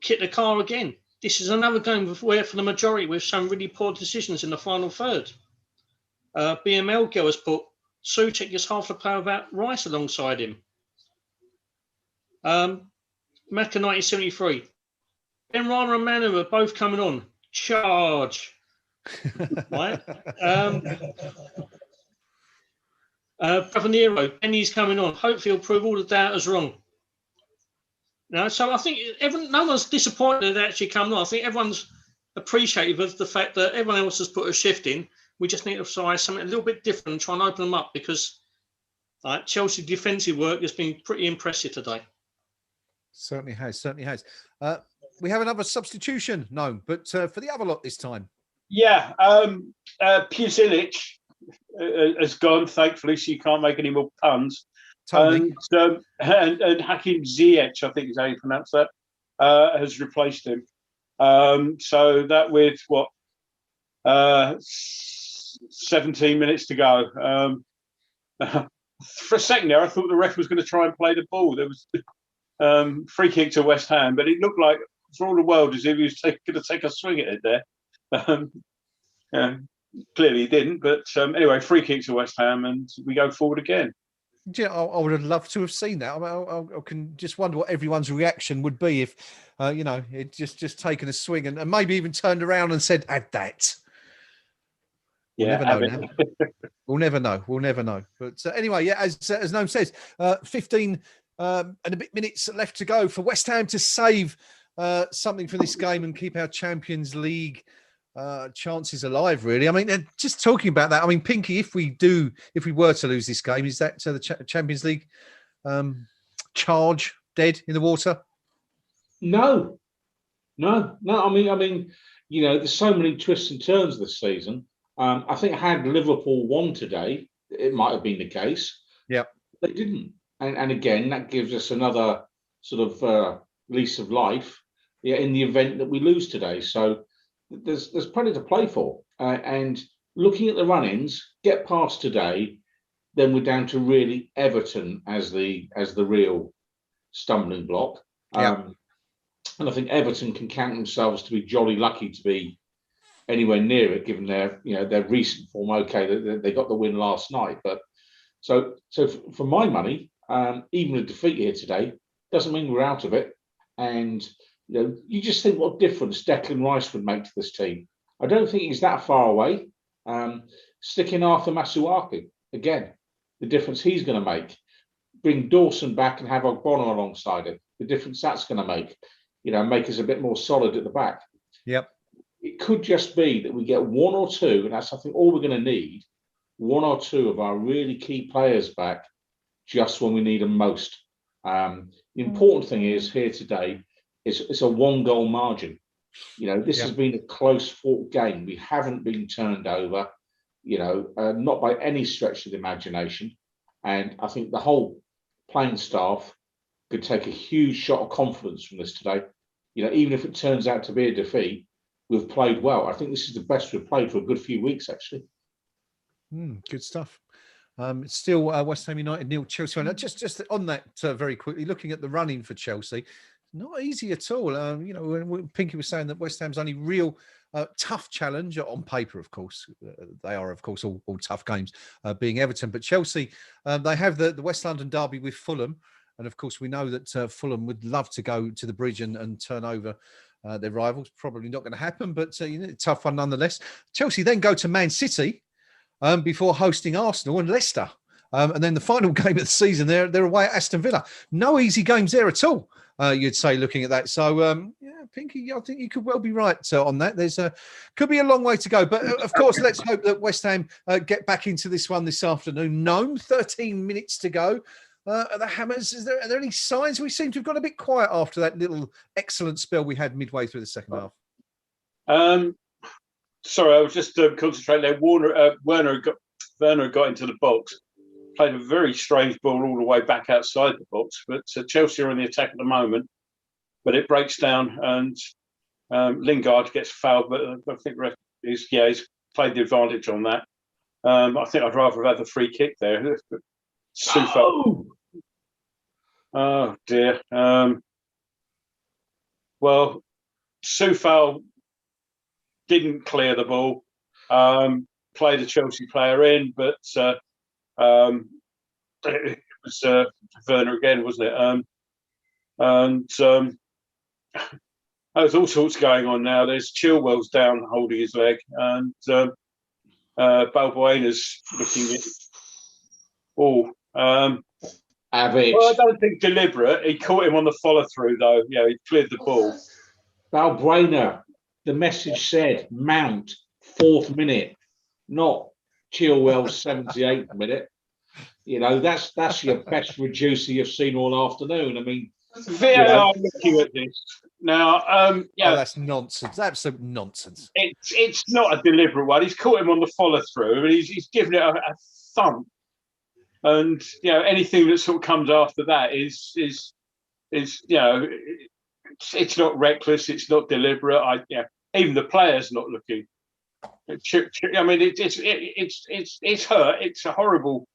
Kick the car again. This is another game where, for the majority, we've shown really poor decisions in the final third. BML girl has put, Souček is half the player without Rice alongside him. Mecca 1973. Ben Rana and Manu are both coming on. Charge. Right. Brother Nero, Benny's coming on. Hopefully he'll prove all the doubters wrong. Now, so I think no one's disappointed that actually coming on. I think everyone's appreciative of the fact that everyone else has put a shift in. We just need to try something a little bit different and try and open them up because Chelsea defensive work has been pretty impressive today. Certainly has. We have another substitution, Gnome, but for the other lot this time. Yeah, Pjanic has gone, thankfully, so you can't make any more puns. Totally. And Hakim Ziyech, I think is how you pronounce that, has replaced him. So that with 17 minutes to go. For a second there, I thought the ref was going to try and play the ball. There was free kick to West Ham, but it looked like, for all the world, as if he was going to take a swing at it there. Clearly he didn't, but anyway, free kick to West Ham, and we go forward again. Yeah, I would have loved to have seen that. I can just wonder what everyone's reaction would be if, it just taken a swing and maybe even turned around and said, "Add that." We'll never know now. We'll never know. But anyway, yeah, as Gnome says, 15 and a bit minutes left to go for West Ham to save something for this game and keep our Champions League chances alive, really. I mean, they're just talking about that. I mean, Pinky, if we were to lose this game, is that the Champions League charge dead in the water? No. I mean, there's so many twists and turns this season. I think had Liverpool won today, it might have been the case. Yeah, they didn't, and again, that gives us another sort of lease of life. Yeah, in the event that we lose today, so there's plenty to play for. And looking at the run-ins, get past today, then we're down to really Everton as the real stumbling block. Yeah. And I think Everton can count themselves to be jolly lucky to be anywhere near it, given their recent form. Okay, they got the win last night, but so for my money, even a defeat here today doesn't mean we're out of it. And you just think what difference Declan Rice would make to this team. I don't think he's that far away. Sticking Arthur Masuaku again, the difference he's going to make. Bring Dawson back and have Ogbono alongside it. The difference that's going to make. Make us a bit more solid at the back. Yep. It could just be that we get one or two, and that's I think all we're going to need. One or two of our really key players back, just when we need them most. The important thing is here today. It's a 1-goal margin. This has been a close fought game. We haven't been turned over, not by any stretch of the imagination. And I think the whole playing staff could take a huge shot of confidence from this today. Even if it turns out to be a defeat, we've played well. I think this is the best we've played for a good few weeks, actually. Good stuff. It's still West Ham United 0, Chelsea 1. Just on that very quickly, looking at the running for Chelsea, not easy at all. You know, when Pinky was saying that West Ham's only real tough challenge on paper, of course, they are, of course, all tough games, being Everton. But Chelsea, they have the West London derby with Fulham. And of course, we know that Fulham would love to go to the bridge and turn over their rivals. Probably not going to happen, but you know, tough one nonetheless. Chelsea then go to Man City before hosting Arsenal and Leicester. And then the final game of the season, they're away at Aston Villa. No easy games there at all, you'd say, looking at that. So, yeah, Pinky, I think you could well be right on that. There's could be a long way to go. But, of course, let's hope that West Ham get back into this one this afternoon. Gnome, 13 minutes to go. Are the Hammers, are there any signs? We seem to have got a bit quiet after that little excellent spell we had midway through the second half. Sorry, I was just concentrating there. Werner got into the box, played a very strange ball all the way back outside the box. But Chelsea are on the attack at the moment, but it breaks down and Lingard gets fouled. But I think he's played the advantage on that. I think I'd rather have had the free kick there. Oh dear. Well, Soufal didn't clear the ball. Played a Chelsea player in, but it was Werner again, wasn't it? And there's all sorts going on now. There's Chilwell's down holding his leg, and Balbuena's looking at Average. Well, I don't think deliberate. He caught him on the follow through, though. Yeah, he cleared the ball. Balbuena, the message said Mount, 4th minute, not Chilwell's 78th minute. You know, that's your best reducer you've seen all afternoon. I mean, VAR looking at this now. Oh, that's nonsense. Absolute nonsense. It's not a deliberate one. He's caught him on the follow through, and he's given it a thump. And you know, anything that sort of comes after that is you know, it's not reckless. It's not deliberate. Even the player's not looking. I mean, it's hurt. It's a horrible,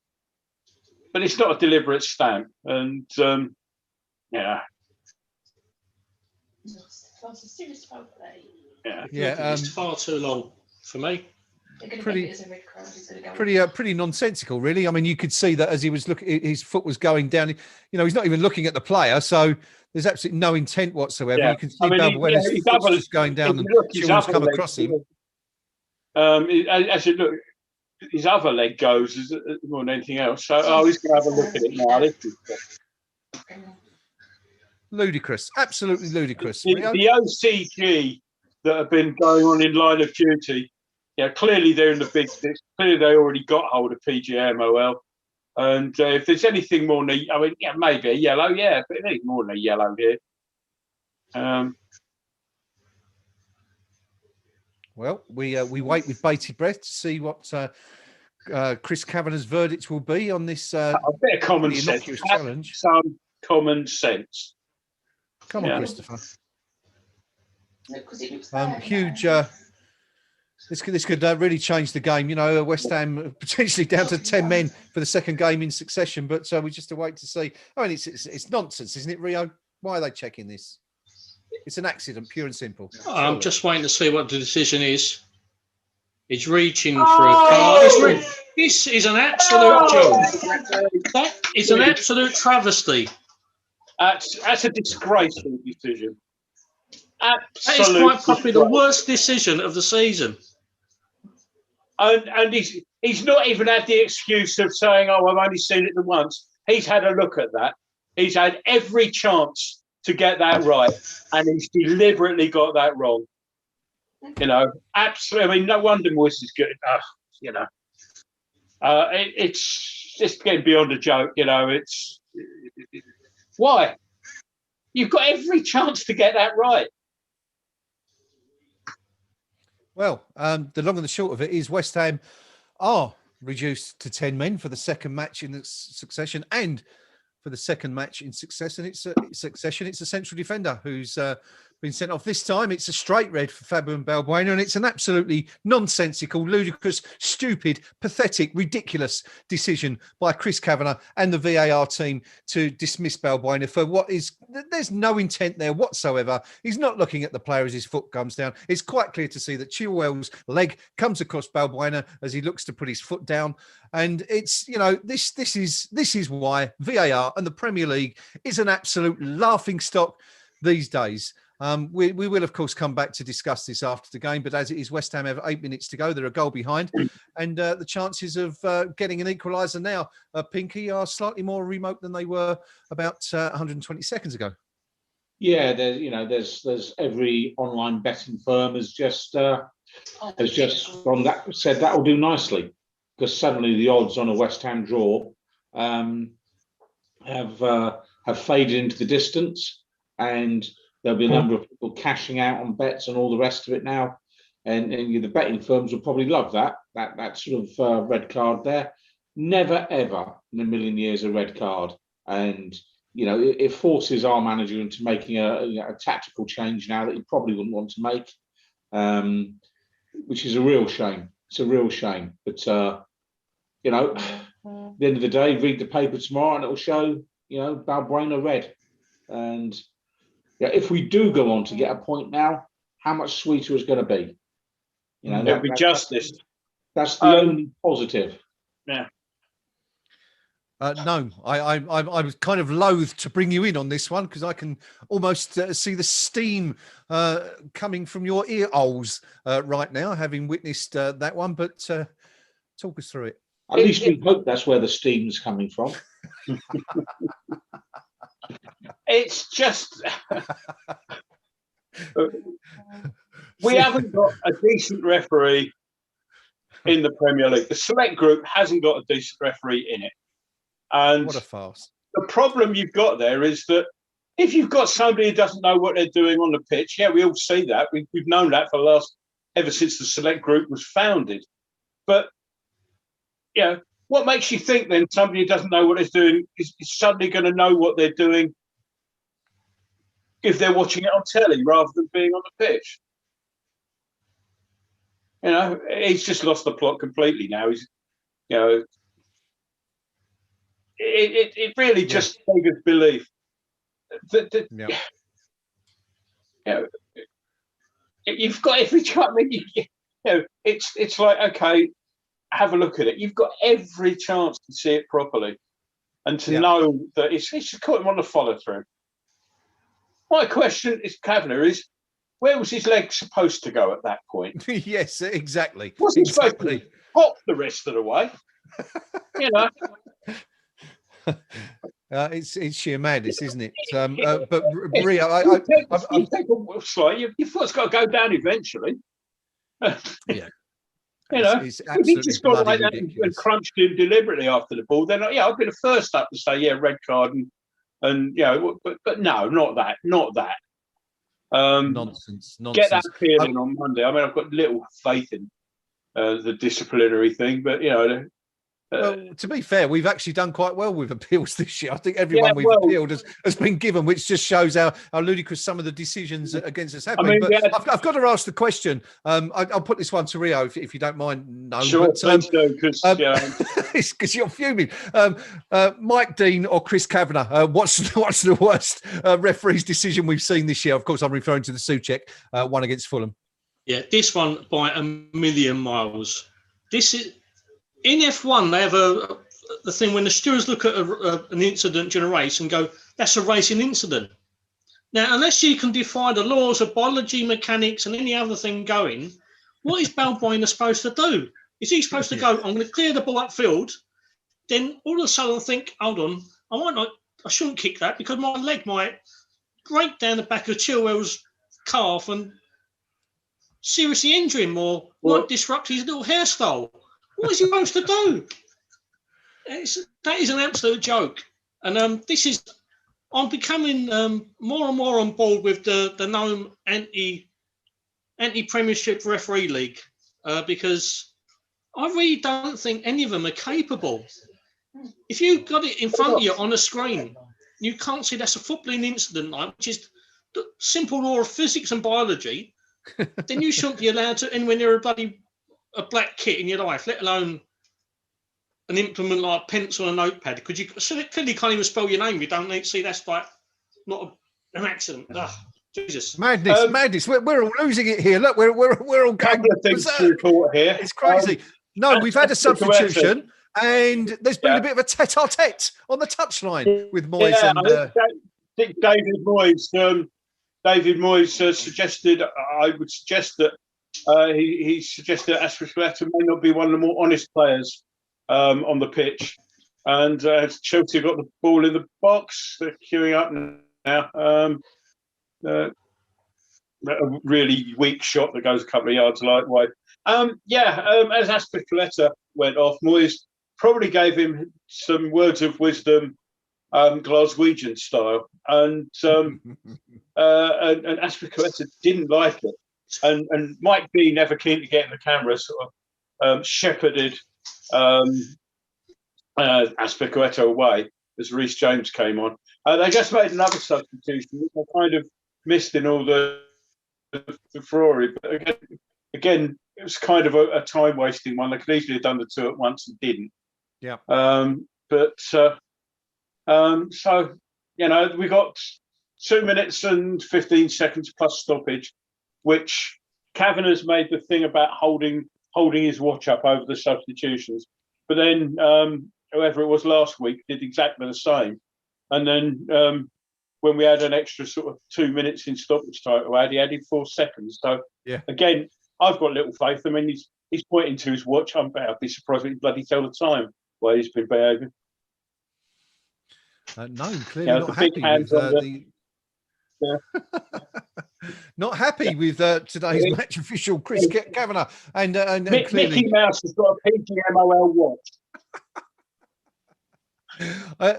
but it's not a deliberate stamp. And yeah. It's far too long for me. Pretty nonsensical, really. I mean, you could see that as he was looking, his foot was going down. You know, he's not even looking at the player, so there's absolutely no intent whatsoever. Yeah. You can see Balbuena's foot's just going down and Chilwell's come across him. As you look, his other leg goes more than anything else. So, he's going to have a look at it now. Ludicrous, absolutely ludicrous. The OCG that have been going on in line of duty. Yeah, clearly they're in the big six. Clearly they already got hold of PGMOL. And if there's anything more than maybe a yellow, but it ain't more than a yellow here. Well, we wait with bated breath to see what Chris Kavanagh's verdict will be on this a bit of common sense challenge. Some common sense. Come on, Christopher. Huge. This could really change the game. You know, West Ham potentially down to 10 men for the second game in succession. But we just have to wait to see. I mean, it's nonsense, isn't it, Rio? Why are they checking this? It's an accident, pure and simple. I'm just waiting to see what the decision is. He's reaching for a card. This is an absolute joke. That is an absolute travesty. That's a disgraceful decision. Absolute that is quite possibly the worst decision of the season. And he's not even had the excuse of saying, "Oh, I've only seen it the once." He's had a look at that. He's had every chance to get that right, and he's deliberately got that wrong. You know, absolutely. I mean, no wonder Moyes is good. You know, it's just getting beyond a joke. You know, why? You've got every chance to get that right. Well, the long and the short of it is West Ham are reduced to 10 men for the second match in the succession, and for the second match in succession, it's a central defender who's been sent off. This time it's a straight red for Fabian Balbuena, and it's an absolutely nonsensical, ludicrous, stupid, pathetic, ridiculous decision by Chris Kavanagh and the VAR team to dismiss Balbuena for what is, there's no intent there whatsoever. He's not looking at the player as his foot comes down. It's quite clear to see that Chilwell's leg comes across Balbuena as he looks to put his foot down. And it's, you know, this is why VAR and the Premier League is an absolute laughing stock these days. We will, of course, come back to discuss this after the game, but as it is, West Ham have 8 minutes to go. They're a goal behind, and the chances of getting an equaliser now, Pinky, are slightly more remote than they were about 120 seconds ago. Yeah, there's every online betting firm has just on that said that will do nicely, because suddenly the odds on a West Ham draw have faded into the distance, and there'll be a number of people cashing out on bets and all the rest of it now, and the betting firms will probably love that sort of red card there. Never ever in a million years a red card, and it forces our manager into making a tactical change now that he probably wouldn't want to make, which is a real shame. It's a real shame, but at the end of the day, read the paper tomorrow and it will show Balbuena red. And if we do go on to get a point now, how much sweeter it's going to be. There'll be justice. That's the only positive. Yeah. No, I was kind of loath to bring you in on this one, because I can almost see the steam coming from your ear holes right now, having witnessed that one. But talk us through it. At least we hope that's where the steam's coming from. It's just we haven't got a decent referee in the Premier League. The select group hasn't got a decent referee in it. And what a farce. The problem you've got there is that if you've got somebody who doesn't know what they're doing on the pitch, we all see that. We've known that ever since the select group was founded. But what makes you think then somebody who doesn't know what they're doing is suddenly going to know what they're doing if they're watching it on telly rather than being on the pitch? He's just lost the plot completely now. He's, it really just beggars belief. You've got every chance. I mean, it's like, okay, have a look at it. You've got every chance to see it properly and to know that it's just caught him on the follow through. My question is, Kavanagh, is where was his leg supposed to go at that point? Yes, exactly. Wasn't he supposed to hop the rest of the way? It's sheer madness, isn't it? But Rio, your foot's got to go down eventually. It's if he just got like that and crunched him deliberately after the ball, then I'd be the first up to say, red card, and but no, not that. Nonsense. Get that feeling on Monday. I mean, I've got little faith in the disciplinary thing, but well, to be fair, we've actually done quite well with appeals this year. I think everyone we've appealed has been given, which just shows how ludicrous some of the decisions against us have been. But I've got to ask the question. I'll put this one to Rio, if you don't mind. No, sure, because you're fuming. Mike Dean or Chris Kavanagh? What's the worst referee's decision we've seen this year? Of course, I'm referring to the Souček one against Fulham. Yeah, this one by a million miles. This is. In F1, they have the thing when the stewards look at an incident during a race and go, that's a racing incident. Now, unless you can defy the laws of biology, mechanics, and any other thing going, what is Balbuena supposed to do? Is he supposed to go, I'm going to clear the ball upfield, then all of a sudden think, hold on, I shouldn't kick that because my leg might break down the back of Chilwell's calf and seriously injure him or might disrupt his little hairstyle. What is he supposed to do? That is an absolute joke. And I'm becoming more and more on board with the Gnome anti-Premiership referee league because I really don't think any of them are capable. If you've got it in front of you on a screen, you can't see that's a footballing incident, which is the simple law of physics and biology, then you shouldn't be allowed to anywhere near a black kit in your life, let alone an implement like a pencil and a notepad. Because you clearly can't even spell your name. You don't need. See, that's like not an accident. Ugh, Jesus. Madness. We're all losing it here. Look, we're all going Couple of things to report here. It's crazy. No, we've had a substitution, and there's been a bit of a tete-a-tete on the touchline with Moyes and. I think David Moyes suggested. I would suggest that he suggested that Aspilicueta may not be one of the more honest players on the pitch, and Chelsea got the ball in the box. They're queuing up now. A really weak shot that goes a couple of yards wide. As Aspilicueta went off, Moyes probably gave him some words of wisdom, Glaswegian style, and Aspilicueta didn't like it, and Mike B, never keen to get in the camera, sort of shepherded Aspilicueta away as Reece James came on. They just made another substitution, which I kind of missed in all the furore, but again, it was kind of a time-wasting one. They could easily have done the two at once and didn't. Yeah. So we got 2 minutes and 15 seconds plus stoppage, which Kavanagh's made the thing about holding his watch up over the substitutions. But then whoever it was last week did exactly the same. And then when we had an extra sort of 2 minutes in stoppage time, he added 4 seconds. So again, I've got little faith. I mean, he's pointing to his watch. I'd be surprised if he bloody tell the time where he's been behaving. No, clearly not happy with not happy with today's match official Chris Kavanagh, and clearly Mickey Mouse has got a PGMOL watch.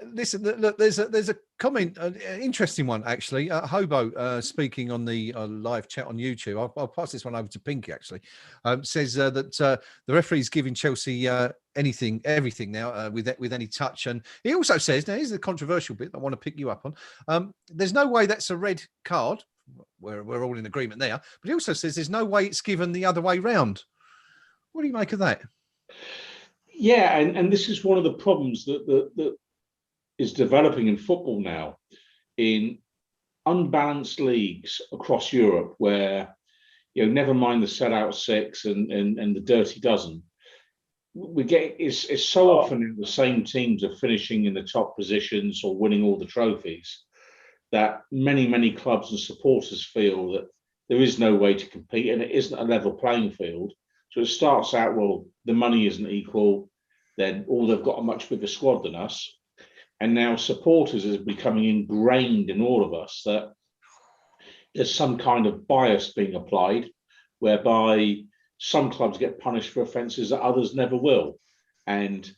Listen, look, there's a comment, an interesting one actually. Hobo speaking on the live chat on YouTube. I'll pass this one over to Pinky. Actually, says that the referee's giving Chelsea everything now with any touch, and he also says, now here's the controversial bit I want to pick you up on. There's no way that's a red card. We're all in agreement there, but he also says there's no way it's given the other way round. What do you make of that? Yeah, and this is one of the problems that is developing in football now, in unbalanced leagues across Europe, where never mind the set-out six and the dirty dozen, we get it's so often the same teams are finishing in the top positions or winning all the trophies that many clubs and supporters feel that there is no way to compete and it isn't a level playing field. So it starts out, well, the money isn't equal, then they've got a much bigger squad than us. And now supporters is becoming ingrained in all of us that there's some kind of bias being applied, whereby some clubs get punished for offences that others never will. And,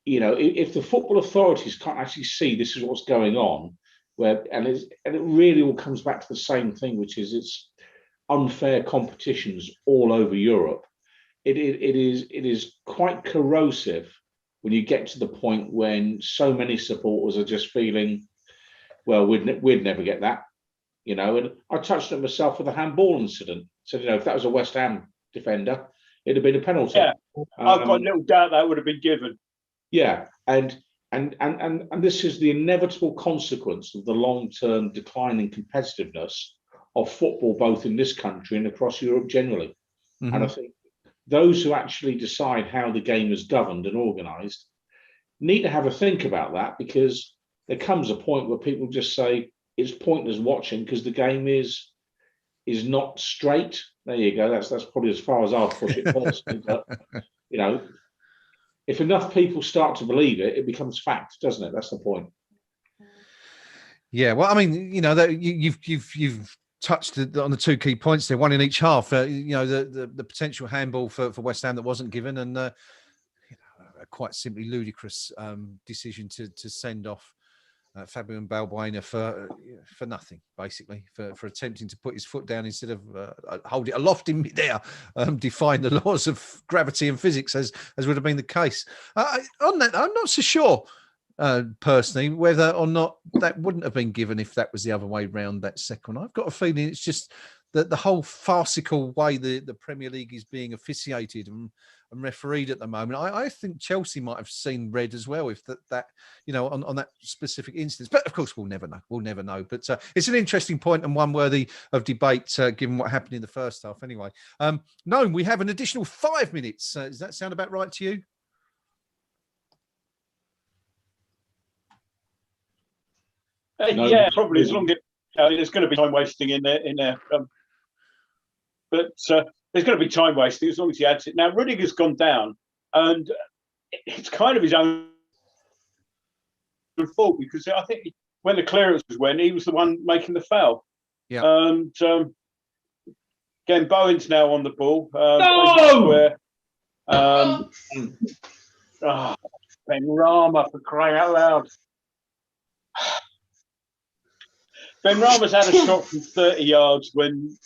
if the football authorities can't actually see this is what's going on, and it really all comes back to the same thing, which is it's unfair competitions all over Europe. It is quite corrosive when you get to the point when so many supporters are just feeling, well, we'd never get that, And I touched on it myself with the handball incident. So if that was a West Ham defender, it'd have been a penalty. Yeah, I've got little doubt that would have been given. Yeah, and this is the inevitable consequence of the long-term decline in competitiveness of football, both in this country and across Europe generally. Mm-hmm. And I think those who actually decide how the game is governed and organised need to have a think about that, because there comes a point where people just say it's pointless watching because the game is not straight. There you go. That's probably as far as I'll push it personally. But if enough people start to believe it, it becomes fact, doesn't it? That's the point. Yeah. Well, I mean, you've touched on the two key points there, one in each half. The potential handball for West Ham that wasn't given, and a quite simply ludicrous decision to send off Fabian Balbuena for nothing, basically, for attempting to put his foot down instead of hold it aloft in midair, defying the laws of gravity and physics as would have been the case. On that, I'm not so sure personally, whether or not that wouldn't have been given if that was the other way round, that second one. I've got a feeling it's just that the whole farcical way the Premier League is being officiated and refereed at the moment. I think Chelsea might have seen red as well if that on that specific instance. But of course, we'll never know. We'll never know. But it's an interesting point and one worthy of debate, given what happened in the first half. Anyway, Gnome, we have an additional 5 minutes. Does that sound about right to you? Yeah, probably. As long as there's going to be time wasting in there. But there's going to be time wasting as long as he adds it. Now, Rudiger's gone down, and it's kind of his own fault because I think when the clearance went, he was the one making the foul. Yeah. And again, Bowen's now on the ball. No! Ben Rama, for crying out loud. Ben Rama's had a shot from 30 yards when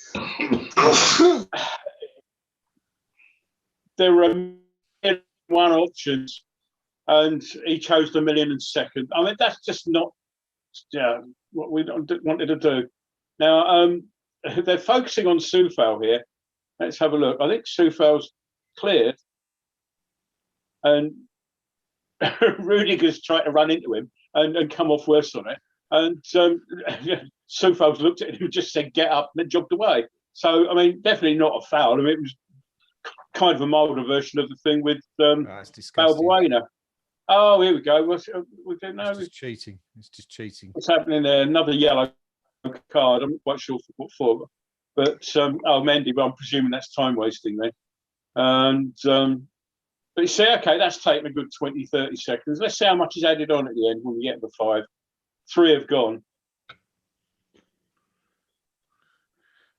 there were one options, and he chose the million and second. I mean, that's just not what we wanted to do. Now, they're focusing on Soufal here. Let's have a look. I think Soufal's cleared, and Rudiger's tried to run into him and come off worse on it. And Soufal's looked at him and just said, "Get up," and then jogged away. So, I mean, definitely not a foul. I mean, it was kind of a milder version of the thing with Balbuena. Oh, here we go. It's just cheating. It's just cheating. What's happening there? Another yellow card. I'm not quite sure what for. But, Mendy, but I'm presuming that's time wasting then. And, but you see, okay, that's taken a good 20, 30 seconds. Let's see how much is added on at the end when we get to 5. 3 have gone.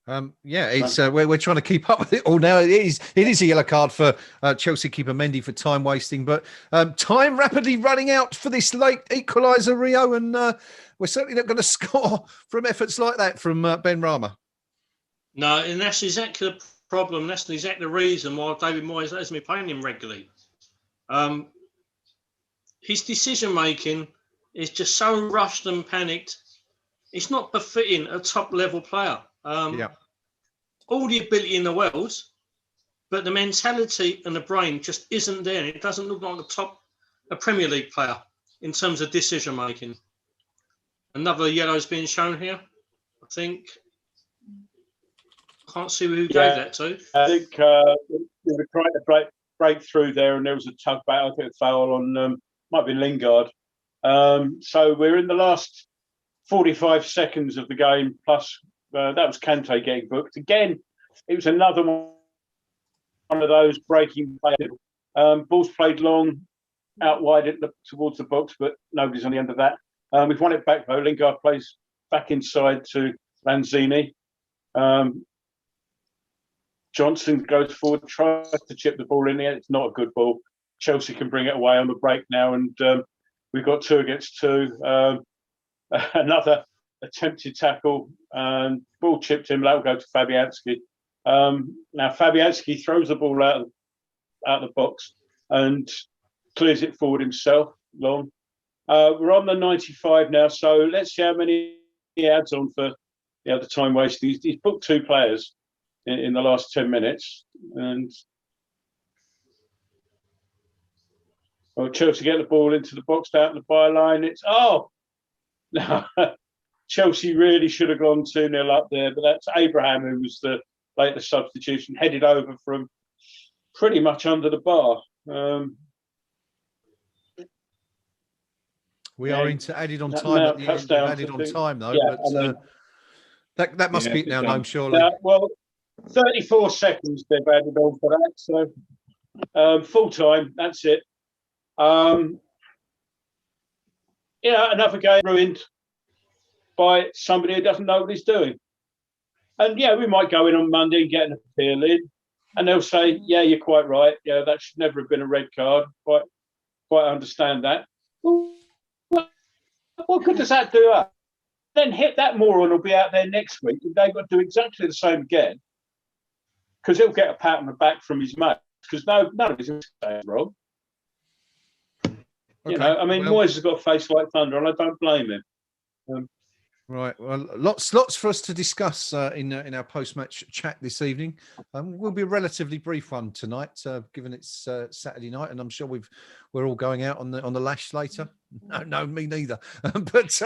It's we're trying to keep up with it all now. It is a yellow card for Chelsea keeper Mendy for time wasting, but time rapidly running out for this late equaliser, Rio, and we're certainly not going to score from efforts like that from Ben Rama. No, and that's exactly the problem. That's exactly the reason why David Moyes has me playing him regularly. His decision making is just so rushed and panicked. It's not befitting a top level player. All the ability in the world, but the mentality and the brain just isn't there. It doesn't look like a Premier League player in terms of decision making. Another yellow's being shown here. I think. Can't see who gave that to. I think they were trying to break through there, and there was a tug back. I think a foul on might be Lingard. So we're in the last 45 seconds of the game, plus that was Kante getting booked. Again, it was another one of those breaking plays. Ball's played long, out wide towards the box, but nobody's on the end of that. We've won it back, though. Lingard plays back inside to Lanzini. Johnson goes forward, tries to chip the ball in there. It's not a good ball. Chelsea can bring it away on the break now, and we've got 2 against 2. Another attempted tackle, and ball chipped in. That will go to Fabianski. Now Fabianski throws the ball out of the box and clears it forward himself. Long. We're on the 95 now, so let's see how many he adds on for the time wasting. He's booked 2 players in the last 10 minutes, and Chelsea get the ball into the box down the byline. It's no. Chelsea really should have gone 2-0 up there, but that's Abraham who was the latest substitution, headed over from pretty much under the bar. We are into added on time at the end. Added on time though, but that must be it now, Gnome, surely. Well, 34 seconds they've added on for that, so full time. That's it. Another game ruined by somebody who doesn't know what he's doing. And we might go in on Monday and get an appeal in, and they'll say, "Yeah, you're quite right. Yeah, that should never have been a red card." Quite understand that. What good does that do us? Then hit that moron will be out there next week, and they've got to do exactly the same again, because he'll get a pat on the back from his mate, because none of his mistakes is wrong. You know, I mean, Moyes has got a face like thunder, and I don't blame him. Right. Well, lots for us to discuss in our post-match chat this evening. Will be a relatively brief one tonight, given it's Saturday night, and I'm sure we're all going out on the lash later. No, me neither. But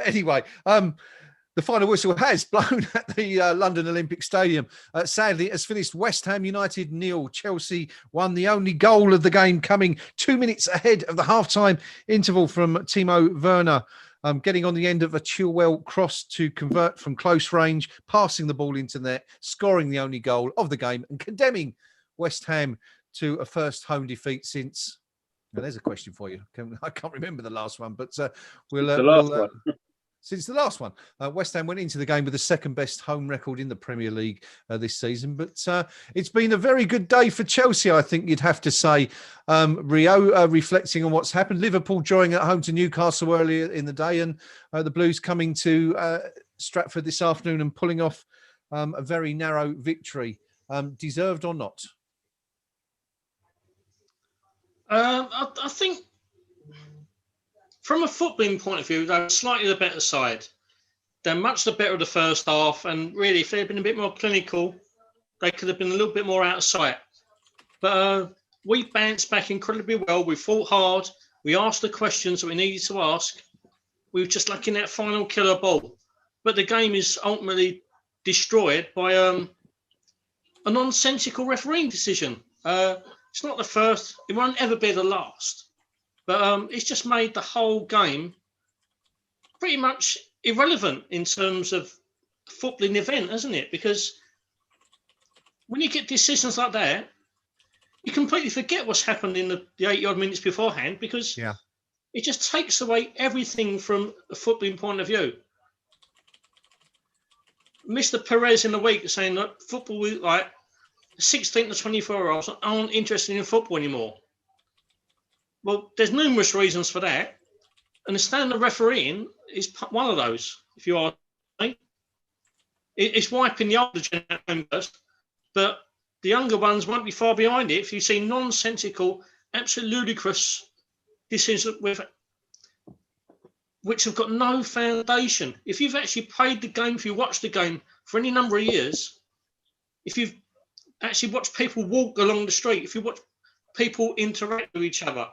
anyway, the final whistle has blown at the London Olympic Stadium. Sadly, it has finished West Ham United 0, Chelsea 1. The only goal of the game coming 2 minutes ahead of the half-time interval from Timo Werner. Getting on the end of a Chilwell cross to convert from close range, passing the ball into net, scoring the only goal of the game, and condemning West Ham to a first home defeat since. Now, there's a question for you. I can't remember the last one, but since the last one. West Ham went into the game with the second best home record in the Premier League this season. But it's been a very good day for Chelsea, I think you'd have to say. Rio, reflecting on what's happened. Liverpool drawing at home to Newcastle earlier in the day, and the Blues coming to Stratford this afternoon and pulling off a very narrow victory. Deserved or not? I think from a footballing point of view, they're slightly the better side. They're much the better of the first half, and really, if they'd been a bit more clinical, they could have been a little bit more out of sight. But we bounced back incredibly well. We fought hard. We asked the questions that we needed to ask. We were just lacking that final killer ball. But the game is ultimately destroyed by a nonsensical refereeing decision. It's not the first. It won't ever be the last. But it's just made the whole game pretty much irrelevant in terms of footballing event, hasn't it? Because when you get decisions like that, you completely forget what's happened in the 80-odd minutes beforehand, because it just takes away everything from a footballing point of view. Mr. Perez in the week saying that football, like 16 to 24-year-olds aren't interested in football anymore. Well, there's numerous reasons for that. And the standard refereeing is one of those, if you ask me. It's wiping the older generation first, but the younger ones won't be far behind it if you see nonsensical, absolutely ludicrous decisions which have got no foundation. If you've actually played the game, if you watched the game for any number of years, if you've actually watched people walk along the street, if you watch people interact with each other,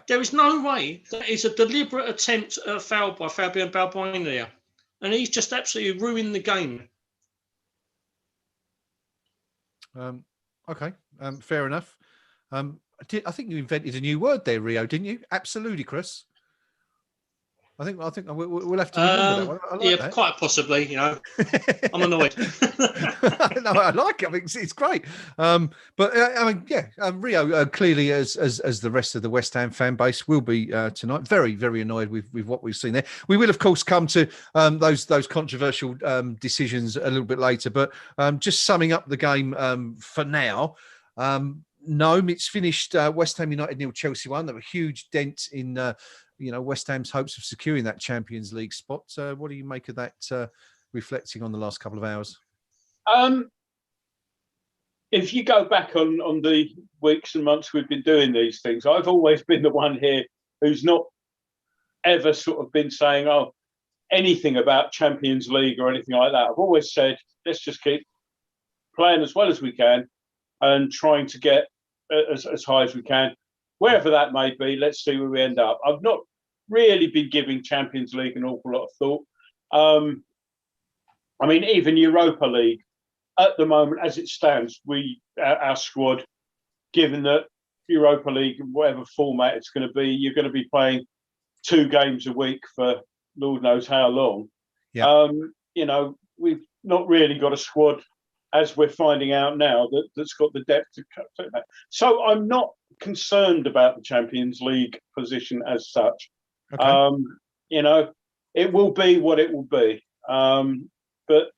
there is no way that is a deliberate attempt at a foul by Fabian Balbuena there. And he's just absolutely ruined the game. Okay, fair enough. I think you invented a new word there, Rio, didn't you? Absolutely, Chris. I think we'll have to remember that one. I like that. Quite possibly. You know, I'm annoyed. No, I like it. I mean, it's great. But I mean, Rio clearly, as the rest of the West Ham fan base will be tonight, very, very annoyed with what we've seen there. We will, of course, come to those controversial decisions a little bit later. But just summing up the game for now. Gnome, it's finished West Ham United 0, Chelsea 1. There were a huge dent in West Ham's hopes of securing that Champions League spot. What do you make of that, reflecting on the last couple of hours? If you go back on the weeks and months we've been doing these things, I've always been the one here who's not ever sort of been saying, anything about Champions League or anything like that. I've always said, let's just keep playing as well as we can and trying to get as high as we can. Wherever that may be, let's see where we end up. I've not really been giving Champions League an awful lot of thought. I mean, even Europa League, at the moment, as it stands, our squad, given that Europa League, whatever format it's going to be, you're going to be playing 2 games a week for Lord knows how long. We've not really got a squad, as we're finding out now, that's got the depth to cut that. So I'm not concerned about the Champions League position as such. Okay. It will be what it will be. But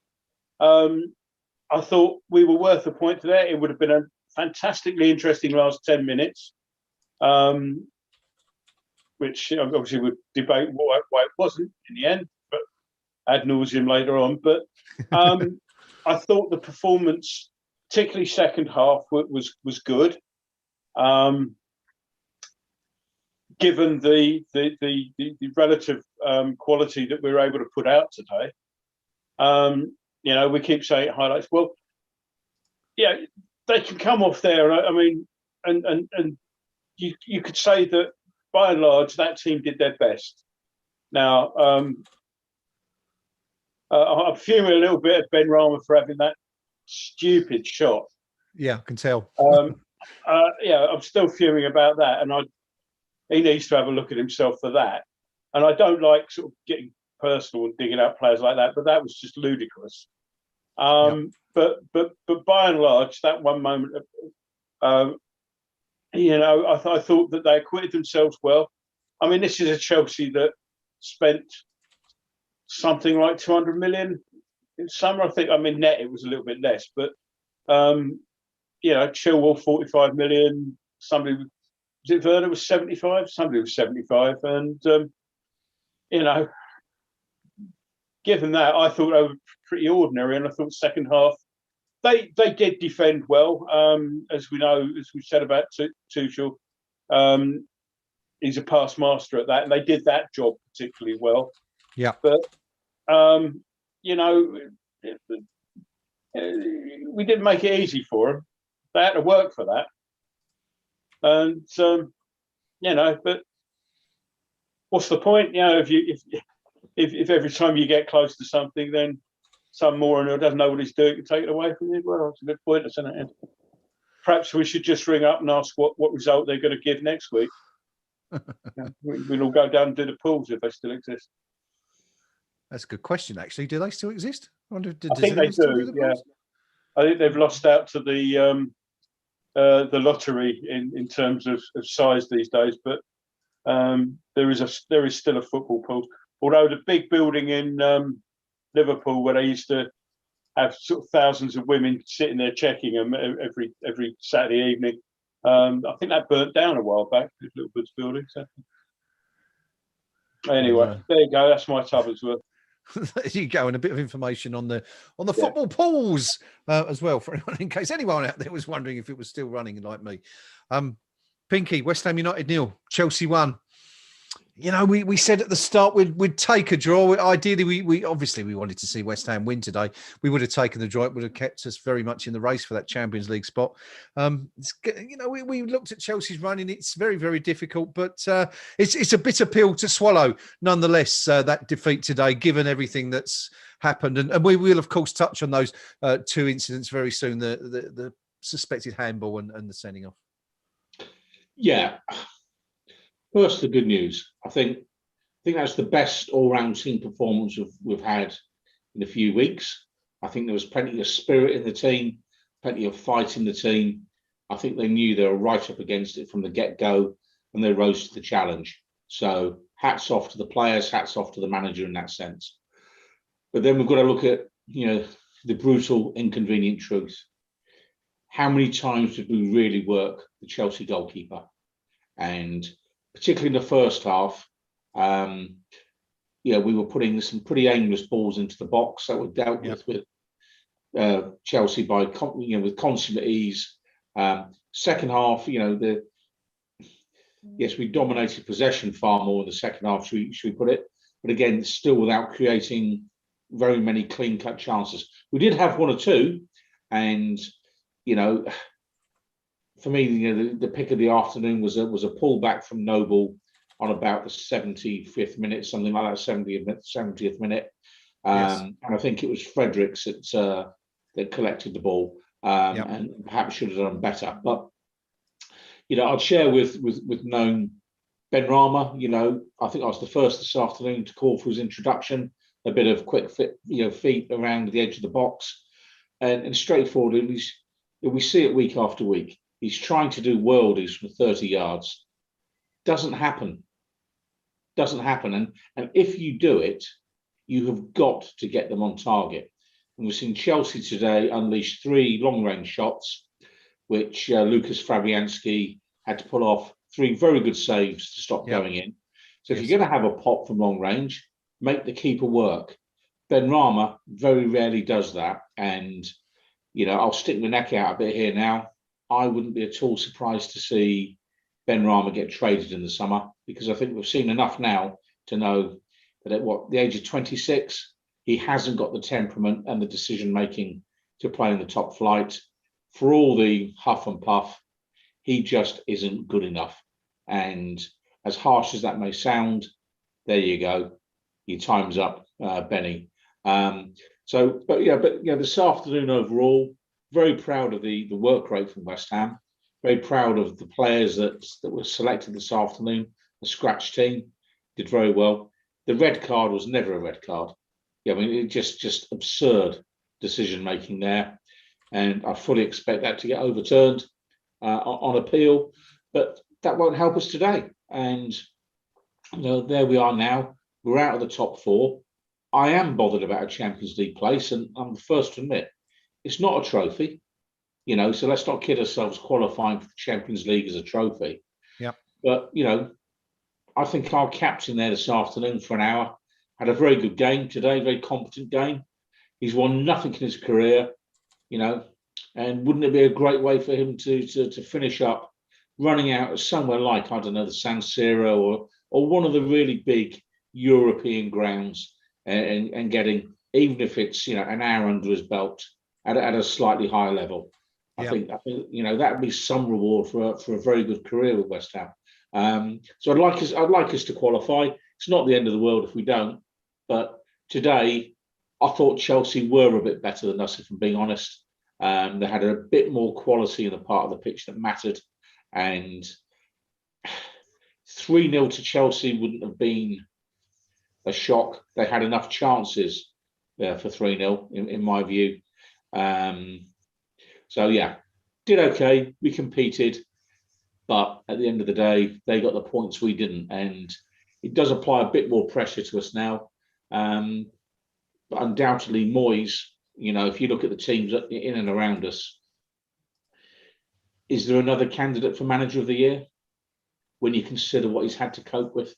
I thought we were worth a point today. It would have been a fantastically interesting last 10 minutes, which obviously would debate why it wasn't in the end, but ad nauseum later on. But I thought the performance, particularly second half, was good. given the relative quality that we were able to put out today. You know, we keep saying highlights. Well, yeah, they can come off there. I mean, and you could say that by and large that team did their best. Now, I'm fuming a little bit at Ben Rama for having that stupid shot. Yeah, I can tell. Yeah, I'm still fuming about that, and he needs to have a look at himself for that. And I don't like sort of getting personal and digging out players like that, but that was just ludicrous. But by and large, that one moment, you know, I thought that they acquitted themselves well. I mean, this is a Chelsea that spent something like 200 million in summer. I think, I mean, net it was a little bit less, but you know, Chilwell 45 million. Somebody, was it Werner was 75? Somebody was 75, and you know, given that, I thought they were pretty ordinary, and I thought second half they did defend well. As we know, as we said about Tuchel, he's a past master at that, and they did that job particularly well. Yeah, but you know, we didn't make it easy for them. They had to work for that, and you know. But what's the point? You know, if every time you get close to something, then some moron who doesn't know what he's doing can take it away from you. Well, it's a good point, isn't it? Perhaps we should just ring up and ask what result they're going to give next week. We'll all go down and do the pools if they still exist. That's a good question, actually. Do they still exist? I wonder. I think they do. Yeah, I think they've lost out to the lottery in terms of size these days, but there is still a football pool. Although the big building in Liverpool, where they used to have sort of thousands of women sitting there checking them every Saturday evening, I think that burnt down a while back. The Little Woods building. So. Anyway, there you go. That's my tubber's worth. There you go, and a bit of information on the football pools as well, for anyone, in case anyone out there was wondering if it was still running like me. Pinky, West Ham United 0, Chelsea 1. You know, we said at the start we'd take a draw. Ideally, we obviously we wanted to see West Ham win today. We would have taken the draw. It would have kept us very much in the race for that Champions League spot. You know, we looked at Chelsea's running. It's very, very difficult, but it's a bitter pill to swallow. Nonetheless, that defeat today, given everything that's happened, and we will of course touch on those two incidents very soon. The suspected handball and the sending off. Yeah. First, the good news. I think that's the best all-round team performance we've had in a few weeks. I think there was plenty of spirit in the team, plenty of fight in the team. I think they knew they were right up against it from the get-go, and they rose to the challenge. So hats off to the players, hats off to the manager in that sense. But then we've got to look at, you know, the brutal, inconvenient truth. How many times did we really work the Chelsea goalkeeper? And particularly in the first half, we were putting some pretty aimless balls into the box that were dealt with Chelsea by with consummate ease. Second half, we dominated possession far more in the second half. Should we put it? But again, still without creating very many clean-cut chances. We did have one or two, and for me, the pick of the afternoon was a pullback from Noble on about the 75th minute, something like that, 70th minute. And I think it was Fredericks that collected the ball and perhaps should have done better. But, I'd share with Gnome, Ben Rama, I think I was the first this afternoon to call for his introduction, a bit of quick feet around the edge of the box. And straightforward, we see it week after week. He's trying to do worldies from 30 yards. Doesn't happen. And if you do it, you have got to get them on target. And we've seen Chelsea today unleash 3 long-range shots, which Lucas Fabianski had to pull off 3 very good saves to stop going in. So if you're going to have a pop from long range, make the keeper work. Ben Rama very rarely does that. And, I'll stick my neck out a bit here now. I wouldn't be at all surprised to see Ben Rama get traded in the summer. because I think we've seen enough now to know that at the age of 26, he hasn't got the temperament and the decision making to play in the top flight. For all the huff and puff, he just isn't good enough. And as harsh as that may sound, there you go. Your time's up, Benny. But this afternoon overall, very proud of the work rate from West Ham. Very proud of the players that were selected this afternoon. The scratch team did very well. The red card was never a red card. Yeah, I mean, it just absurd decision making there, and I fully expect that to get overturned on appeal. But that won't help us today. And there we are now. We're out of the top four. I am bothered about a Champions League place, and I'm the first to admit it's not a trophy. So let's not kid ourselves qualifying for the Champions League as a trophy. Yeah. But, I think our captain there this afternoon for an hour had a very good game today, very competent game. He's won nothing in his career, and wouldn't it be a great way for him to finish up running out of somewhere like, I don't know, the San Siro or one of the really big European grounds and getting, even if it's, an hour under his belt at a slightly higher level. I think that would be some reward for a very good career with West Ham. So I'd like us to qualify. It's not the end of the world if we don't. But today, I thought Chelsea were a bit better than us, if I'm being honest. They had a bit more quality in the part of the pitch that mattered. And 3-0 to Chelsea wouldn't have been a shock. They had enough chances there for 3-0, in my view. Did okay. We competed. But at the end of the day, they got the points we didn't. And it does apply a bit more pressure to us now. But undoubtedly, Moyes, if you look at the teams in and around us, is there another candidate for Manager of the Year when you consider what he's had to cope with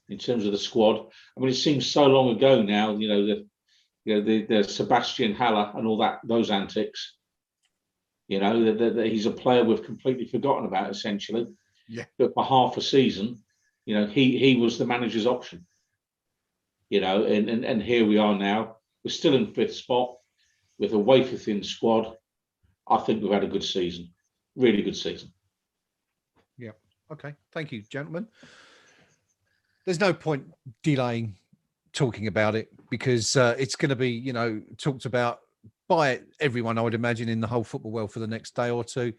in terms of the squad? I mean, it seems so long ago now, the Sebastian Haller and all those antics. That he's a player we've completely forgotten about, essentially. Yeah. But for half a season, he was the manager's option. And here we are now. We're still in 5th spot with a wafer-thin squad. I think we've had a good season. Really good season. Yeah. Okay. Thank you, gentlemen. There's no point delaying talking about it because it's going to be, talked about by everyone, I would imagine, in the whole football world for the next day or two.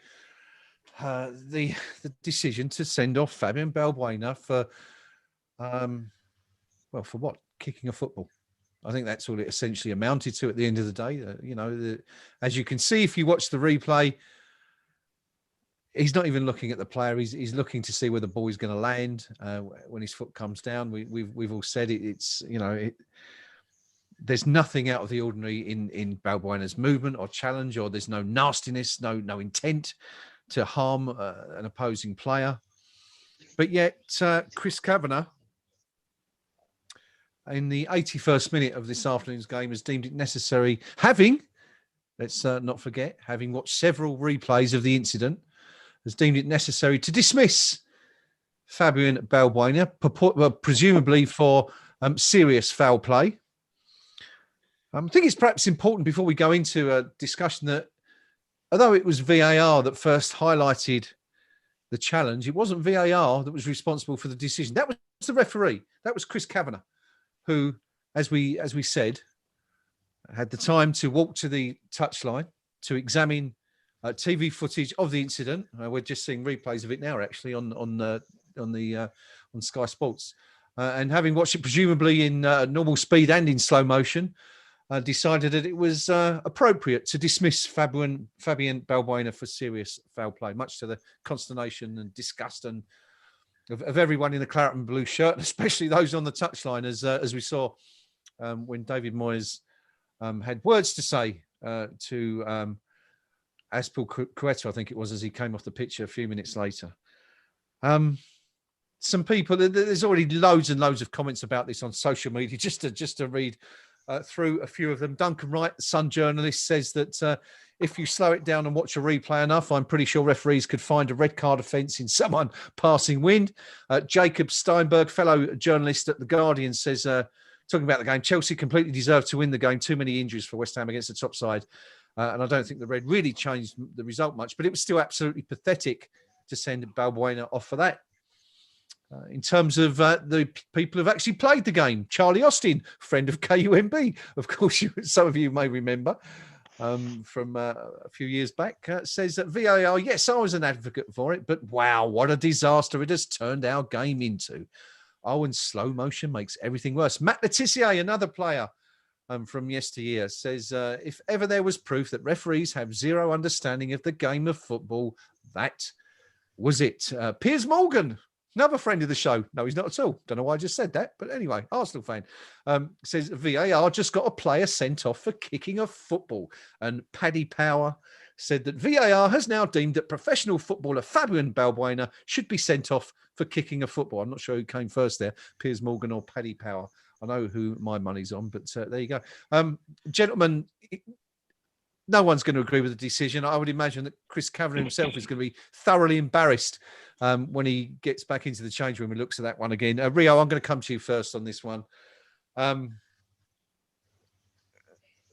The decision to send off Fabian Balbuena for what? Kicking a football. I think that's all it essentially amounted to at the end of the day. As you can see, if you watch the replay, he's not even looking at the player. He's looking to see where the ball is going to land when his foot comes down. We've all said it's there's nothing out of the ordinary in Balbuena's movement or challenge, or there's no nastiness, no intent to harm an opposing player. But yet, Chris Kavanagh, in the 81st minute of this afternoon's game, has deemed it necessary, let's not forget, having watched several replays of the incident, has deemed it necessary to dismiss Fabian Balbuena, presumably for serious foul play. I think it's perhaps important before we go into a discussion that although it was VAR that first highlighted the challenge, it wasn't VAR that was responsible for the decision. That was the referee. That was Chris Kavanagh, who, as we said, had the time to walk to the touchline to examine TV footage of the incident. We're just seeing replays of it now, actually, on Sky Sports, and having watched it presumably in normal speed and in slow motion, decided that it was appropriate to dismiss Fabian Balbuena for serious foul play, much to the consternation and disgust and of everyone in the claret and blue shirt, especially those on the touchline, as we saw when David Moyes had words to say to Azpilicueta, I think it was, as he came off the pitch a few minutes later. Some people, there's already loads and loads of comments about this on social media. Just to read through a few of them. Duncan Wright, the Sun journalist, says that if you slow it down and watch a replay enough, I'm pretty sure referees could find a red card offence in someone passing wind. Jacob Steinberg, fellow journalist at The Guardian, says, talking about the game, Chelsea completely deserved to win the game. Too many injuries for West Ham against the top side. And I don't think the red really changed the result much, but it was still absolutely pathetic to send Balbuena off for that. In terms of the people who've actually played the game, Charlie Austin, friend of KUMB, of course, some of you may remember from a few years back, says that VAR, yes, I was an advocate for it, but wow, what a disaster it has turned our game into. Oh, and slow motion makes everything worse. Matt Letitia, another player from yesteryear, says, if ever there was proof that referees have zero understanding of the game of football, that was it. Piers Morgan, another friend of the show. No, he's not at all. Don't know why I just said that. But anyway, Arsenal fan, says VAR just got a player sent off for kicking a football. And Paddy Power said that VAR has now deemed that professional footballer Fabian Balbuena should be sent off for kicking a football. I'm not sure who came first there, Piers Morgan or Paddy Power. I know who my money's on, but there you go. Gentlemen, no one's going to agree with the decision. I would imagine that Chris Kavanagh himself is going to be thoroughly embarrassed when he gets back into the change room and looks at that one again. Rio, I'm going to come to you first on this one.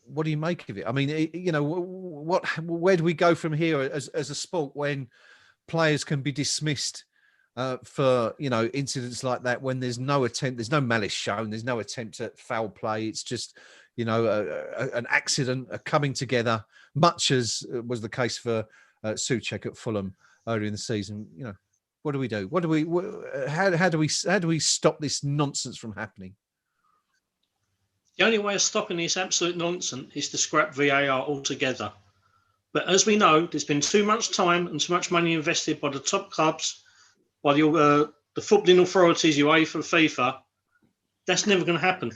What do you make of it? I mean, where do we go from here as a sport when players can be dismissed for, incidents like that, when there's no attempt, there's no malice shown, there's no attempt at foul play. It's just, an accident, a coming together, much as was the case for Souček at Fulham earlier in the season. What do we do? How do we stop this nonsense from happening? The only way of stopping this absolute nonsense is to scrap VAR altogether. But as we know, there's been too much time and too much money invested by the top clubs, by the footballing authorities, UEFA, FIFA. That's never going to happen.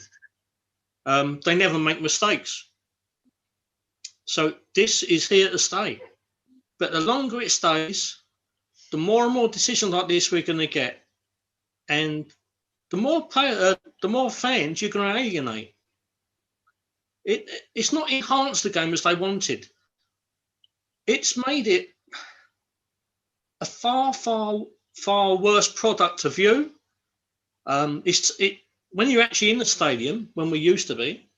They never make mistakes. So this is here to stay. But the longer it stays, the more and more decisions like this we're going to get. And the more fans you're going to alienate. It's not enhanced the game as they wanted. It's made it a far, far, far worse product to view. When you're actually in the stadium, when we used to be,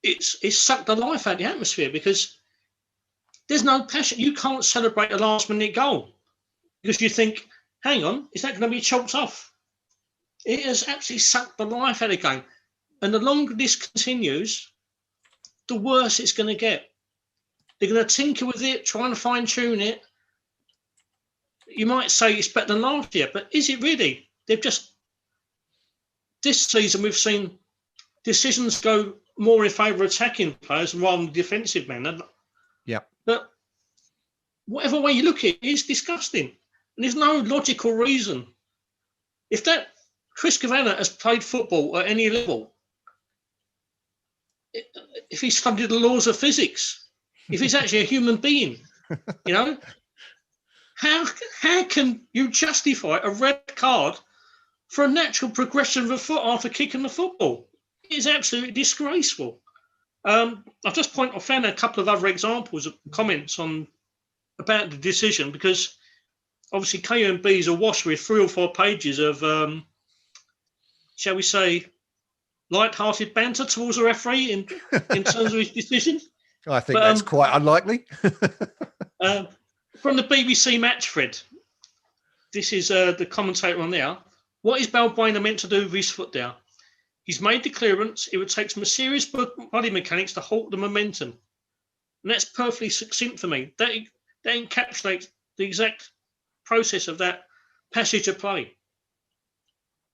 it's sucked the life out of the atmosphere because there's no passion. You can't celebrate a last-minute goal because you think, hang on, is that going to be chalked off? It has absolutely sucked the life out of the game. And the longer this continues, the worse it's going to get. They're going to tinker with it, trying to fine-tune it. You might say it's better than last year, but is it really? This season, we've seen decisions go more in favour of attacking players rather than defensive men. Yeah. But whatever way you look at it, it's disgusting. And there's no logical reason. If Chris Kavanagh has played football at any level, if he studied the laws of physics, if he's actually a human being, how can you justify a red card for a natural progression of a foot after kicking the football? It's absolutely disgraceful. I'll just I found a couple of other examples of comments about the decision because obviously KUMB is awash with 3 or 4 pages of, shall we say, light-hearted banter towards the referee in terms of his decision. I think that's quite unlikely. From the BBC match thread, this is the commentator on there. What is Balbuena meant to do with his foot there? He's made the clearance. It would take some serious body mechanics to halt the momentum. And that's perfectly succinct for me. That encapsulates the exact process of that passage of play.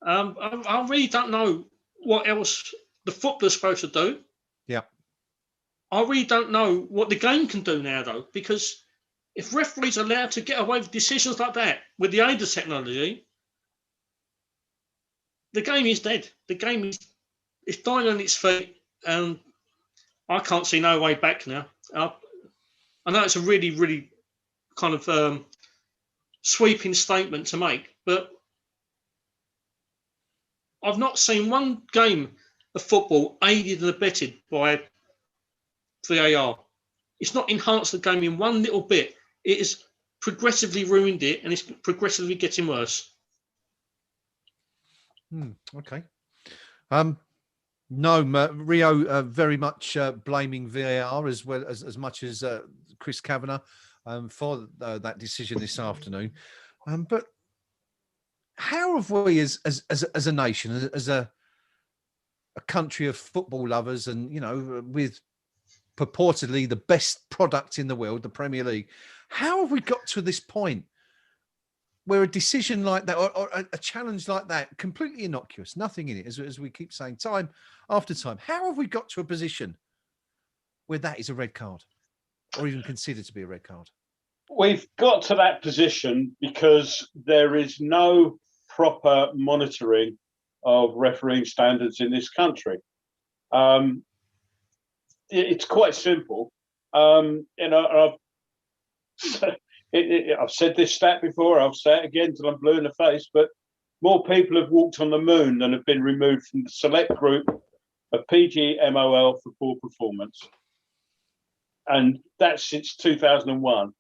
I really don't know what else the footballer's supposed to do. Yeah. I really don't know what the game can do now, though, because if referees are allowed to get away with decisions like that with the aid of technology, the game is dead. The game is dying on its feet, and I can't see no way back now. I know it's a really, really kind of sweeping statement to make, but I've not seen one game of football aided and abetted by VAR. It's not enhanced the game in one little bit. It has progressively ruined it, and it's progressively getting worse. Okay. No, Rio very much blaming VAR as well as much as Chris Kavanagh for that decision this afternoon. But how have we, as a nation, as a country of football lovers, and with purportedly the best product in the world, the Premier League, how have we got to this point where a decision like that or a challenge like that, completely innocuous, nothing in it, as we keep saying time after time, how have we got to a position where that is a red card or even considered to be a red card? We've got to that position because there is no proper monitoring of refereeing standards in this country. It's quite simple. I've said this stat before, I'll say it again till I'm blue in the face, but more people have walked on the moon than have been removed from the select group of PGMOL for poor performance. And that's since 2001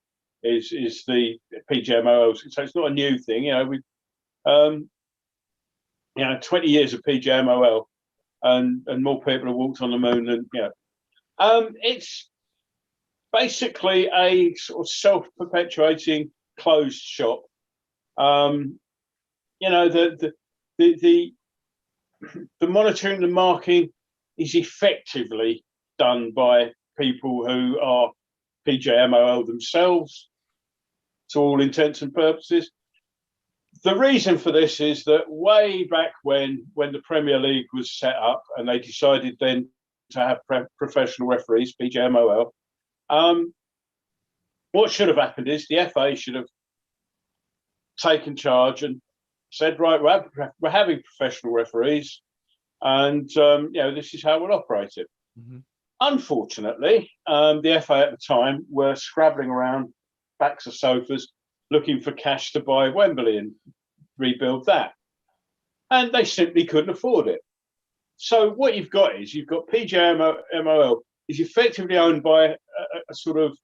is the PGMOL. So it's not a new thing. 20 years of PGMOL and more people have walked on the moon than, it's basically a sort of self-perpetuating closed shop. The monitoring, the marking is effectively done by people who are PJMOL themselves, to all intents and purposes. The reason for this is that way back when the Premier League was set up and they decided then to have professional referees, PJMOL, what should have happened is the FA should have taken charge and said, right, we're having professional referees, and this is how we'll operate it. Mm-hmm. Unfortunately, the FA at the time were scrabbling around backs of sofas looking for cash to buy Wembley and rebuild that, and they simply couldn't afford it. So what you've got PJMOL is effectively owned by a sort of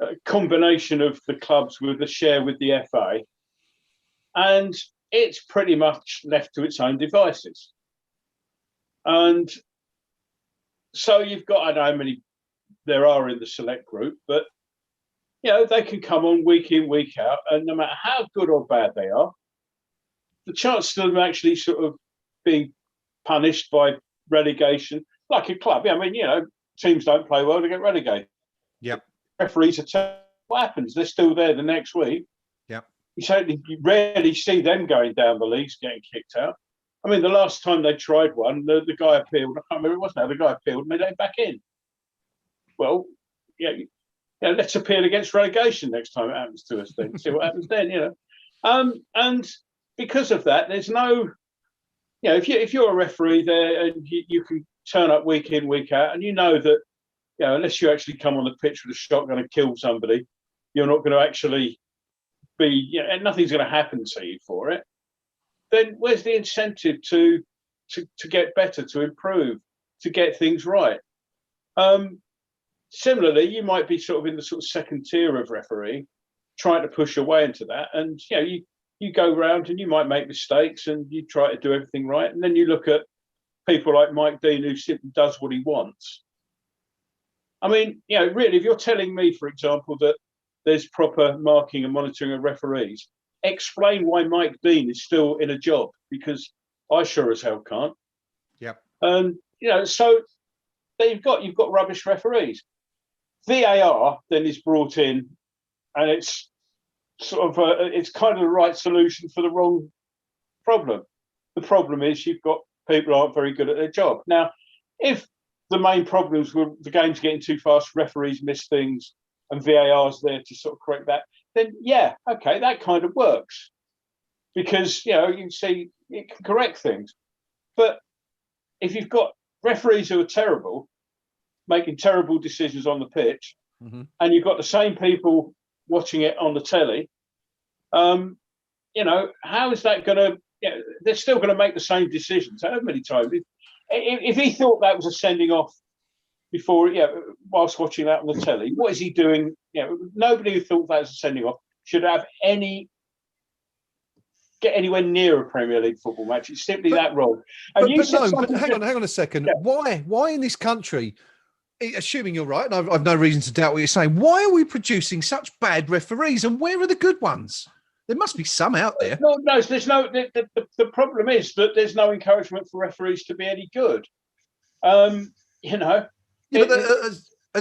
a combination of the clubs with a share with the FA, and it's pretty much left to its own devices. And so you've got, I don't know how many there are in the select group, but they can come on week in, week out, and no matter how good or bad they are, the chances of them actually sort of being punished by relegation, like a club. Teams don't play well to get relegated. Yep. Referees are what happens? They're still there the next week. Yep. You rarely see them going down the leagues, getting kicked out. I mean, the last time they tried one, the guy appealed. I can't remember who it was now. The guy appealed and they let him back in. Well, let's appeal against relegation next time it happens to us then. See what happens then, And because of that, there's no, if you're a referee there and you can turn up week in, week out, and that, unless you actually come on the pitch with a shotgun and kill somebody, you're not going to actually be, nothing's going to happen to you for it. Then where's the incentive to get better, to improve, to get things right? Similarly, you might be sort of in the sort of second tier of refereeing, trying to push your way into that, and you go round and you might make mistakes and you try to do everything right, and then you look at people like Mike Dean who simply does what he wants. I mean, really, if you're telling me, for example, that there's proper marking and monitoring of referees, explain why Mike Dean is still in a job, because I sure as hell can't. Yep. And so you've got rubbish referees. VAR then is brought in, and it's sort of it's kind of the right solution for the wrong problem. The problem is you've got people who aren't very good at their job. Now, if the main problems were the game's getting too fast, referees miss things, and VAR's there to sort of correct that, then okay, that kind of works, because you can see it can correct things. But if you've got referees who are terrible, making terrible decisions on the pitch, mm-hmm. and you've got the same people watching it on the telly, how is that going to? They're still going to make the same decisions. How many times? if he thought that was a sending off before, whilst watching that on the telly, what is he doing? Nobody who thought that was a sending off should have get anywhere near a Premier League football match. It's simply that wrong. And hang on a second. Yeah. Why in this country, assuming you're right, and I've no reason to doubt what you're saying, why are we producing such bad referees, and where are the good ones? There must be some out there. No, there's no. The problem is that there's no encouragement for referees to be any good. At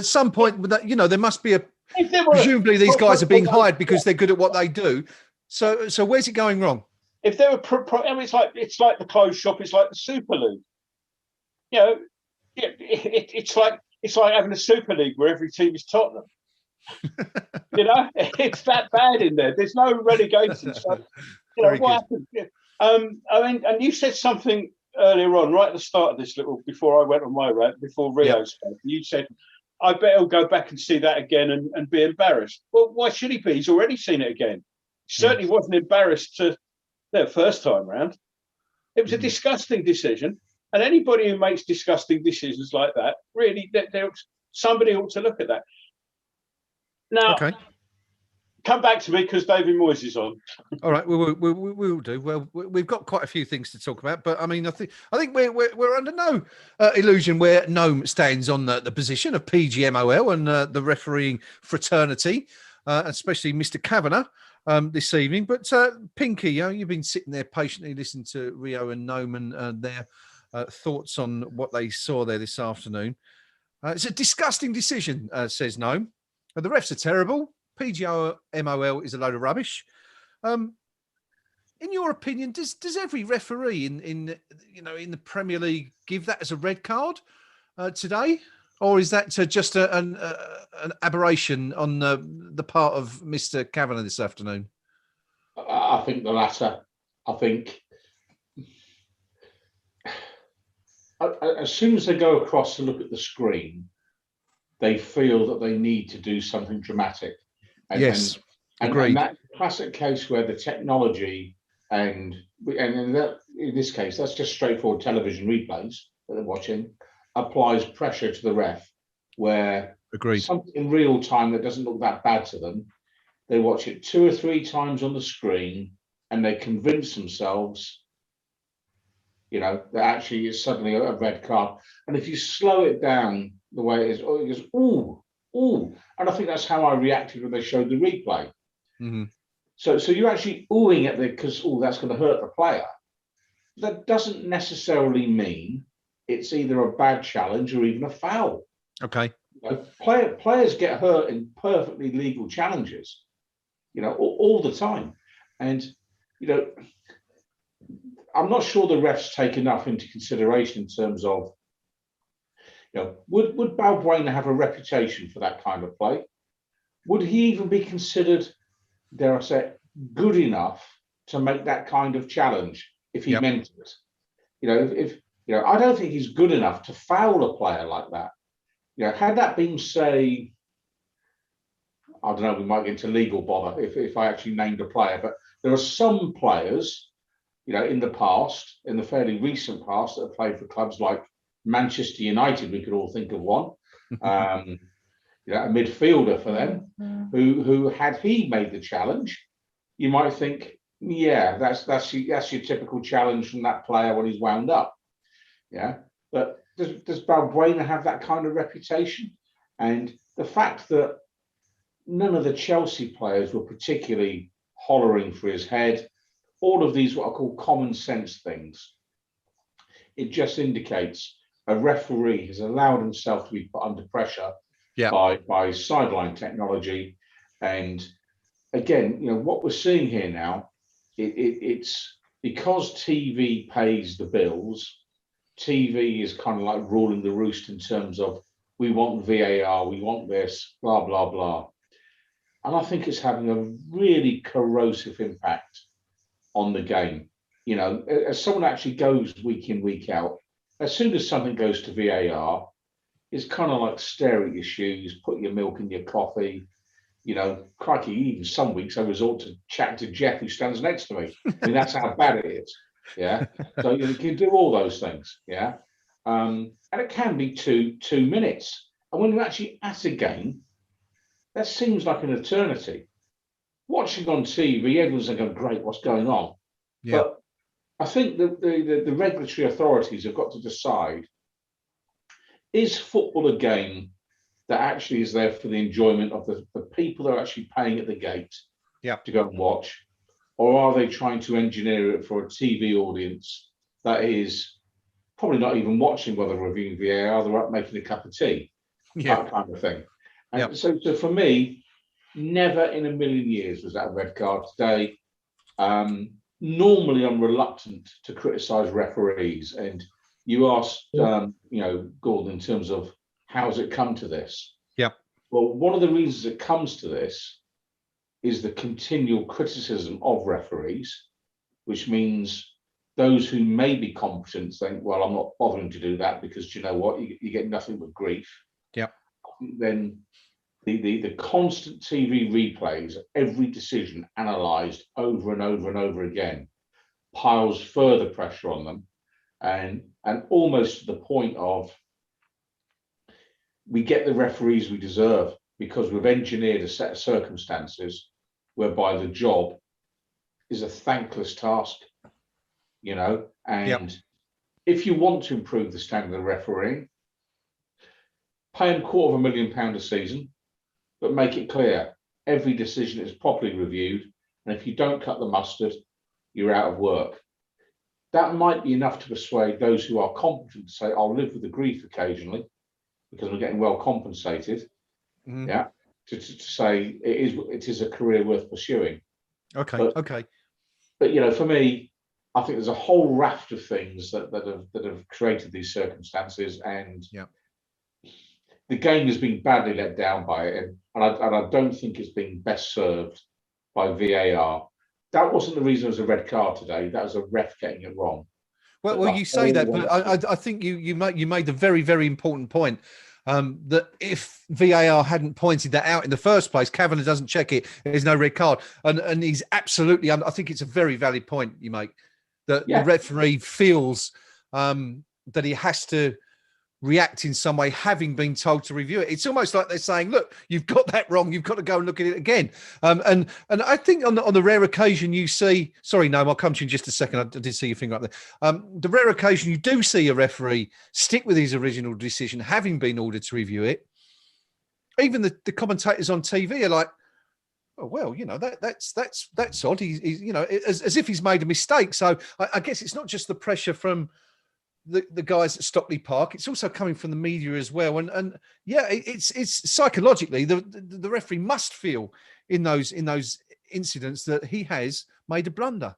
some point, there must be presumably these guys are being hired because they're good at what they do. So where's it going wrong? If there were, it's like the closed shop. It's like the Super League. It's like having a Super League where every team is Tottenham. It's that bad in there. There's no relegation. So, what happened? And you said something earlier on, right at the start of this before I went on my rant, before Rio spoke. You said, I bet he'll go back and see that again and be embarrassed. Well, why should he be? He's already seen it again. Certainly wasn't embarrassed the first time round. It was a disgusting decision. And anybody who makes disgusting decisions like that, really, somebody ought to look at that. Now, come back to me because David Moyes is on. All right, we will do. Well, we've got quite a few things to talk about, but I mean, I think we're under no illusion where Gnome stands on the position of PGMOL and the refereeing fraternity, especially Mr. Kavanagh this evening. But Pinky, you've been sitting there patiently listening to Rio and Gnome and their thoughts on what they saw there this afternoon. It's a disgusting decision, says Gnome. The refs are terrible. PGMOL is a load of rubbish. In your opinion, does every referee in the Premier League give that as a red card today, or is that just an aberration on the part of Mr. Kavanagh this afternoon? I think the latter. I think as soon as they go across to look at the screen, they feel that they need to do something dramatic. And that classic case where the technology and in this case, that's just straightforward television replays that they're watching, applies pressure to the ref, where something in real time that doesn't look that bad to them, they watch it 2 or 3 times on the screen and they convince themselves, that actually is suddenly a red card. And if you slow it down the way it is, it goes, ooh. And I think that's how I reacted when they showed the replay. Mm-hmm. So you're actually oohing at because that's going to hurt the player. That doesn't necessarily mean it's either a bad challenge or even a foul. Okay. Players get hurt in perfectly legal challenges, all the time. And, I'm not sure the refs take enough into consideration in terms of, would Balbuena have a reputation for that kind of play? Would he even be considered, dare I say, good enough to make that kind of challenge if he meant it? I don't think he's good enough to foul a player like that. Had that been, say, I don't know, we might get into legal bother if I actually named a player, but there are some players, in the past, in the fairly recent past, that have played for clubs like Manchester United, we could all think of one, a midfielder for them, who had he made the challenge, you might think, that's your typical challenge from that player when he's wound up. But does Balbuena have that kind of reputation? And the fact that none of the Chelsea players were particularly hollering for his head, all of these what I call common sense things, it just indicates a referee has allowed himself to be put under pressure by sideline technology. And again, what we're seeing here now, it's because TV pays the bills. TV is kind of like ruling the roost in terms of we want VAR, we want this, blah, blah, blah. And I think it's having a really corrosive impact on the game. As someone actually goes week in, week out, as soon as something goes to VAR, it's kind of like stare at your shoes, put your milk in your coffee. Crikey, even some weeks I resort to chat to Jeff, who stands next to me. I mean, that's how bad it is. So you can do all those things. and it can be two minutes. And when you're actually at a game, that seems like an eternity. Watching on TV, everyone's going, great, what's going on? Yeah. But I think that the regulatory authorities have got to decide, is football a game that actually is there for the enjoyment of the people that are actually paying at the gate to go and watch? Or are they trying to engineer it for a TV audience that is probably not even watching while they're reviewing VAR, they're up making a cup of tea, that kind of thing. And so for me, never in a million years was that a red card today. Normally, I'm reluctant to criticise referees. And you asked, Gordon, in terms of how's it come to this? Yeah. Well, one of the reasons it comes to this is the continual criticism of referees, which means those who may be competent think, well, I'm not bothering to do that because, you know what, you get nothing but grief. Yeah. Then the constant TV replays, every decision analysed over and over and over again, piles further pressure on them, and almost to the point of we get the referees we deserve because we've engineered a set of circumstances whereby the job is a thankless task, and if you want to improve the standard of refereeing, pay them £250,000 a season, but make it clear every decision is properly reviewed, and if you don't cut the mustard, you're out of work. That might be enough to persuade those who are competent to say, I'll live with the grief occasionally because we're getting well compensated. To say it is a career worth pursuing. Okay. But for me, I think there's a whole raft of things that have created these circumstances, and the game has been badly let down by it, and I don't think it's been best served by VAR. That wasn't the reason it was a red card today. That was a ref getting it wrong. Well, you say that, but I think you made the very, very important point. That if VAR hadn't pointed that out in the first place, Kavanagh doesn't check it, there's no red card. And he's absolutely, I think it's a very valid point you make, that the referee feels that he has to react in some way, having been told to review it. It's almost like they're saying, look, you've got that wrong, you've got to go and look at it again. And I think on the rare occasion you see, sorry, Gnome, I'll come to you in just a second. I did see your finger up there. The rare occasion you do see a referee stick with his original decision, having been ordered to review it, even the commentators on TV are like, oh, well, that's odd. He's as if he's made a mistake. So I guess it's not just the pressure from the guys at Stockley Park, it's also coming from the media as well. And it's psychologically the referee must feel in those incidents that he has made a blunder.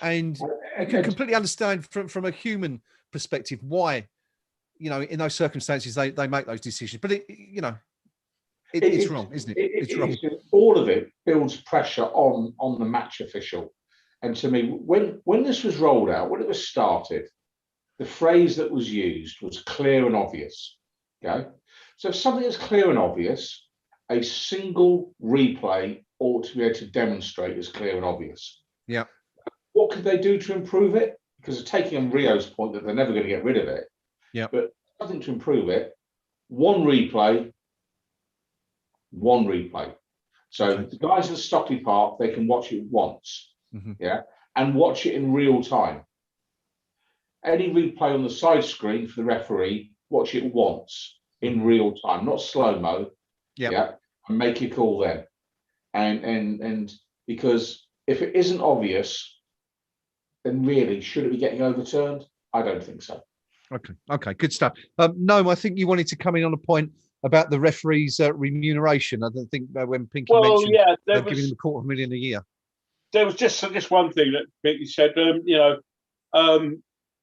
And you can completely understand from a human perspective why, in those circumstances they make those decisions. But it's wrong, isn't it? It's wrong. All of it builds pressure on the match official. And to me, when this was rolled out, when it was started, the phrase that was used was clear and obvious. Okay, so if something is clear and obvious, a single replay ought to be able to demonstrate as clear and obvious. Yeah. What could they do to improve it? Because they're taking on Rio's point that they're never going to get rid of it. Yeah. But something to improve it. One replay. So the guys at Stockley Park, they can watch it once. And watch it in real time. Any replay on the side screen for the referee, watch it once in real time, not slow-mo. And make your call then. And because if it isn't obvious, then really, should it be getting overturned? I don't think so. Okay, good stuff. Gnome, I think you wanted to come in on a point about the referees' remuneration. I don't think when Pinky mentioned they're giving them $250,000 a year. There was just one thing that Pinky said.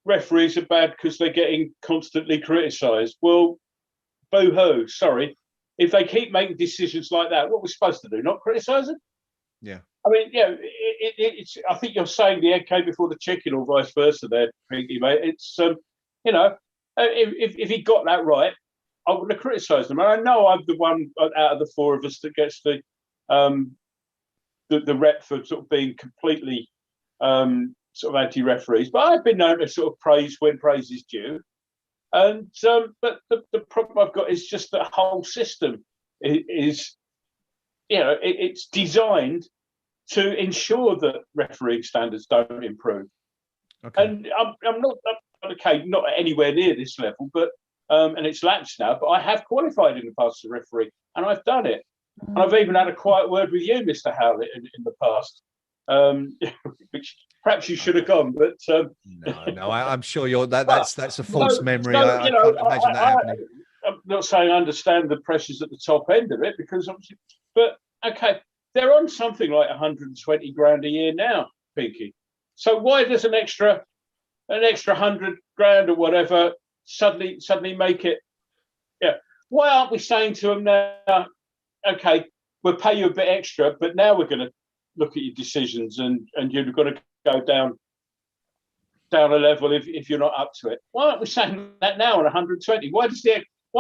Referees are bad because they're getting constantly criticised. Well, boo-hoo, sorry. If they keep making decisions like that, what we're supposed to do, not criticise them? Yeah. I mean, it's. I think you're saying the egg came before the chicken, or vice versa there, Pinky, mate. It's, if he got that right, I wouldn't have criticised them. And I know I'm the one out of the four of us that gets the rep for sort of being completely sort of anti-referees, but I've been known to sort of praise when praise is due. And but the problem I've got is just that whole system is it's designed to ensure that refereeing standards don't improve. Okay. And I'm not not anywhere near this level, but and it's lapsed now. But I have qualified in the past as a referee, and I've done it. And I've even had a quiet word with you, Mr. Howlett, in the past, which perhaps you should have gone. But no, I'm sure that's a false memory. I So, can't imagine that happening. I'm not saying I understand the pressures at the top end of it, because obviously, but okay, they're on something like 120 grand a year now, Pinky. So why does an extra 100 grand or whatever suddenly make it? Yeah. Why aren't we saying to them now, okay, we'll pay you a bit extra, but now we're going to look at your decisions, and you've got to go down a level if you're not up to it. Why aren't we saying that now on 120? Why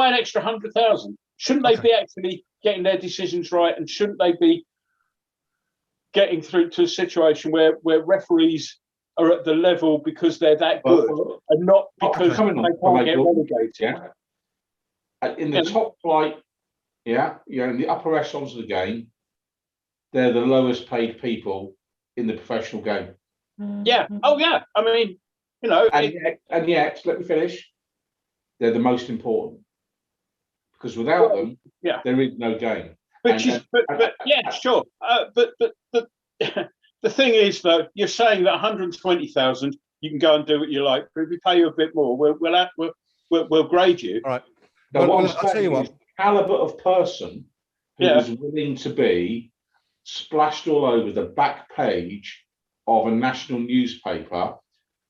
an extra 100,000? Shouldn't they be actually getting their decisions right, and shouldn't they be getting through to a situation where referees are at the level because they're that good, and not because they can't get relegated? Yeah. In the top flight, in the upper echelons of the game, they're the lowest paid people in the professional game. Yeah. Oh, yeah. I mean, and yet, let me finish. They're the most important, because without them, there is no game. But sure. But the thing is, though, you're saying that 120,000, you can go and do what you like. But if we pay you a bit more, we'll grade you. All right. Now, I'll tell you what. The caliber of person who is willing to be splashed all over the back page of a national newspaper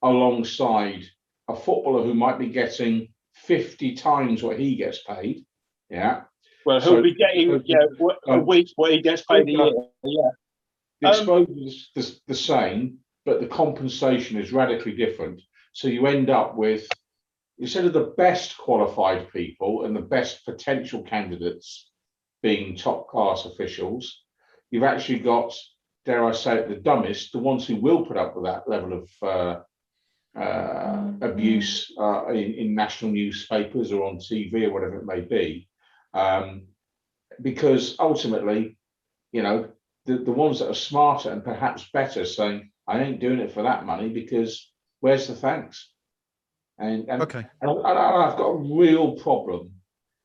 alongside a footballer who might be getting 50 times what he gets paid. Yeah. Well, he'll be getting a week what he gets paid a year. Yeah. The exposure is the same, but the compensation is radically different. So you end up with, instead of the best qualified people and the best potential candidates being top class officials, you've actually got, dare I say it, the dumbest, the ones who will put up with that level of abuse in national newspapers or on TV or whatever it may be. Because ultimately, the ones that are smarter and perhaps better saying, I ain't doing it for that money, because where's the thanks? And I've got a real problem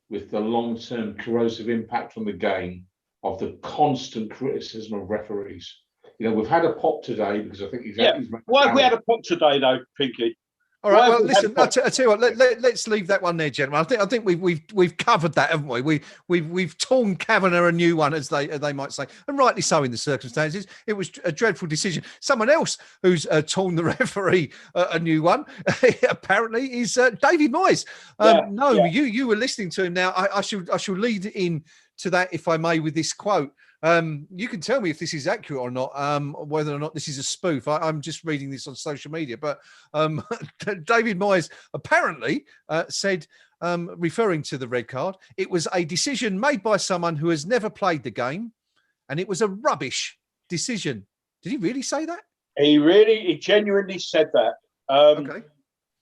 with the long-term corrosive impact on the game of the constant criticism of referees. We've had a pop today because I think he's why have we had a pop today, though, Pinky? All right. Well, listen. I'll tell you what. Let's leave that one there, gentlemen. I think we've covered that, haven't we? We've torn Kavanagh a new one, as they might say, and rightly so in the circumstances. It was a dreadful decision. Someone else who's torn the referee a new one, apparently, is David Moyes. You were listening to him. Now I shall lead in to that, if I may, with this quote. You can tell me if this is accurate or not, whether or not this is a spoof. I'm just reading this on social media, but David Moyes apparently said, referring to the red card, it was a decision made by someone who has never played the game, and it was a rubbish decision. Did he really say that? He genuinely said that. Okay.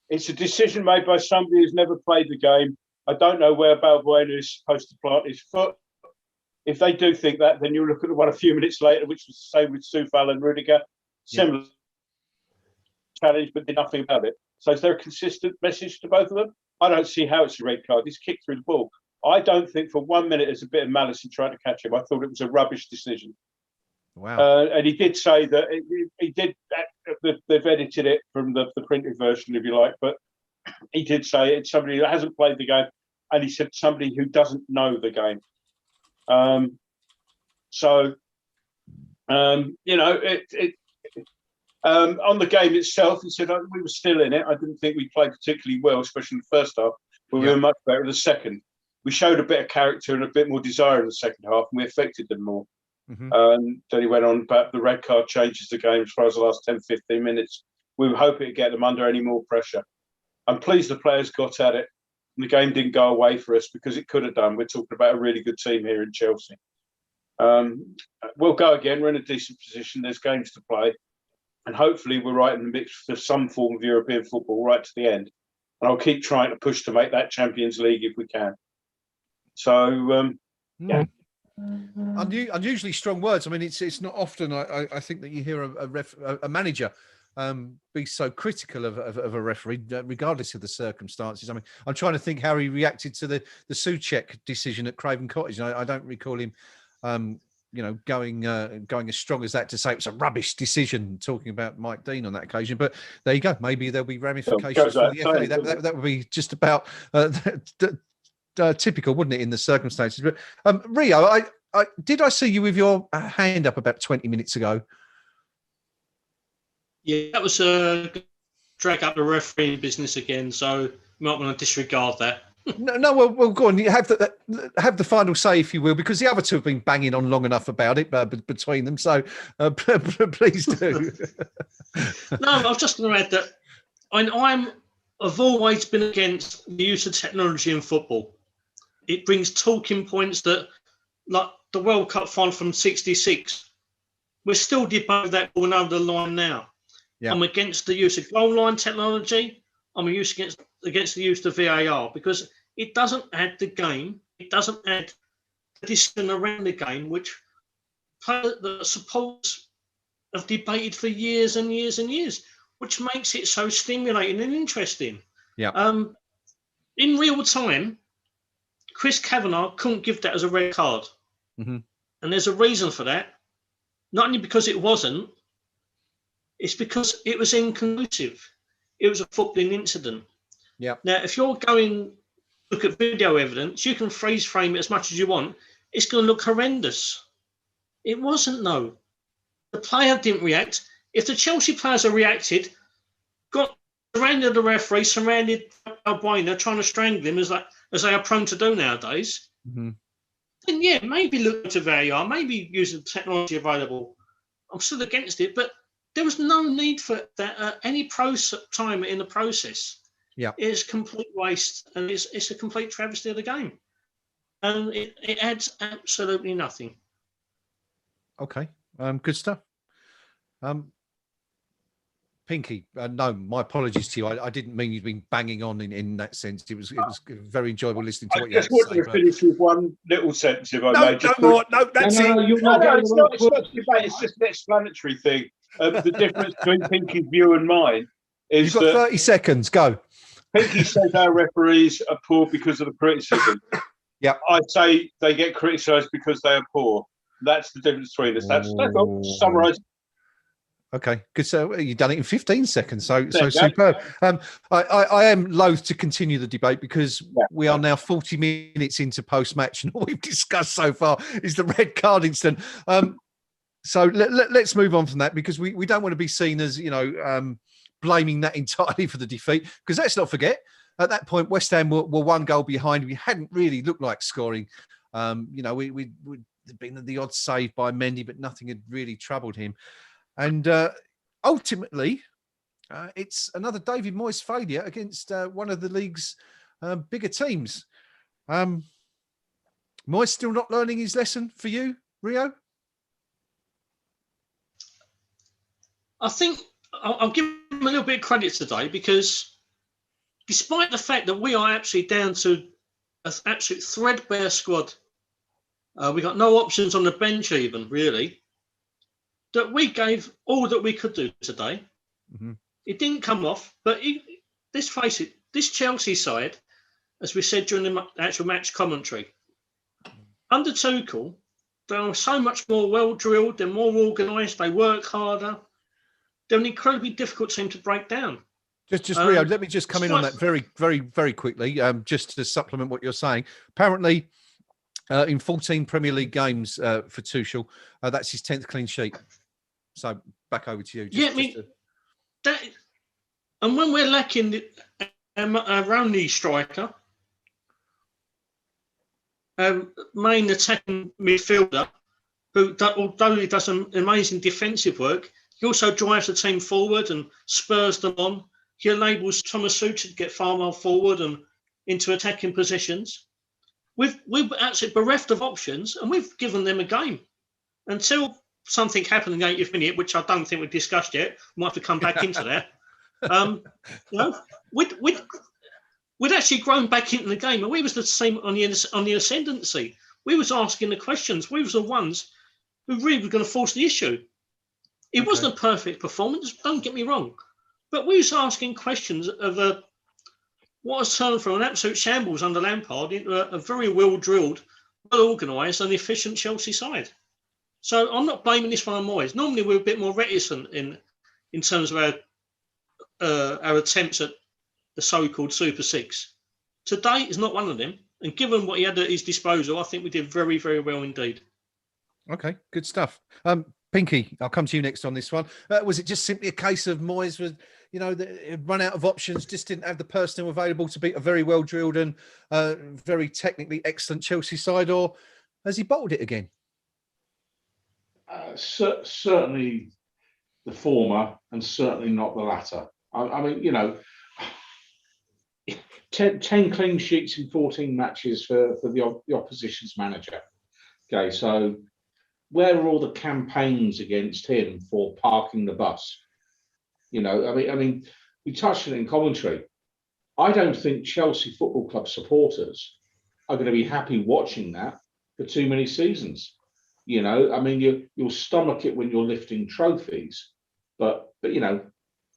It's a decision made by somebody who's never played the game. I don't know where Balbuena is supposed to plant his foot. If they do think that, then you'll look at the one a few minutes later, which was the same with Soufal and Rudiger. Similar challenge, but did nothing about it. So is there a consistent message to both of them? I don't see how it's a red card. He's kicked through the ball. I don't think for 1 minute there's a bit of malice in trying to catch him. I thought it was a rubbish decision. Wow. And he did say that they've edited it from the printed version, if you like, but he did say it's somebody that hasn't played the game, and he said somebody who doesn't know the game. On the game itself, he said we were still in it. I didn't think we played particularly well, especially in the first half, but we were much better in the second. We showed a bit of character and a bit more desire in the second half, and we affected them more. Then he went on about the red card changes the game as far as the last 10, 15 minutes. We were hoping to get them under any more pressure. I'm pleased the players got at it. And the game didn't go away for us, because it could have done. We're talking about a really good team here in Chelsea. We'll go again. We're in a decent position. There's games to play. And hopefully we're right in the mix for some form of European football right to the end. and I'll keep trying to push to make that Champions League if we can. So, yeah. Unusually strong words. I mean, it's not often I think that you hear a manager be so critical of a referee, regardless of the circumstances. I mean, I'm trying to think how he reacted to the Souček decision at Craven Cottage. I don't recall him, going as strong as that to say it was a rubbish decision, talking about Mike Dean on that occasion. But there you go. Maybe there'll be ramifications for the FA. That would be just about typical, wouldn't it, in the circumstances? But Rio, I see you with your hand up about 20 minutes ago? Yeah, that was drag up the refereeing business again, so you might want to disregard that. No, well, go on. You have the final say, if you will, because the other two have been banging on long enough about it between them. So please do. No, I was just going to add that I've always been against the use of technology in football. It brings talking points that, like the World Cup final from '66, we're still debating that going over the line now. Yeah. I'm against the use of goal line technology. I'm against the use of VAR because it doesn't add the game. It doesn't add the discipline around the game, which the supporters have debated for years and years and years, which makes it so stimulating and interesting. Yeah. In real time, Chris Kavanagh couldn't give that as a red card. Mm-hmm. And there's a reason for that. Not only because it wasn't, it's because it was inconclusive. It was a footballing incident. Yeah. Now, if you're going look at video evidence, you can freeze frame it as much as you want. It's going to look horrendous. It wasn't, no. The player didn't react. If the Chelsea players had reacted, got surrounded the referee, surrounded Albuena, trying to strangle him as they are prone to do nowadays, mm-hmm. then yeah, maybe look to VAR, maybe use the technology available. I'm still against it, but there was no need for that at any time in the process. Yeah, it's complete waste, and it's a complete travesty of the game, and it adds absolutely nothing. Okay, good stuff. Pinky, no, my apologies to you. I didn't mean you'd been banging on in that sense. It was very enjoyable listening to what you had to say. I just wanted to finish with one little sentence, if I may. No, that's it. It's just an explanatory thing. The difference between Pinky's view and mine is you've got 30 seconds. Go. Pinky says our referees are poor because of the criticism. Yeah, I say they get criticised because they are poor. That's the difference between us. That's all. Summarise. Okay, good. So you've done it in 15 seconds. So superb. I am loath to continue the debate because we are now 40 minutes into post-match, and all we've discussed so far is the red card incident. So let's move on from that, because we don't want to be seen as, blaming that entirely for the defeat, because let's not forget, at that point, West Ham were one goal behind. We hadn't really looked like scoring. We'd been the odd save by Mendy, but nothing had really troubled him. And ultimately, it's another David Moyes failure against one of the league's bigger teams. Moyes still not learning his lesson for you, Rio? I think I'll give him a little bit of credit today, because despite the fact that we are actually down to an absolute threadbare squad, we got no options on the bench even, really, that we gave all that we could do today. Mm-hmm. It didn't come off, but let's face it, this Chelsea side, as we said during the actual match commentary, under Tuchel, they are so much more well-drilled, they're more organised, they work harder. They're an incredibly difficult team to break down. Just Rio, let me just come in on that very, very, very quickly, just to supplement what you're saying. Apparently, in 14 Premier League games for Tuchel, that's his 10th clean sheet. So back over to you. And when we're lacking our only striker, main attacking midfielder, who, although he does some amazing defensive work, he also drives the team forward and spurs them on. He enables Thomas Souček to get far more forward and into attacking positions. We're actually bereft of options, and we've given them a game until something happened in the 80th minute, which I don't think we've discussed yet. We might have to come back into that. we'd actually grown back into the game, and we was the same on the ascendancy. We was asking the questions. We was the ones who really were going to force the issue. It wasn't a perfect performance, don't get me wrong, but we was asking questions of what has turned from an absolute shambles under Lampard into a very well-drilled, well-organised and efficient Chelsea side. So I'm not blaming this one on Moyes. Normally we're a bit more reticent in terms of our attempts at the so-called Super Six. Today is not one of them. And given what he had at his disposal, I think we did very, very well indeed. Okay, good stuff. Pinky, I'll come to you next on this one. Was it just simply a case of Moyes was, run out of options, just didn't have the personnel available to beat a very well-drilled and very technically excellent Chelsea side, or has he bottled it again? Certainly the former, and certainly not the latter. I mean, 10 clean sheets in 14 matches for the opposition's manager. Okay, so where are all the campaigns against him for parking the bus? I mean, we touched on it in commentary. I don't think Chelsea Football Club supporters are going to be happy watching that for too many seasons. I mean, you'll stomach it when you're lifting trophies, but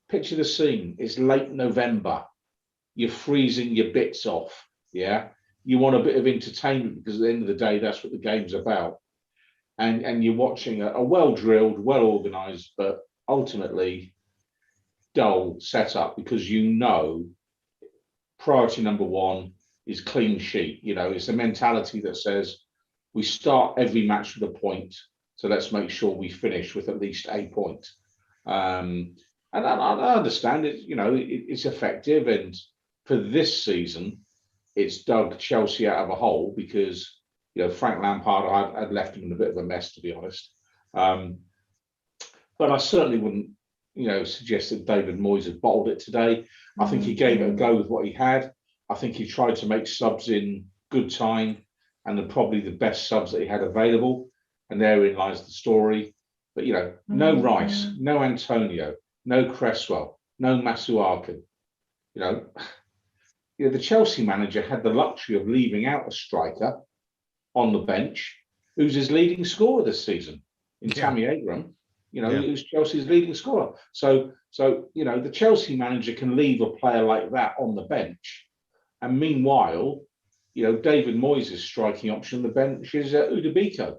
picture the scene. It's late November. You're freezing your bits off. Yeah, you want a bit of entertainment because at the end of the day, that's what the game's about. And you're watching a well-drilled, well-organised, but ultimately dull setup because priority number one is clean sheet. It's a mentality that says we start every match with a point, so let's make sure we finish with at least a point. And I understand it. It's effective, and for this season, it's dug Chelsea out of a hole because Frank Lampard had left him in a bit of a mess, to be honest. But I certainly wouldn't suggest that David Moyes had bottled it today. I think he gave it a go with what he had. I think he tried to make subs in good time, and probably the best subs that he had available. And therein lies the story. But no Rice, no Antonio, no Cresswell, no Masuaku. The Chelsea manager had the luxury of leaving out a striker on the bench who's his leading scorer this season in Tammy Abraham. Who's Chelsea's leading scorer. So the Chelsea manager can leave a player like that on the bench, and meanwhile, David Moyes' striking option on the bench is Udabiko.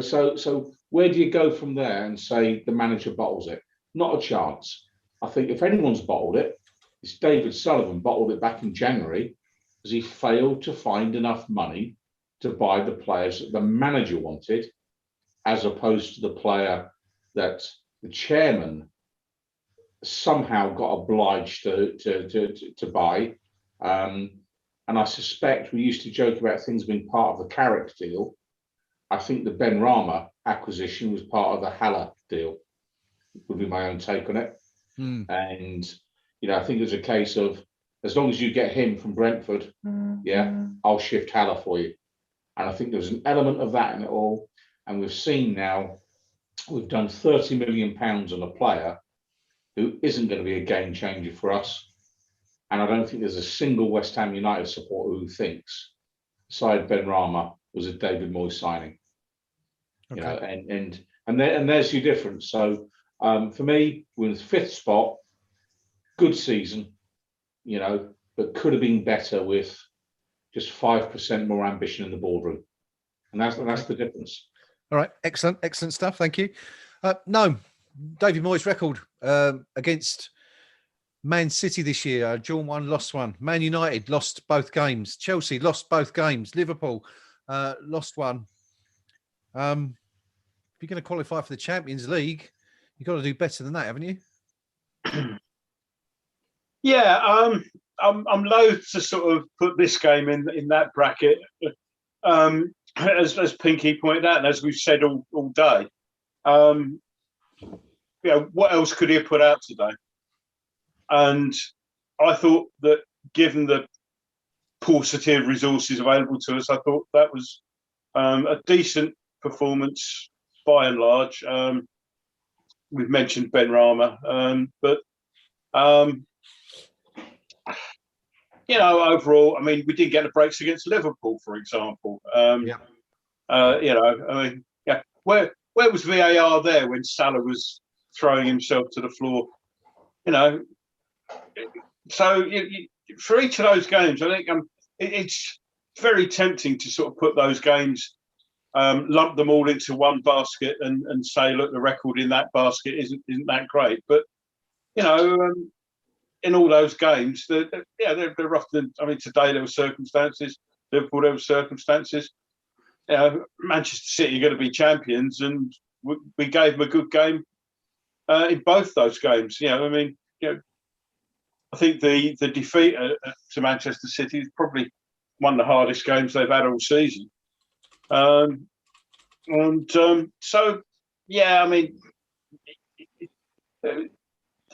So where do you go from there and say the manager bottles it? Not a chance. I think if anyone's bottled it, it's David Sullivan. Bottled it back in January because he failed to find enough money to buy the players that the manager wanted, as opposed to the player that the chairman somehow got obliged to buy. And I suspect we used to joke about things being part of the Carrick deal. I think the Ben Rama acquisition was part of the Haller deal, would be my own take on it. And, I think there's a case of, as long as you get him from Brentford, I'll shift Haller for you. And I think there's an element of that in it all. And we've seen now, we've done £30 million on a player who isn't going to be a game changer for us. And I don't think there's a single West Ham United supporter who thinks Syed Ben Rama was a David Moyes signing. And there's your difference. So for me, we're in the 5th spot, good season, but could have been better with just 5% more ambition in the boardroom. And that's the difference. All right, excellent stuff. Thank you. Gnome, David Moyes' record against Man City this year, drawn 1, lost 1. Man United lost both games. Chelsea lost both games. Liverpool lost 1. If you're going to qualify for the Champions League, you've got to do better than that, haven't you? Yeah, I'm loath to sort of put this game in that bracket. As Pinky pointed out, and as we've said all day, what else could he have put out today? And I thought that, given the paucity of resources available to us, I thought that was a decent performance by and large. We've mentioned Ben Rama, but you know, overall, I mean, we didn't get the breaks against Liverpool, for example. You know, I mean, yeah, where was VAR there when Salah was throwing himself to the floor? You know, so for each of those games, I think it's very tempting to sort of put those games, lump them all into one basket and say, look, the record in that basket isn't that great. But you know, in all those games, they're often. I mean, today there were circumstances. Liverpool, there were circumstances. You know, Manchester City are going to be champions, and we gave them a good game in both those games. You know, I mean, you know, I think the defeat to Manchester City is probably one of the hardest games they've had all season. So, yeah, I mean,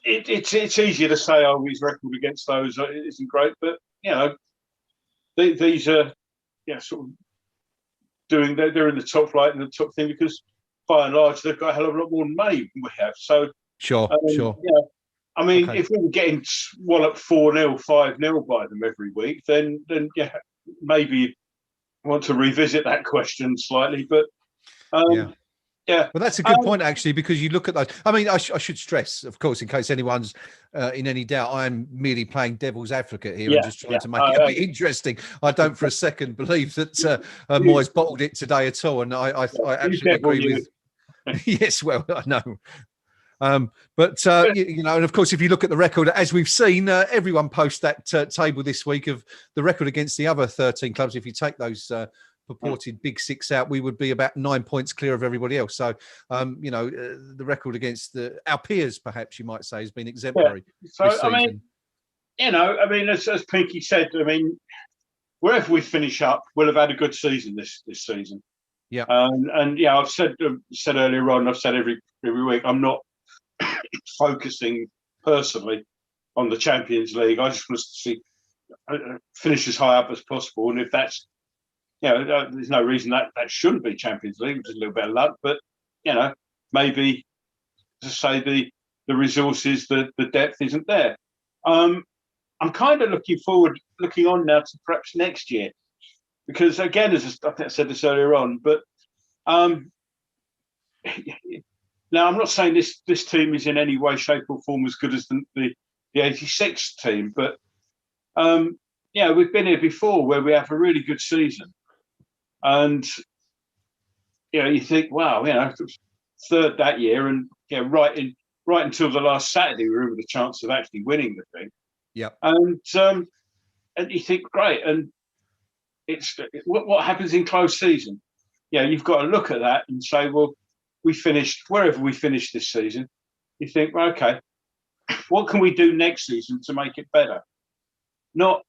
it's easier to say, oh, his record against those isn't great, but you know, these are sort of doing. They're in the top flight and the top thing because by and large they've got a hell of a lot more money than we have. So sure. Yeah, I mean, if we were getting walloped 4-0, 5-0 by them every week, then yeah, maybe want to revisit that question slightly. But yeah. Well, that's a good point, actually, because you look at those. I mean, I should stress, of course, in case anyone's in any doubt, I am merely playing devil's advocate here and just trying to make it a bit interesting. I don't for a second believe that Moyes bottled it today at all. And I absolutely agree with. Yes, well, I know. But you know, and of course, if you look at the record, as we've seen, everyone posts that table this week of the record against the other 13 clubs. If you take those purported big six out, we would be about 9 points clear of everybody else. So, you know, the record against our peers, perhaps you might say, has been exemplary. So, I mean, you know, I mean, as Pinky said, I mean, wherever we finish up, we'll have had a good season this season. Yeah. And yeah, I've said earlier on, I've said every week, I'm not focusing personally on the Champions League. I just want to see finish as high up as possible, and if that's, you know, there's no reason that shouldn't be Champions League. Just a little bit of luck, but you know, maybe to say the resources, the depth isn't there. I'm kind of looking on now to perhaps next year, because again, as I think I said this earlier on, but now I'm not saying this team is in any way, shape, or form as good as the 86 team, but yeah, we've been here before where we have a really good season. And you know, you think, wow, you know, third that year, and yeah, right until the last Saturday, we were with a chance of actually winning the thing. Yeah. And you think, great, and it's what happens in close season. Yeah, you've got to look at that and say, well, we finished wherever we finished this season. You think, well, okay, what can we do next season to make it better? Not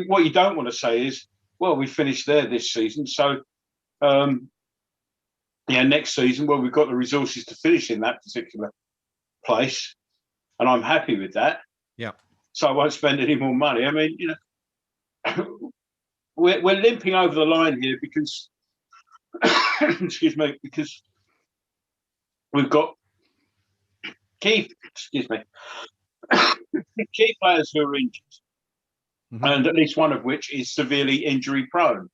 what you don't want to say is, well, we finished there this season, so yeah, next season, well, we've got the resources to finish in that particular place, and I'm happy with that. Yeah. So I won't spend any more money. I mean, you know, we're limping over the line here because, excuse me, because we've got key players who are injured. Mm-hmm. And at least one of which is severely injury prone.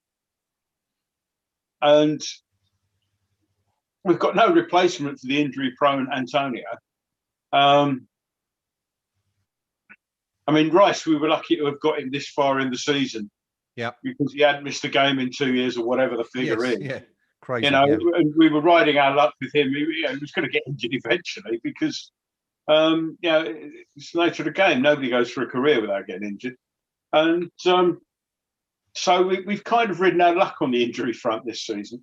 And we've got no replacement for the injury prone Antonio. I mean, Rice, we were lucky to have got him this far in the season. Yeah. Because he hadn't missed a game in 2 years or whatever the figure is. Yeah. Crazy. You know, and we were riding our luck with him. He was going to get injured eventually because, you know, it's the nature of the game. Nobody goes for a career without getting injured. And so we've kind of ridden our luck on the injury front this season.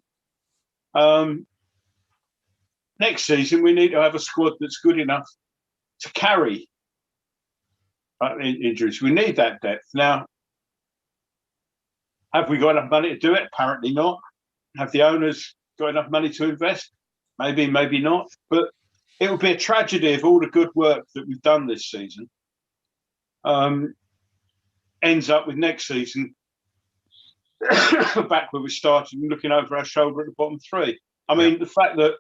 Next season, we need to have a squad that's good enough to carry injuries. We need that depth. Now, have we got enough money to do it? Apparently not. Have the owners got enough money to invest? Maybe, maybe not. But it would be a tragedy if all the good work that we've done this season ends up with next season back where we started and looking over our shoulder at the bottom three. I mean, the fact that,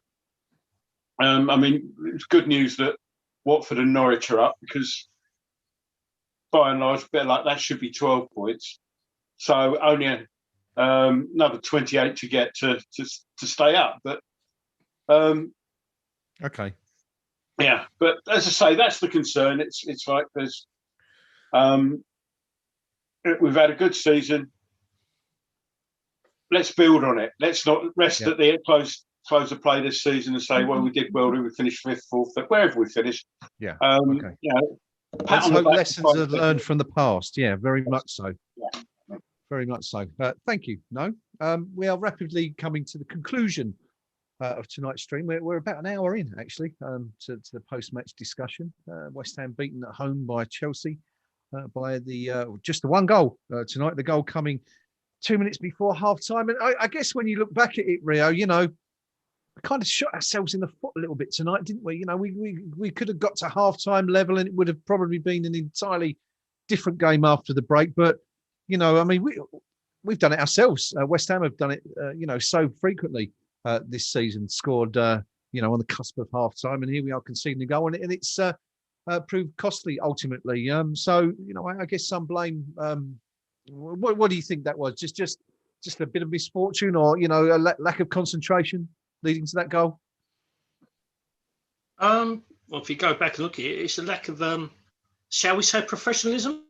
I mean, it's good news that Watford and Norwich are up because by and large, a bit like that should be 12 points. So only another 28 to get to stay up. But okay. Yeah, but as I say, that's the concern. It's like there's we've had a good season. Let's build on it. Let's not rest at the close of play this season and say, well, we did well, we finished 5th, 4th, wherever we finished. Yeah. You know, let's hope lessons are learned from the past. Yeah, very much so. Yeah. Very much so. Thank you. No, we are rapidly coming to the conclusion of tonight's stream. We're about an hour in, actually, to the post-match discussion. West Ham beaten at home by Chelsea by just the one goal tonight. The goal coming 2 minutes before half-time. And I guess when you look back at it, Rio, you know, we kind of shot ourselves in the foot a little bit tonight, didn't we? You know, we could have got to half-time level and it would have probably been an entirely different game after the break. But, you know, I mean, we've done it ourselves. West Ham have done it, you know, so frequently this season, scored, you know, on the cusp of half-time. And here we are conceding a goal. And it's proved costly ultimately. So, you know, I guess some blame. What do you think that was? Just a bit of misfortune, or, you know, a lack of concentration leading to that goal? Well, if you go back and look at it, it's a lack of, shall we say, professionalism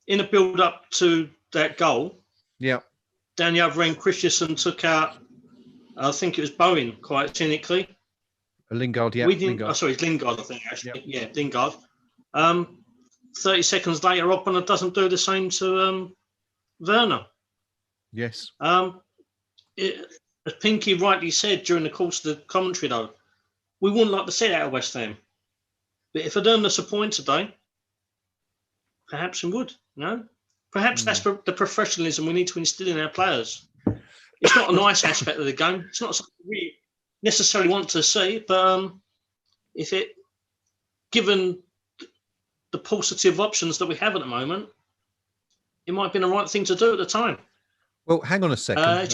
in a build-up to that goal. Yeah. Down the other end, Christensen took out, I think it was Bowen, quite cynically. Lingard, yeah. Lingard. Oh, sorry, it's Lingard, I think, actually. Yeah, Lingard. 30 seconds later, Oppner doesn't do the same to Werner. Yes. As Pinky rightly said during the course of the commentary, though, we wouldn't like to see it out of West Ham. But if they'd earned us a point today, perhaps we would, no? Perhaps that's the professionalism we need to instill in our players. It's not a nice aspect of the game. It's not something we necessarily want to see, but if it, given the paucity of options that we have at the moment, it might have been the right thing to do at the time. Well, hang on a second.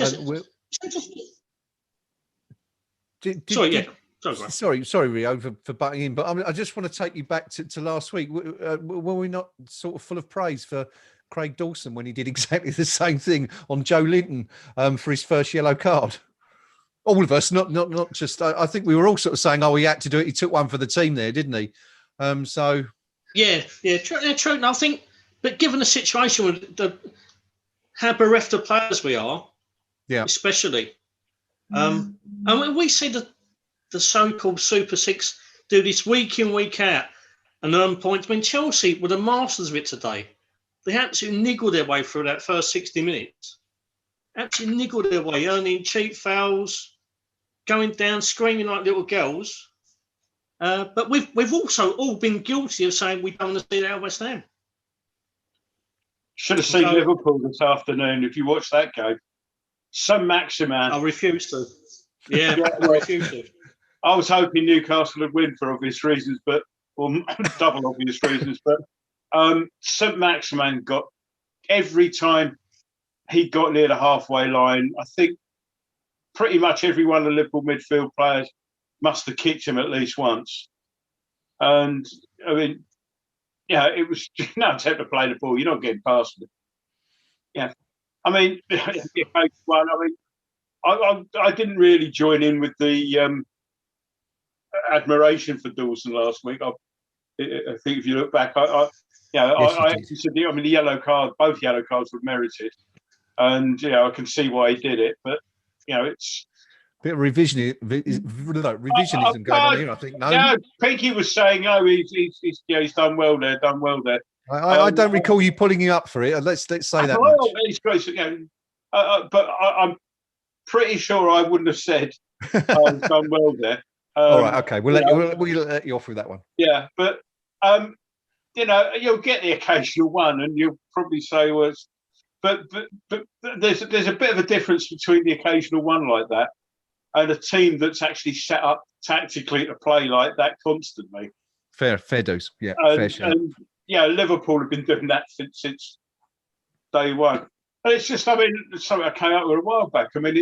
Sorry, Rio, for butting in, but I just want to take you back to last week. Were we not sort of full of praise for Craig Dawson when he did exactly the same thing on Joe Linton for his first yellow card? All of us, not just. I think we were all sort of saying, "Oh, he had to do it. He took one for the team there, didn't he?" So. Yeah, true. And I think, but given the situation with how bereft of players we are, especially, and when we see the so-called Super Six do this week in, week out and earn points. I mean, Chelsea were the masters of it today. They absolutely niggled their way through that first 60 minutes. Absolutely niggled their way, earning cheap fouls, going down, screaming like little girls. But we've also all been guilty of saying we don't want to see that at West Ham. Should have seen Liverpool this afternoon if you watched that game. Saint-Maximin. I refuse to. Yeah, I refuse to. I was hoping Newcastle would win for obvious reasons, or double obvious reasons. But Saint-Maximin got, every time he got near the halfway line, I think pretty much every one of the Liverpool midfield players must have kicked him at least once. And I mean, yeah, it was no attempt to play the ball. You're not getting past it. Yeah, I mean, I didn't really join in with the admiration for Dawson last week. I think if you look back, I actually said, I mean, the yellow card, both yellow cards were merited, and I can see why he did it. But it's bit of revisionism going on here, I think. No, yeah, Pinky was saying, he's done well there, I don't recall you pulling him up for it. Let's say that. It's great, but I'm pretty sure I wouldn't have said he's done well there. All right, okay, we'll let you off with that one. Yeah, but you'll get the occasional one, and you'll probably say, well, but there's a bit of a difference between the occasional one like that and a team that's actually set up tactically to play like that constantly. Fair dues. Yeah, fair share. And Liverpool have been doing that since day one. And it's just, I mean, something I came out with a while back. I mean,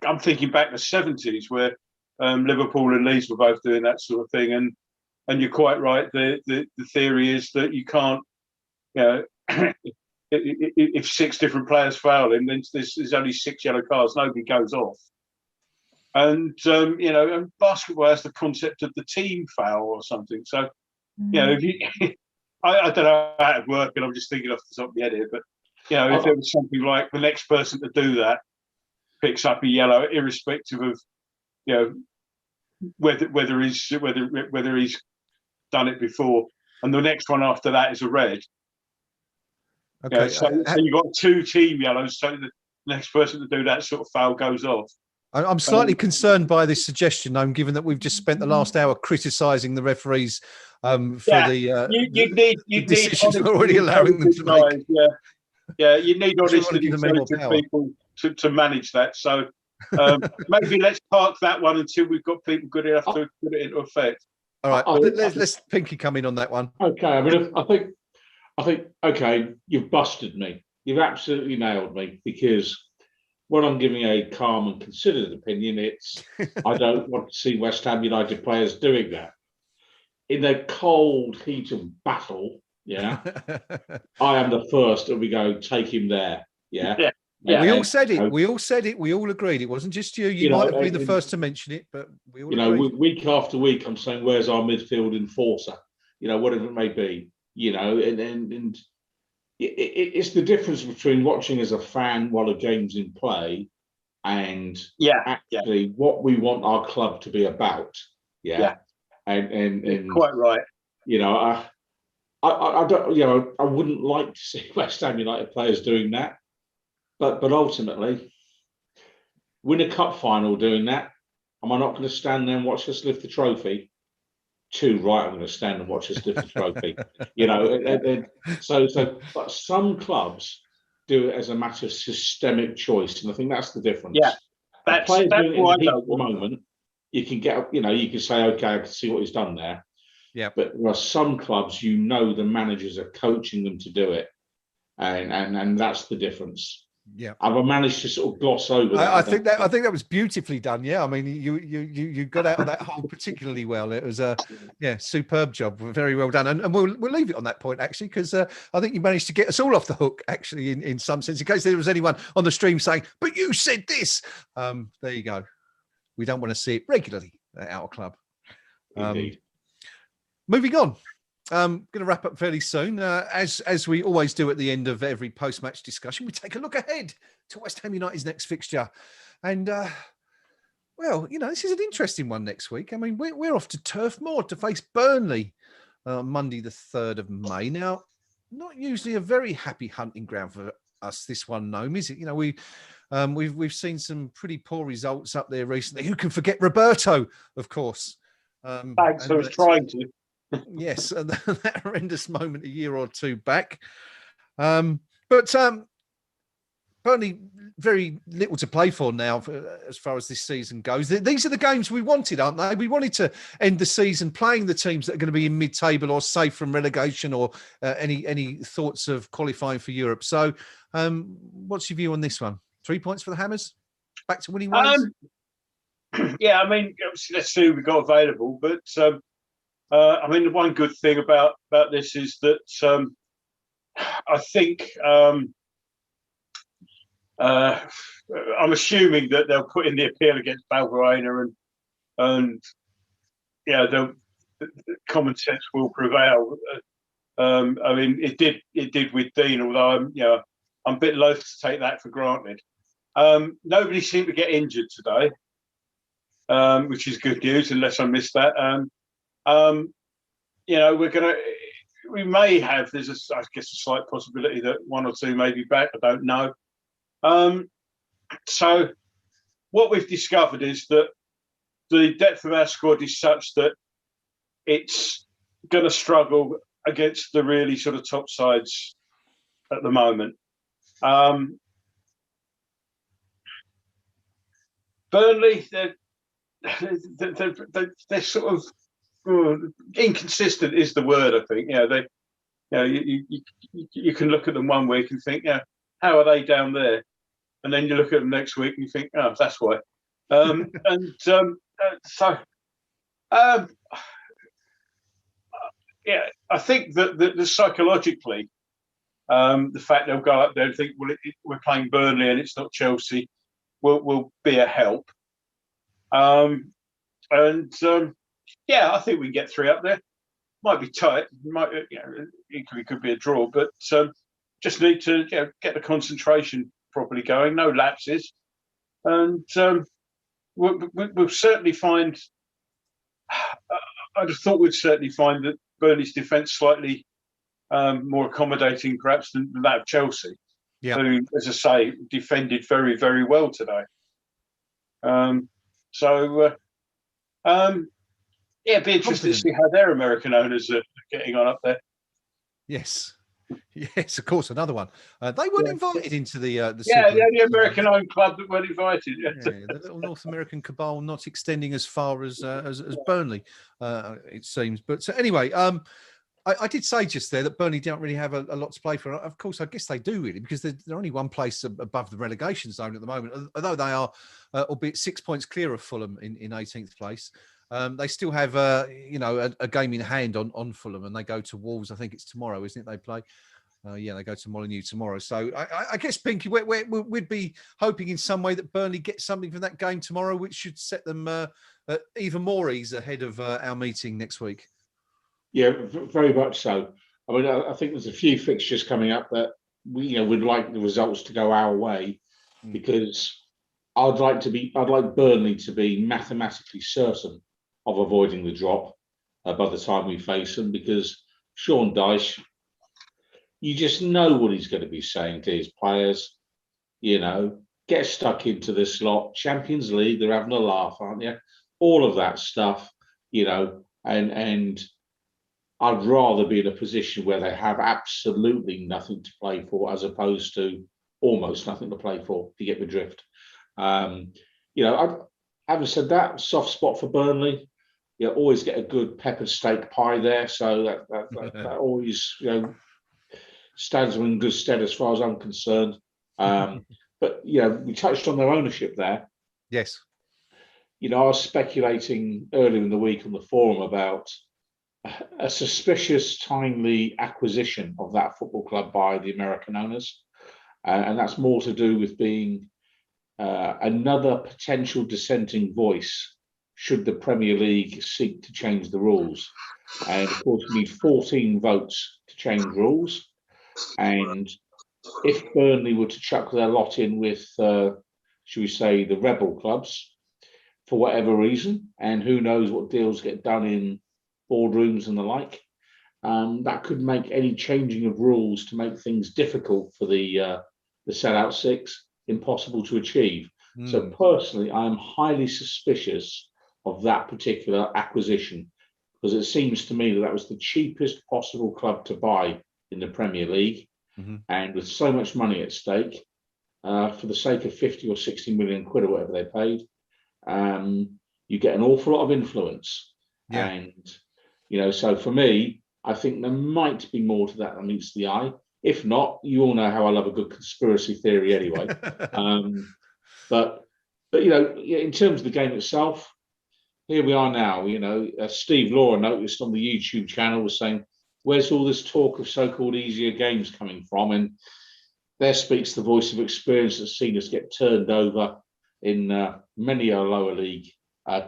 I'm thinking back to the 70s where Liverpool and Leeds were both doing that sort of thing. And and you're quite right. The theory is that you can't, you know, if 6 different players foul him, then there's only 6 yellow cards. Nobody goes off. And you know, and basketball has the concept of the team foul or something. So, you know, if you, I don't know how it works, and I'm just thinking off the top of my head here, but you know, if there was something like the next person to do that picks up a yellow, irrespective of, you know, whether he's done it before, and the next one after that is a red. Okay, You know, so you've got 2 team yellows, so the next person to do that sort of foul goes off. I'm slightly concerned by this suggestion, given that we've just spent the last hour criticising the referees for the decisions we're already allowing them to make. Yeah, you need honest people to manage that. So maybe let's park that one until we've got people good enough to put it into effect. All right, let's Pinky come in on that one. Okay, I mean, I think, okay, you've busted me. You've absolutely nailed me, because when I'm giving a calm and considered opinion, it's I don't want to see West Ham United players doing that. In a cold heat of battle, yeah, I am the first that we go, take him there. Yeah. We all said it. We all said it. We all agreed. It wasn't just you. You might have been the first to mention it, but we all agreed. Week after week, I'm saying, where's our midfield enforcer? You know, whatever it may be. You know, and it's the difference between watching as a fan while a game's in play and actually what we want our club to be about. Yeah. And quite right. You know, I don't, you know, I wouldn't like to see West Ham United players doing that, but ultimately, win a cup final doing that. Am I not going to stand there and watch us lift the trophy? Too right, I'm going to stand and watch us lift the trophy. You know, so but some clubs do it as a matter of systemic choice, and I think that's the difference. Yeah, that's doing it in the heat of the moment. You can get, you know, you can say, okay, I can see what he's done there. Yeah, but there are some clubs, you know, the managers are coaching them to do it, and that's the difference. Yeah, I've managed to sort of gloss over that. I think that was beautifully done. Yeah, I mean, you got out of that hole particularly well. It was a superb job, very well done. And we'll leave it on that point actually, because I think you managed to get us all off the hook actually in some sense. In case there was anyone on the stream saying, "But you said this," there you go. We don't want to see it regularly at our club. Indeed. Moving on. Going to wrap up fairly soon. As we always do at the end of every post-match discussion, we take a look ahead to West Ham United's next fixture. And, well, you know, this is an interesting one next week. I mean, we're off to Turf Moor to face Burnley Monday the 3rd of May. Now, not usually a very happy hunting ground for us, this one, Gnome, is it? You know, we've seen some pretty poor results up there recently. Who can forget Roberto, of course? Thanks, I was trying to. Yes, that horrendous moment a year or two back. But Burnley, very little to play for now as far as this season goes. These are the games we wanted, aren't they? We wanted to end the season playing the teams that are going to be in mid-table or safe from relegation or any thoughts of qualifying for Europe. So what's your view on this one? 3 points for the Hammers? Back to winning ways? Yeah, I mean, let's see who we got available. But, I mean, the one good thing about this is that I think I'm assuming that they'll put in the appeal against Balverena and yeah, the common sense will prevail. I mean, it did with Dean, although I'm a bit loath to take that for granted. Nobody seemed to get injured today, which is good news, unless I missed that. We may have. There's I guess a slight possibility that one or two may be back. I don't know. So what we've discovered is that the depth of our squad is such that it's going to struggle against the really sort of top sides at the moment. Burnley, they're sort of inconsistent is the word, I think. You can look at them one week and think, how are they down there? And then you look at them next week and you think, oh, that's why. yeah, I think that the psychologically, the fact they'll go up there and think, well, we're playing Burnley and it's not Chelsea, will be a help. Yeah, I think we can get 3 up there. Might be tight. It could be a draw, but just need to get the concentration properly going. No lapses, and we'll certainly find. I'd have thought we'd certainly find that Burnley's defence slightly more accommodating, perhaps, than that of Chelsea, who, as I say, defended very, very well today. Yeah, it'd be interesting to see how their American owners are getting on up there. Yes. Yes, of course, another one. They weren't invited into the the American-owned club that weren't invited. Yeah, the little North American cabal not extending as far as Burnley, it seems. But anyway, I did say just there that Burnley don't really have a lot to play for. Of course, I guess they do really, because they're only one place above the relegation zone at the moment, although they are, albeit 6 points clear of Fulham in 18th place. They still have, a game in hand on Fulham, and they go to Wolves. I think it's tomorrow, isn't it? They play. They go to Molineux tomorrow. So I guess, Pinky, we'd be hoping in some way that Burnley get something from that game tomorrow, which should set them even more ease ahead of our meeting next week. Yeah, very much so. I mean, I think there's a few fixtures coming up that we'd like the results to go our way, because I'd like Burnley to be mathematically certain of avoiding the drop by the time we face them, because Sean Dyche, you just know what he's going to be saying to his players. Get stuck into this slot. Champions League, they're having a laugh, aren't you? All of that stuff, and I'd rather be in a position where they have absolutely nothing to play for, as opposed to almost nothing to play for, if you get the drift. Having said that, soft spot for Burnley. You always get a good peppered steak pie there, so that always stands them in good stead as far as I'm concerned. But we touched on their ownership there. Yes. I was speculating earlier in the week on the forum about a suspicious, timely acquisition of that football club by the American owners, and that's more to do with being another potential dissenting voice should the Premier League seek to change the rules. And of course, you need 14 votes to change rules. And if Burnley were to chuck their lot in with, should we say, the rebel clubs, for whatever reason, and who knows what deals get done in boardrooms and the like, that could make any changing of rules to make things difficult for the sellout six impossible to achieve. So personally, I am highly suspicious of that particular acquisition, because it seems to me that was the cheapest possible club to buy in the Premier League, and with so much money at stake, for the sake of 50 or 60 million quid or whatever they paid, you get an awful lot of influence. And so for me, I think there might be more to that than meets the eye. If not, you all know how I love a good conspiracy theory anyway. But in terms of the game itself, here we are now. Steve Law noticed on the YouTube channel was saying, where's all this talk of so-called easier games coming from? And there speaks the voice of experience that's seen us get turned over in many a lower league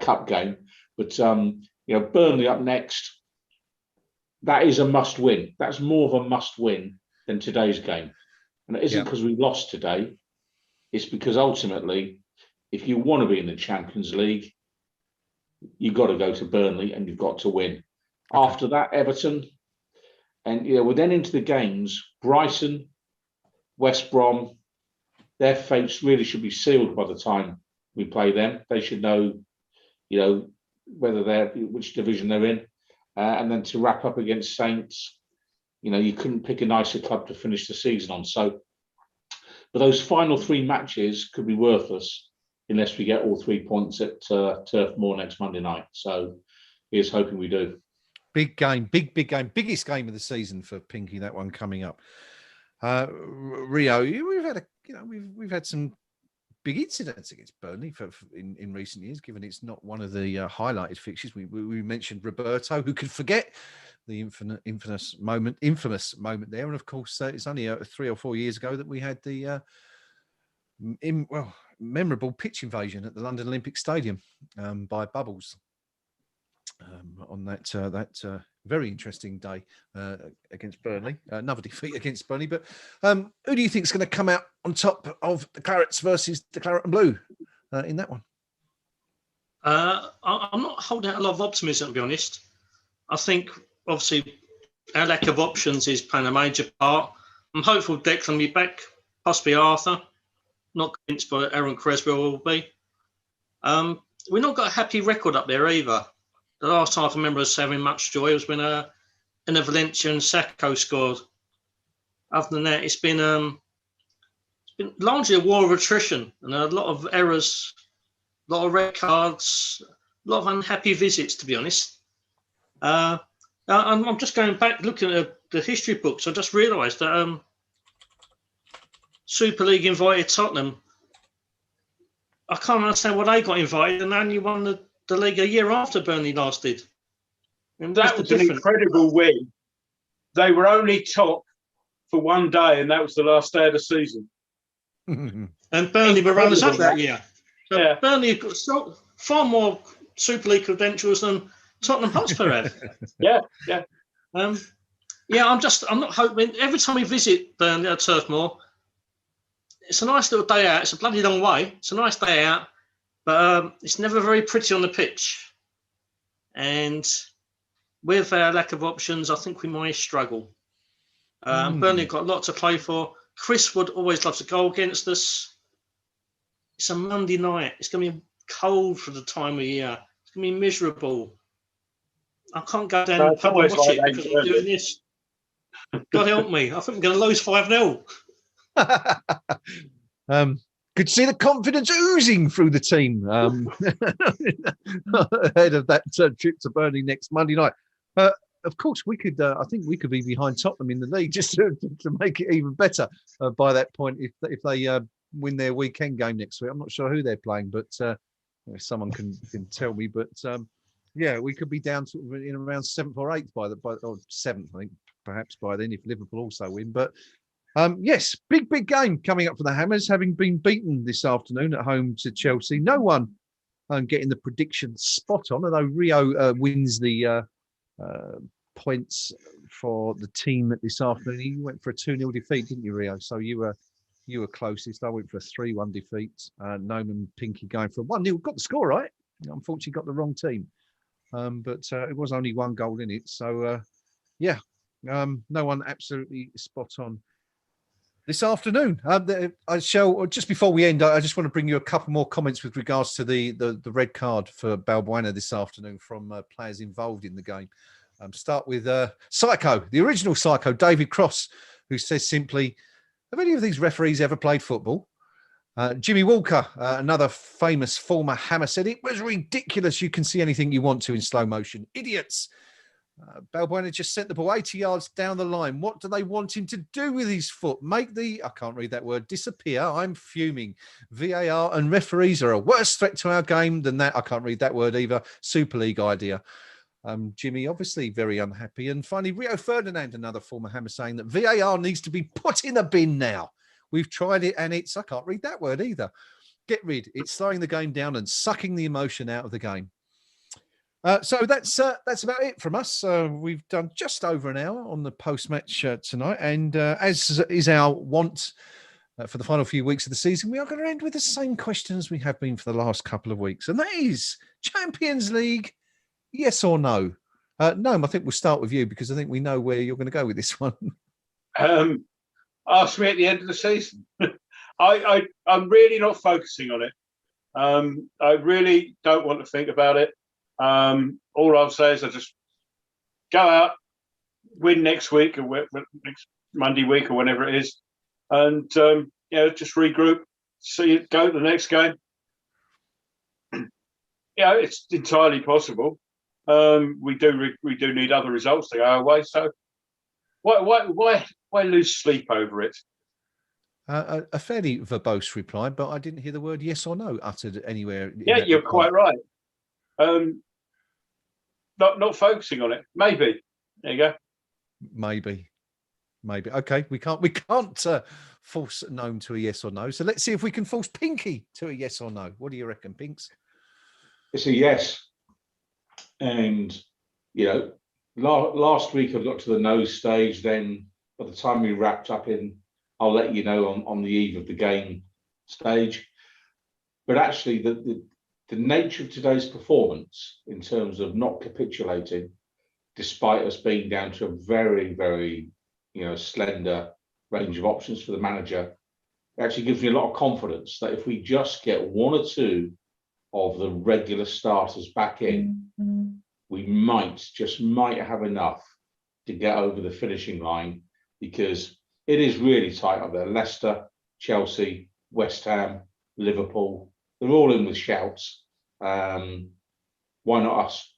cup game. But Burnley up next, that is a must win. That's more of a must win than today's game. And it isn't because we lost today. It's because ultimately, if you want to be in the Champions League, you've got to go to Burnley and you've got to win. Okay. After that, Everton, and we're then into the games. Brighton, West Brom, their fates really should be sealed by the time we play them. They should know, which division they're in. And then to wrap up against Saints, you couldn't pick a nicer club to finish the season on. So, but those final 3 matches could be worthless unless we get all 3 points at Turf Moor next Monday night. So here's hoping we do. Big game, big game, biggest game of the season for Pinky. That one coming up. Rio, we've had some big incidents against Burnley in recent years, given it's not one of the highlighted fixtures. We mentioned Roberto, who could forget the infamous moment there. And of course, it's only 3 or 4 years ago that we had the memorable pitch invasion at the London Olympic Stadium by Bubbles on that very interesting day against Burnley. Another defeat against Burnley. But who do you think is going to come out on top of the Clarets versus the Claret and Blue in that one? I'm not holding out a lot of optimism, to be honest. I think, obviously, our lack of options is playing a major part. I'm hopeful Declan will be back, possibly Arthur. Not convinced by Aaron Creswell will be. We've not got a happy record up there either. The last time I can remember us having much joy was when in a Valencia and Sacco scored. Other than that, it's been largely a war of attrition and a lot of errors, a lot of red cards, a lot of unhappy visits, to be honest. I'm just going back, looking at the history books. I just realised that Super League invited Tottenham. I can't understand why they got invited and only won the league a year after Burnley last did. And that was an incredible win. They were only top for one day, and that was the last day of the season. And Burnley were runners up that year. So yeah. Burnley have got far more Super League credentials than Tottenham Hotspur have. Yeah. I'm not hoping. Every time we visit Burnley at Turf Moor, it's a nice little day out. It's a bloody long way. It's a nice day out, but it's never very pretty on the pitch. And with our lack of options, I think we might struggle. Burnley have got a lot to play for. Chris Wood always loves a goal against us. It's a Monday night. It's going to be cold for the time of year. It's going to be miserable. I can't go down and pub and watch it because I'm doing this. God help me. I think I'm going to lose 5-0. Could see the confidence oozing through the team ahead of that trip to Burnley next Monday night. Of course, we could. I think we could be behind Tottenham in the league just to make it even better by that point if they win their weekend game next week. I'm not sure who they're playing, but if someone can tell me. But yeah, we could be down sort of in around 7th or 8th or 7th, I think, perhaps by then if Liverpool also win. But yes, big game coming up for the Hammers, having been beaten this afternoon at home to Chelsea. No one getting the prediction spot on, although Rio wins the points for the team this afternoon. You went for a 2-0 defeat, didn't you, Rio? So you were closest. I went for a 3-1 defeat. Gnome and Pinky going for a 1-0. Got the score right. Unfortunately, got the wrong team. But it was only 1 goal in it. So, yeah, no one absolutely spot on this afternoon. I shall, just before we end, I just want to bring you a couple more comments with regards to the red card for Balbuena this afternoon from players involved in the game. Start with Psycho, the original Psycho, David Cross, who says simply, have any of these referees ever played football? Jimmy Walker, another famous former Hammer, said, it was ridiculous. You can see anything you want to in slow motion. Idiots. Balbuena just sent the ball 80 yards down the line. What do they want him to do with his foot? Make the, I can't read that word, disappear? I'm fuming. VAR and referees are a worse threat to our game than that. I can't read that word either. Super League idea. Jimmy, obviously very unhappy. And finally, Rio Ferdinand, another former Hammer, saying that VAR needs to be put in the bin now. We've tried it and it's, I can't read that word either. Get rid. It's slowing the game down and sucking the emotion out of the game. So that's about it from us. We've done just over an hour on the post-match tonight. And as is our want for the final few weeks of the season, we are going to end with the same questions we have been for the last couple of weeks. And that is, Champions League, yes or no? Gnome, I think we'll start with you because I think we know where you're going to go with this one. Ask me at the end of the season. I'm really not focusing on it. I really don't want to think about it. All I'll say is I just go out, win next week or next Monday week or whenever it is, and just regroup, see it go to the next game. Yeah, it's entirely possible. We do need other results to go our way. So why lose sleep over it? A fairly verbose reply, but I didn't hear the word yes or no uttered anywhere. Yeah, you're quite right. Not focusing on it. Maybe There you go. Maybe. Okay, we can't force Gnome to a yes or no. So let's see if we can force Pinky to a yes or no. What do you reckon, Pinks? It's a yes. And, you know, last week I got to the no stage. Then by the time we wrapped up in, I'll let you know on the eve of the game stage. But actually, the nature of today's performance in terms of not capitulating, despite us being down to a very, very, slender range of options for the manager, actually gives me a lot of confidence that if we just get one or two of the regular starters back in, we might have enough to get over the finishing line, because it is really tight up there. Leicester, Chelsea, West Ham, Liverpool, they're all in with shouts. Why not us?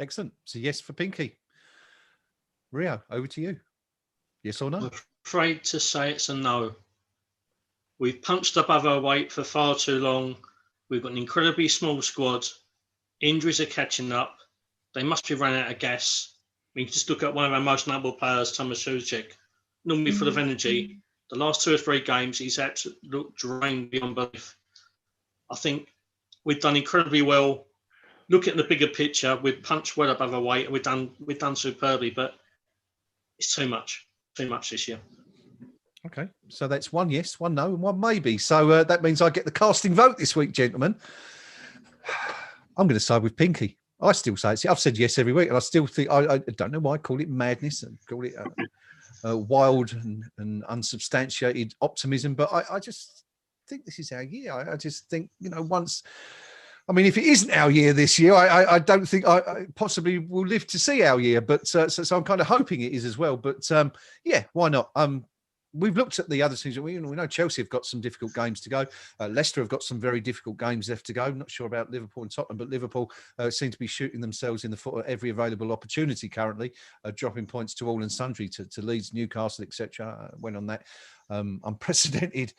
Excellent. So yes for Pinky. Rio, over to you. Yes or no? I'm afraid to say it's a no. We've punched above our weight for far too long. We've got an incredibly small squad. Injuries are catching up. They must be running out of gas. We can just look at one of our most notable players, Thomas Soucek, normally full of energy. The last 2 or 3 games, he's absolutely looked drained beyond belief. I think we've done incredibly well. Look at the bigger picture. We've punched well above our weight, and we've done superbly, but it's too much this year. Okay, so that's 1 yes, 1 no, and 1 maybe. So that means I get the casting vote this week, gentlemen. I'm going to side with Pinky. I still say I've said yes every week, and I still think I don't know why I call it madness and call it wild and unsubstantiated optimism, but I just think this is our year. I just think, once. I mean, if it isn't our year this year, I don't think I possibly will live to see our year. But so I'm kind of hoping it is as well. But yeah, why not? We've looked at the other things. We know Chelsea have got some difficult games to go. Leicester have got some very difficult games left to go. Not sure about Liverpool and Tottenham, but Liverpool seem to be shooting themselves in the foot at every available opportunity currently, dropping points to all and sundry, to Leeds, Newcastle, etc. Went on that unprecedented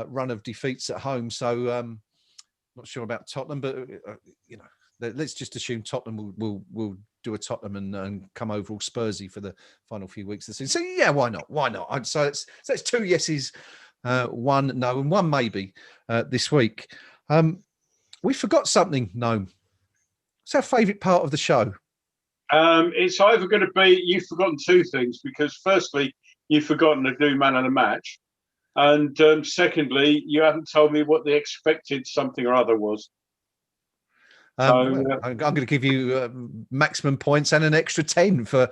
run of defeats at home. So not sure about Tottenham, but let's just assume Tottenham will do a Tottenham and come over all Spursy for the final few weeks of the season. So yeah, why not? Why not? So it's 2 yeses, 1 no, and 1 maybe this week. We forgot something, Gnome. What's our favourite part of the show? It's either going to be you've forgotten 2 things, because firstly, you've forgotten to do man of the match. And secondly, you haven't told me what the expected something or other was. I'm going to give you maximum points and an extra 10 for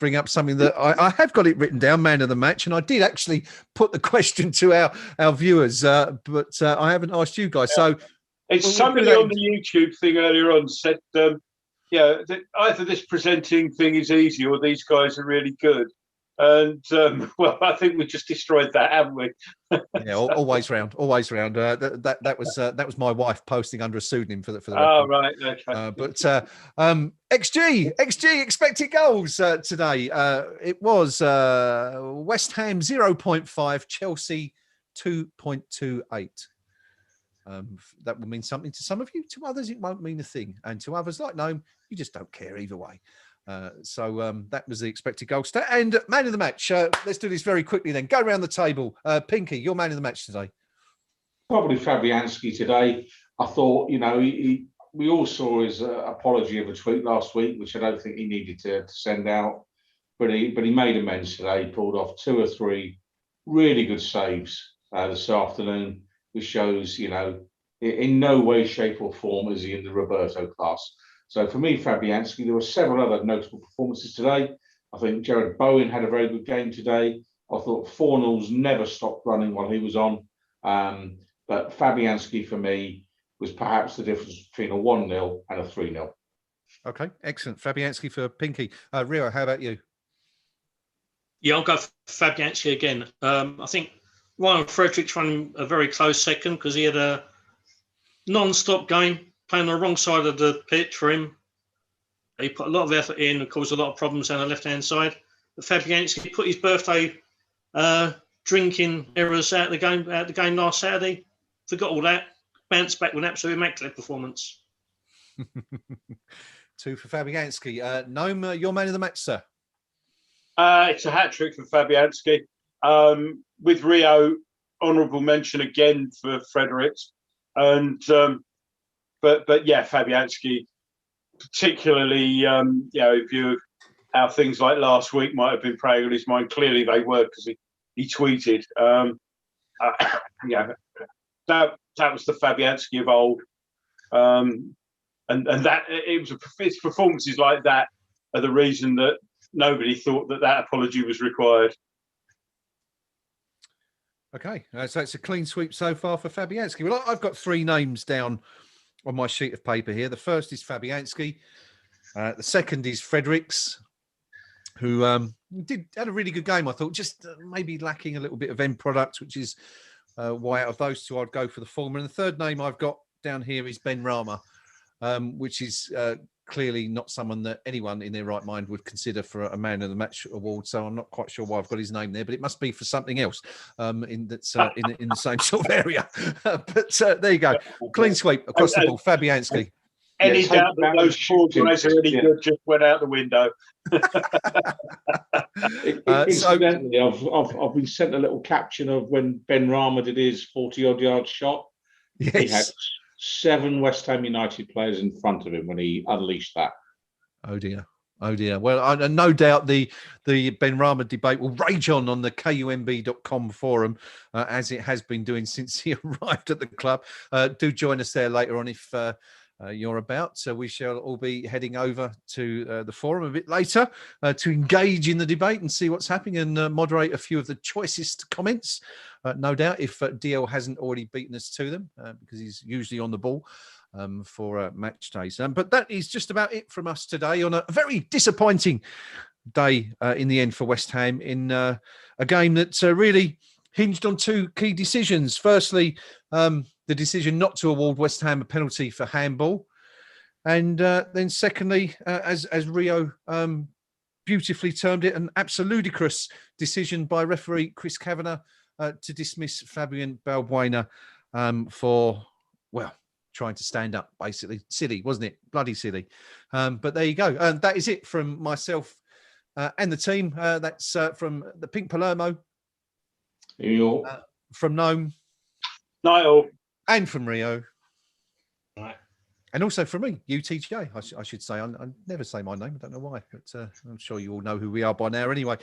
bring up something that I have got it written down, man of the match, and I did actually put the question to our viewers, but I haven't asked you guys. Yeah. So it's somebody on the YouTube thing earlier on said, that either this presenting thing is easy or these guys are really good. And well, I think we just destroyed that, haven't we? Yeah, always round. That was my wife posting under a pseudonym for the record. Oh, right, okay. But XG expected goals today. It was West Ham 0.5, Chelsea 2.28. That will mean something to some of you. To others, it won't mean a thing, and to others, like Gnome, you just don't care either way. So that was the expected goal stat. And man of the match, let's do this very quickly then. Go around the table. Pinky, your man of the match today. Probably Fabianski today. I thought, we all saw his apology of a tweet last week, which I don't think he needed to send out. But he made amends today. He pulled off 2 or 3 really good saves this afternoon, which shows, in no way, shape or form is he in the Roberto class. So for me, Fabianski, there were several other notable performances today. I think Jared Bowen had a very good game today. I thought Fornals never stopped running while he was on. But Fabianski, for me, was perhaps the difference between a 1-0 and a 3-0. Okay, excellent. Fabianski for Pinky. Rio, how about you? Yeah, I'll go for Fabianski again. I think Ryan Fredericks ran a very close second because he had a non-stop game, playing on the wrong side of the pitch for him. He put a lot of effort in and caused a lot of problems on the left-hand side. But Fabianski put his birthday drinking errors out the game last Saturday. Forgot all that. Bounced back with an absolute immaculate performance. 2 for Fabianski. Gnome, your man of the match, sir. It's a hat trick for Fabianski. With Rio, honourable mention again for Fredericks, and but yeah, Fabianski, particularly in view of how things like last week might have been preying on his mind. Clearly, they were, because he tweeted, that was the Fabianski of old, and that it was it's performances like that are the reason that nobody thought that apology was required. Okay, so it's a clean sweep so far for Fabianski. Well, I've got 3 names down on my sheet of paper here. The first is Fabianski. The second is Fredericks, who had a really good game, I thought, just maybe lacking a little bit of end product, which is why out of those 2 I'd go for the former. And the third name I've got down here is Ben Rama, which is clearly not someone that anyone in their right mind would consider for a man of the match award. So I'm not quite sure why I've got his name there, but it must be for something else in the same sort of area. But there you go, clean sweep across the board. Fabianski. Any doubt that those 4 guys are any good just went out the window. Incidentally, I've been sent a little caption of when Ben Rama did his 40-odd yard shot. Yes. He had 7 West Ham United players in front of him when he unleashed that. Oh dear. Well, no doubt the Ben Rama debate will rage on the KUMB.com forum, as it has been doing since he arrived at the club. Do join us there later on if you're about. So we shall all be heading over to the forum a bit later to engage in the debate and see what's happening and moderate a few of the choicest comments. No doubt, if DL hasn't already beaten us to them, because he's usually on the ball for match days. But that is just about it from us today on a very disappointing day in the end for West Ham in a game that really hinged on 2 key decisions. Firstly, the decision not to award West Ham a penalty for handball. And then secondly, as Rio beautifully termed it, an absolute ludicrous decision by referee Chris Kavanagh to dismiss Fabian Balbuena for, well, trying to stand up, basically. Silly, wasn't it? Bloody silly. But there you go. And that is it from myself and the team. That's from the Pink Palermo. From Gnome. Night all. And from Rio. Right. And also from me, UTJ, I should say. I never say my name. I don't know why, but I'm sure you all know who we are by now anyway.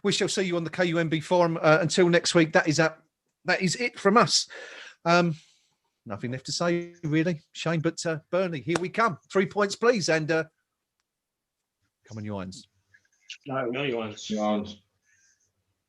We shall see you on the KUMB forum. Until next week, that is it from us. Nothing left to say, really, Shane, but Burnley, here we come. 3 points, please, and come on, you irons. No, you irons.